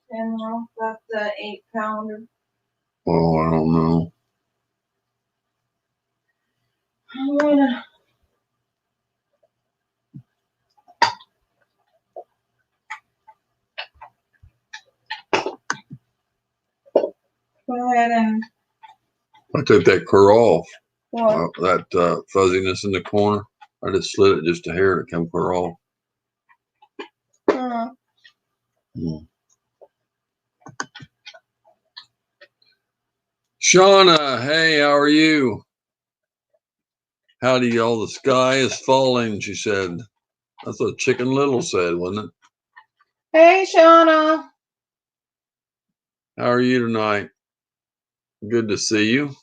And that's the 8-pounder. Oh, I don't know. I'm gonna go ahead and I took that cur off. what? That fuzziness in the corner. I just slid it just a hair to come clear off. Hmm. Shauna, hey, how are you? Howdy, y'all. The sky is falling, she said. That's what Chicken Little said, wasn't it? Hey, Shauna. How are you tonight? Good to see you.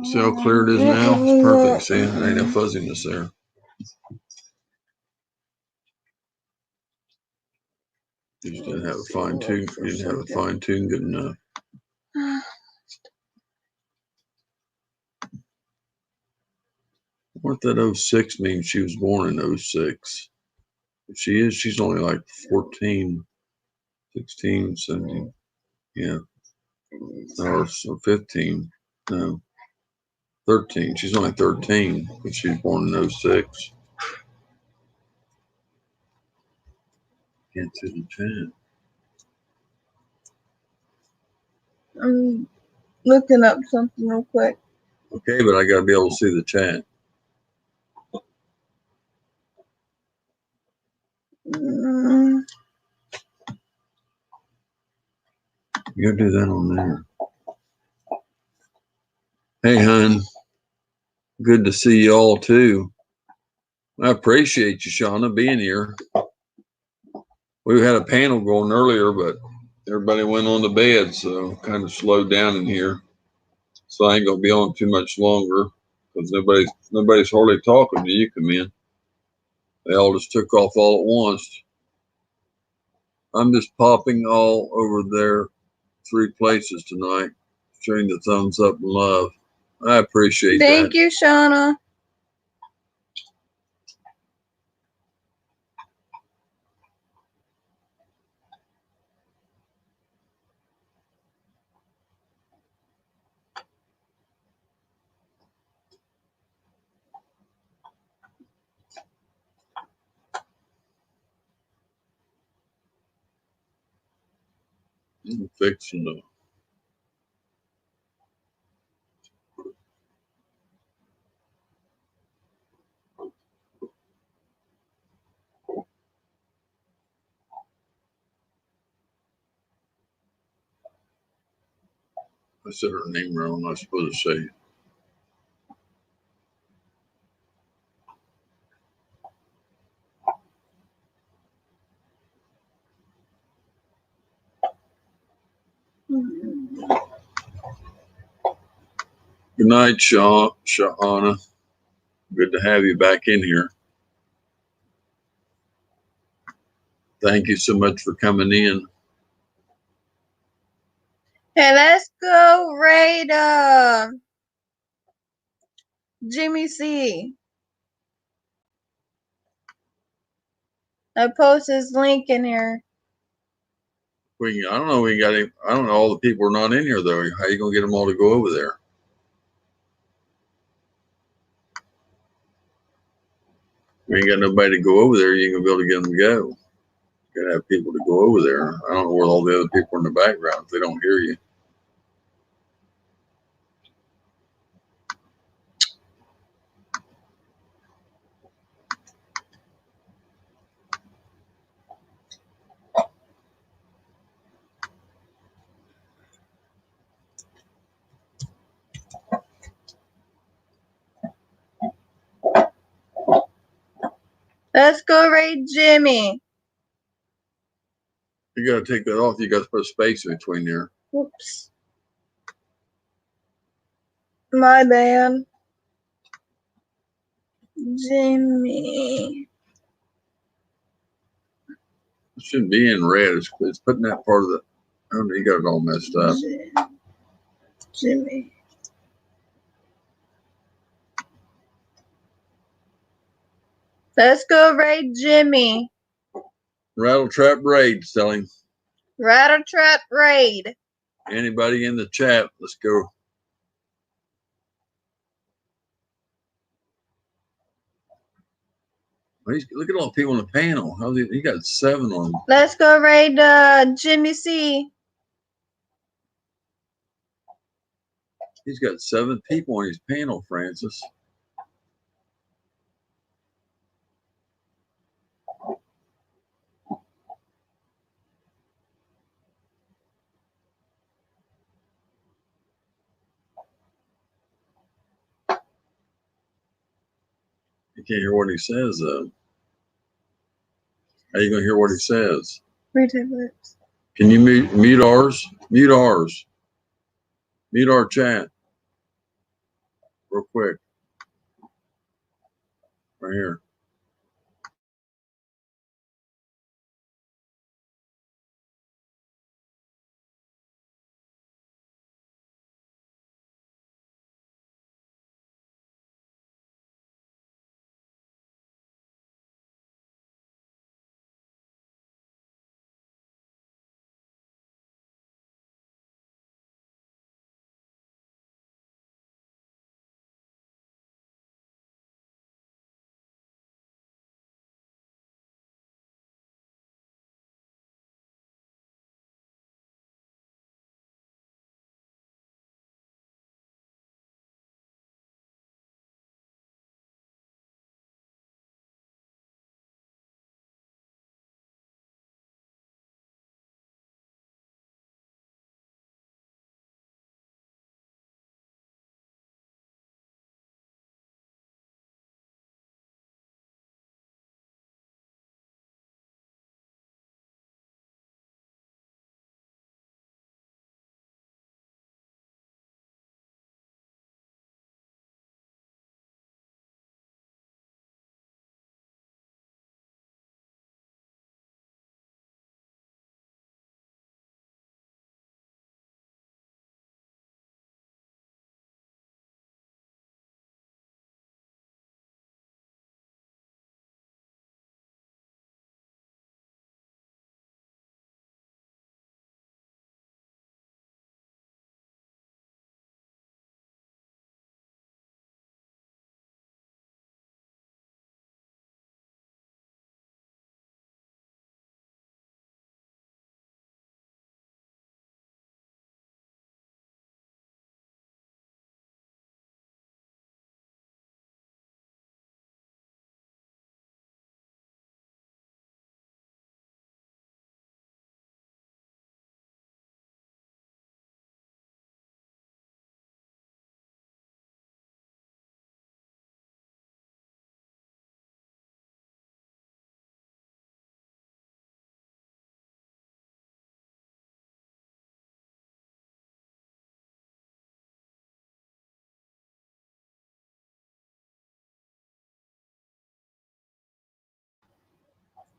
See how clear it is now? It's perfect. See, there ain't no fuzziness there. You just didn't have a fine tune. You didn't have a fine tune good enough. What that 06 means? She was born in 06. If she is, she's only like 14, 16, 17. Yeah. Or so 15. No. 13. She's only 13, but she's born in 06. Can't see the chat. I'm looking up something real quick. Okay, but I gotta be able to see the chat. You gotta do that on there. Hey, hun. Good to see you all too. I appreciate you, Shauna, being here. We had a panel going earlier, but everybody went on to bed, so kind of slowed down in here. So I ain't gonna be on too much longer because nobody's hardly talking till you come in. They all just took off all at once. I'm just popping all over their 3 places tonight, showing the thumbs up and love. I appreciate that. Thank you, Shauna. I'm fixing to. I said her name wrong. I'm not supposed to say it. Good night, Shauna. Good to have you back in here. Thank you so much for coming in. Hey, let's go raid Jimmy C. I post his link in here. I don't know. I don't know. All the people are not in here though. How are you gonna get them all to go over there? We ain't got nobody to go over there. You ain't gonna be able to get them to go. You gotta have people to go over there. I don't know where all the other people are in the background if they don't hear you. Let's go raid Jimmy. You gotta take that off. You gotta put a space in between there. Whoops. My bad. Jimmy. It should be in red. It's putting that part of the. Oh, you got it all messed up. Jimmy. Let's go raid Jimmy. Rattle Trap Raid's telling Rattle Trap raid. anybody in the chat. Let's go. Look at all the people on the panel. He got 7 on them. Let's go raid Jimmy C. He's got 7 people on his panel, Francis. You can't hear what he says, though. How you going to hear what he says? Read it, lips. Can you mute ours? Mute ours. Mute our chat. Real quick. Right here.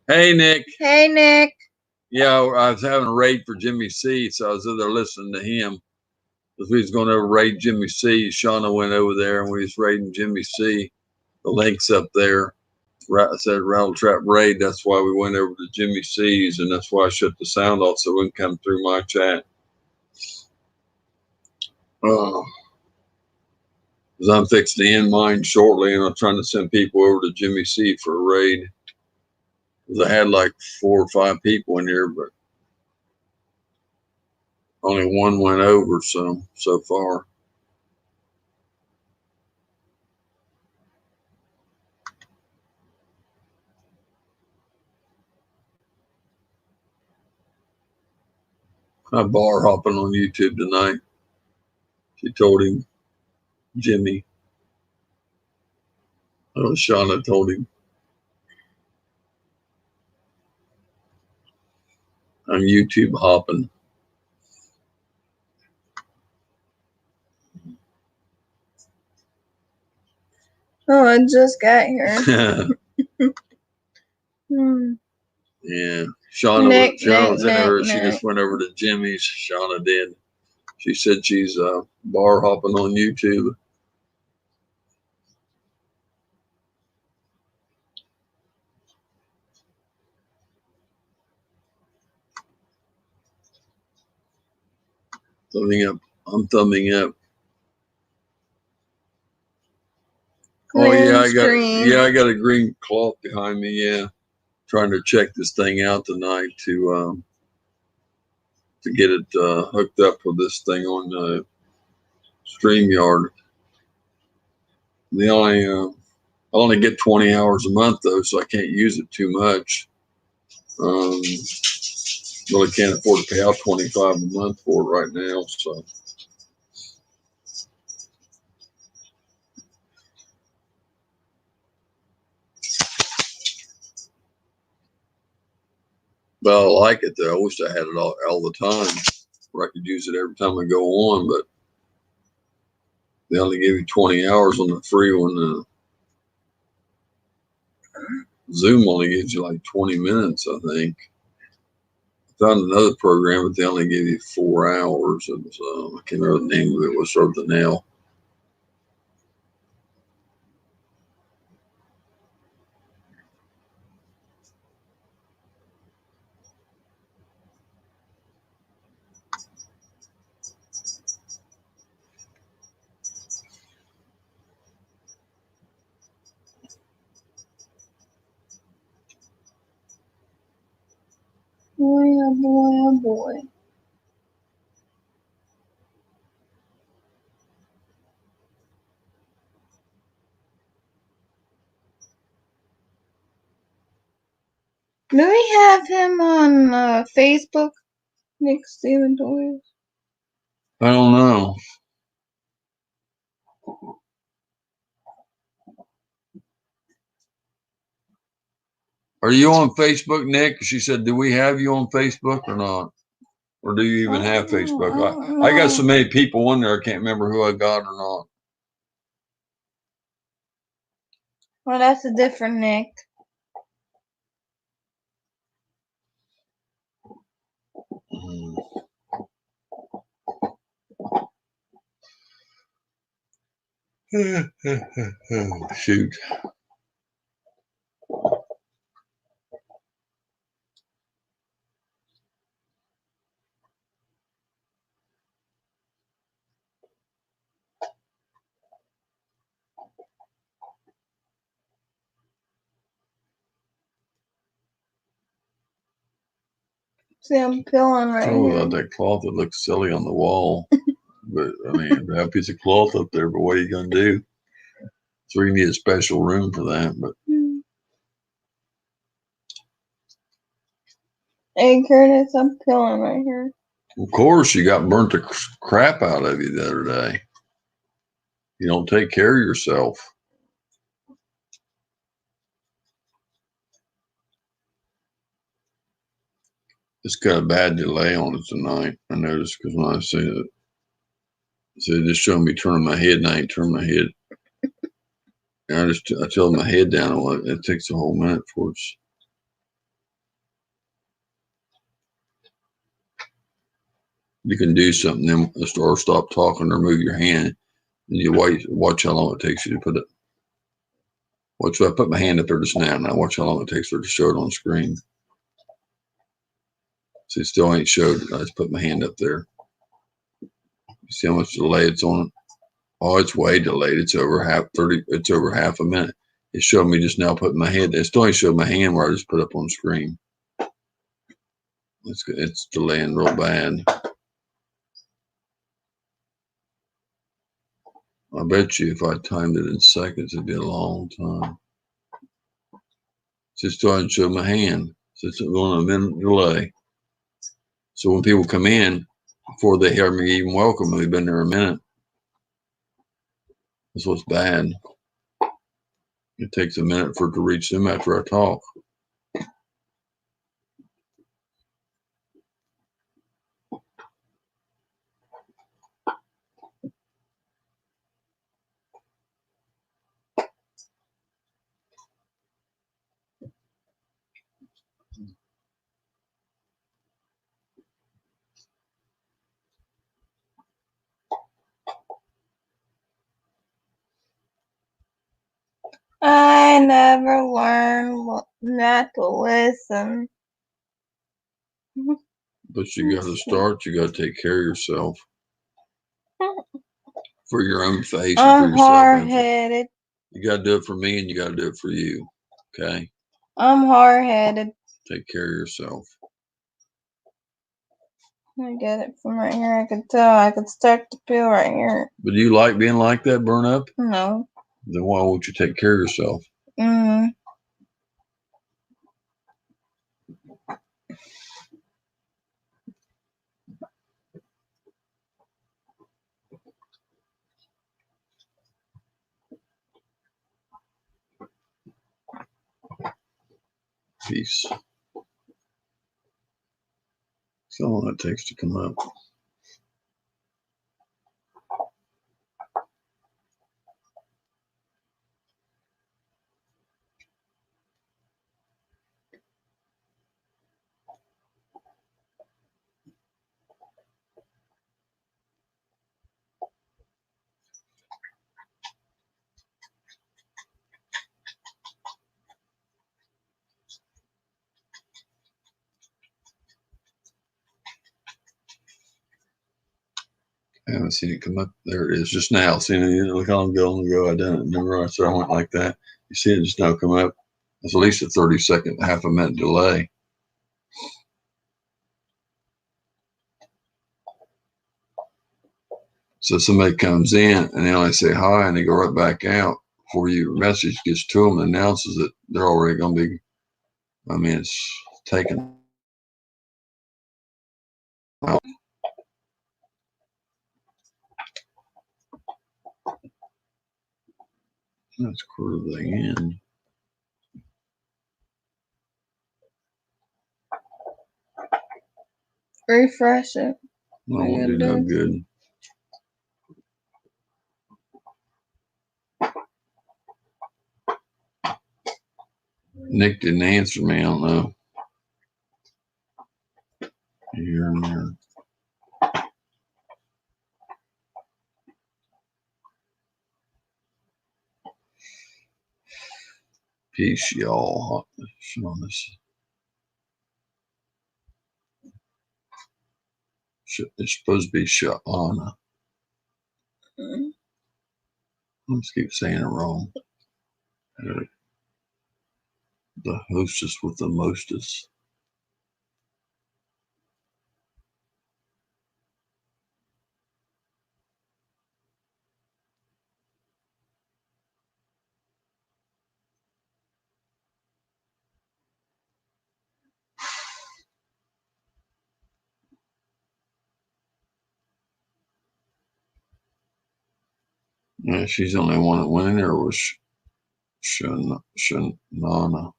Hey, Nick. Hey, Nick. Yeah, I was having a raid for Jimmy C, so I was there listening to him. Because we was going to raid Jimmy C. Shauna went over there and we was raiding Jimmy C. The link's up there. I said Rattle Trap Raid. That's why we went over to Jimmy C's, and that's why I shut the sound off so it wouldn't come through my chat. Because I'm fixing to end mine shortly, and I'm trying to send people over to Jimmy C for a raid. Because I had like 4 or 5 people in here, but only one went over so far. I'm bar hopping on YouTube tonight. She told him, Jimmy. Shauna told him. I'm YouTube hopping. Oh, I just got here. Hmm. Yeah. Shauna Nick, was, Shauna Nick, was in Nick, there. She Nick. just went over to Jimmy's. Shauna did. She said she's bar hopping on YouTube. Thumbing up. I'm thumbing up. Oh yeah, I got a green cloth behind me. Yeah, trying to check this thing out tonight to get it hooked up with this thing on StreamYard. I only get 20 hours a month though, so I can't use it too much. Um, really can't afford to pay out 25 a month for it right now. So. But I like it though. I wish I had it all the time, where I could use it every time I go on. But they only give you 20 hours on the free one. Zoom only gives you like 20 minutes, I think. I found another program, but they only give you 4 hours. It was, I can't remember the name of it. It was something now. Boy, oh boy, oh boy. Do we have him on Facebook? Nick Steven Toys. I don't know. Are you on Facebook, Nick? She said, do we have you on Facebook or not? Or do you even have Facebook? I got so many people on there, I can't remember who I got or not. Well, that's a different Nick. Shoot. See, I'm peeling right Oh, here. without that cloth, it looks silly on the wall. But I mean, that piece of cloth up there, but what are you going to do? So you need a special room for that. But Hey, Curtis, I'm peeling right here. of course, you got burnt the crap out of you the other day. You don't take care of yourself. It's got a bad delay on it tonight. I noticed because when I see it, so it just showing me turning my head, and I ain't turning my head. And I tilt my head down, and it takes a whole minute for it. You can do something, then or stop talking or move your hand, and you watch how long it takes you to put it. Watch, I put my hand up there just now, and I watch how long it takes for it to show it on screen. See, it still ain't showed it. I just put my hand up there. You see how much delay it's on it? Oh, it's way delayed. It's over it's over half a minute. It showed me just now putting my head. It still ain't showed my hand where I just put up on screen. It's delaying real bad. I bet you if I timed it in seconds, it'd be a long time. Just starting to show my hand. So it's going a minute delay. So when people come in, before they hear me even welcome, they've been there a minute. That's what's bad. It takes a minute for it to reach them after I talk. never learned not to listen. But you got to start. You got to take care of yourself for your own face and for I'm yourself. hard-headed. You got to do it for me, and you got to do it for you. Okay. I'm hard-headed. Take care of yourself. I get it from right here. I could tell. I could start to feel right here. But do you like being like that, burn up? No. Then why won't you take care of yourself? Peace. That's all that takes to come up. I haven't seen it come up. There it is just now. Seeing it, look how long ago I done it. Remember I said I went like that. You see it just now come up. It's at least a 30-second, half a minute delay. So somebody comes in and they only say hi and they go right back out before your message gets to them and announces that they're already going to be, I mean, it's taken out. That's quarter of the end. Refresh it. I won't do no good. Nick didn't answer me. I don't know. Here and there. Peace, y'all. Showing this. It's supposed to be Sha'ana. I just keep saying it wrong. The hostess with the mostest. Yeah, she's the only one that went in there was Shanana.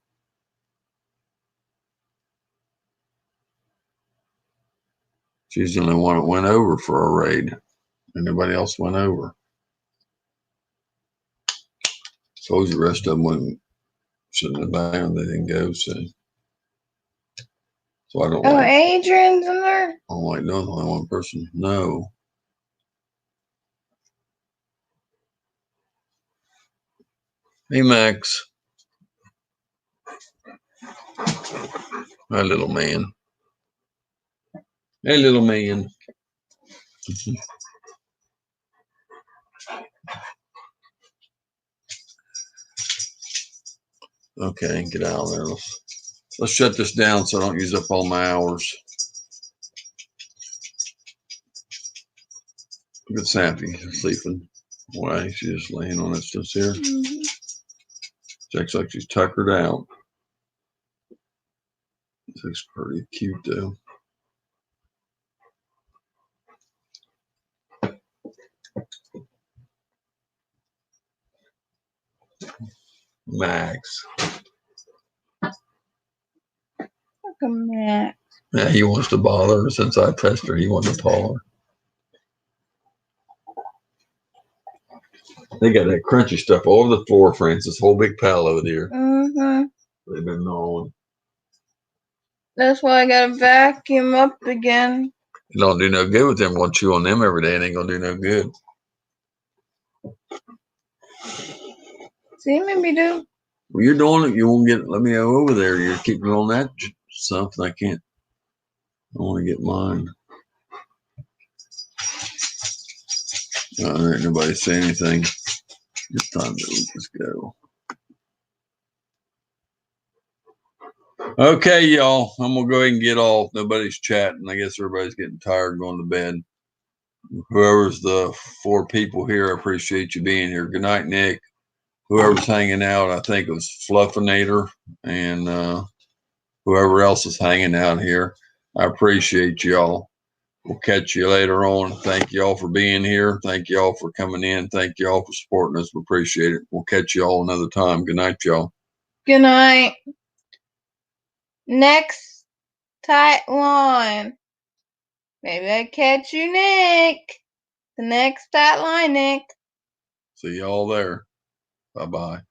She's the only one that went over for a raid. Anybody else went over. Suppose the rest of them wouldn't shouldn't have been. They didn't go, so I don't Oh, like. Adrian's in there? I don't like knowing only one person. No. Hey, Max. Hi, little man. Hey, little man. Okay, get out of there. Let's shut this down so I don't use up all my hours. Look at Sappy sleeping. Why? She's just laying on that stuff here. She acts like she's tuckered out. This looks pretty cute though. Max. Look at Max. Yeah, he wants to bother her. Since I touched her, he wants to paw her. They got that crunchy stuff all over the floor, Francis. Whole big pile over there. They've been gnawing. That's why I gotta vacuum up again. It don't do no good with them. Gonna chew on them every day. It ain't gonna do no good. See, maybe do. Well, you're doing it. You won't get. Let me know over there. You're keeping on that something. I can't. I want to get mine. Ain't nobody say anything. It's time to just go. Okay, y'all. I'm gonna go ahead and get off. Nobody's chatting. I guess everybody's getting tired going to bed. Whoever's the 4 people here, I appreciate you being here. Good night, Nick. Whoever's hanging out, I think it was Fluffinator and whoever else is hanging out here. I appreciate y'all. We'll catch you later on. Thank y'all for being here. Thank y'all for coming in. Thank y'all for supporting us. We appreciate it. We'll catch y'all another time. Good night, y'all. Good night. Next tight line. Maybe I catch you, Nick. The next tight line, Nick. See y'all there. Bye-bye.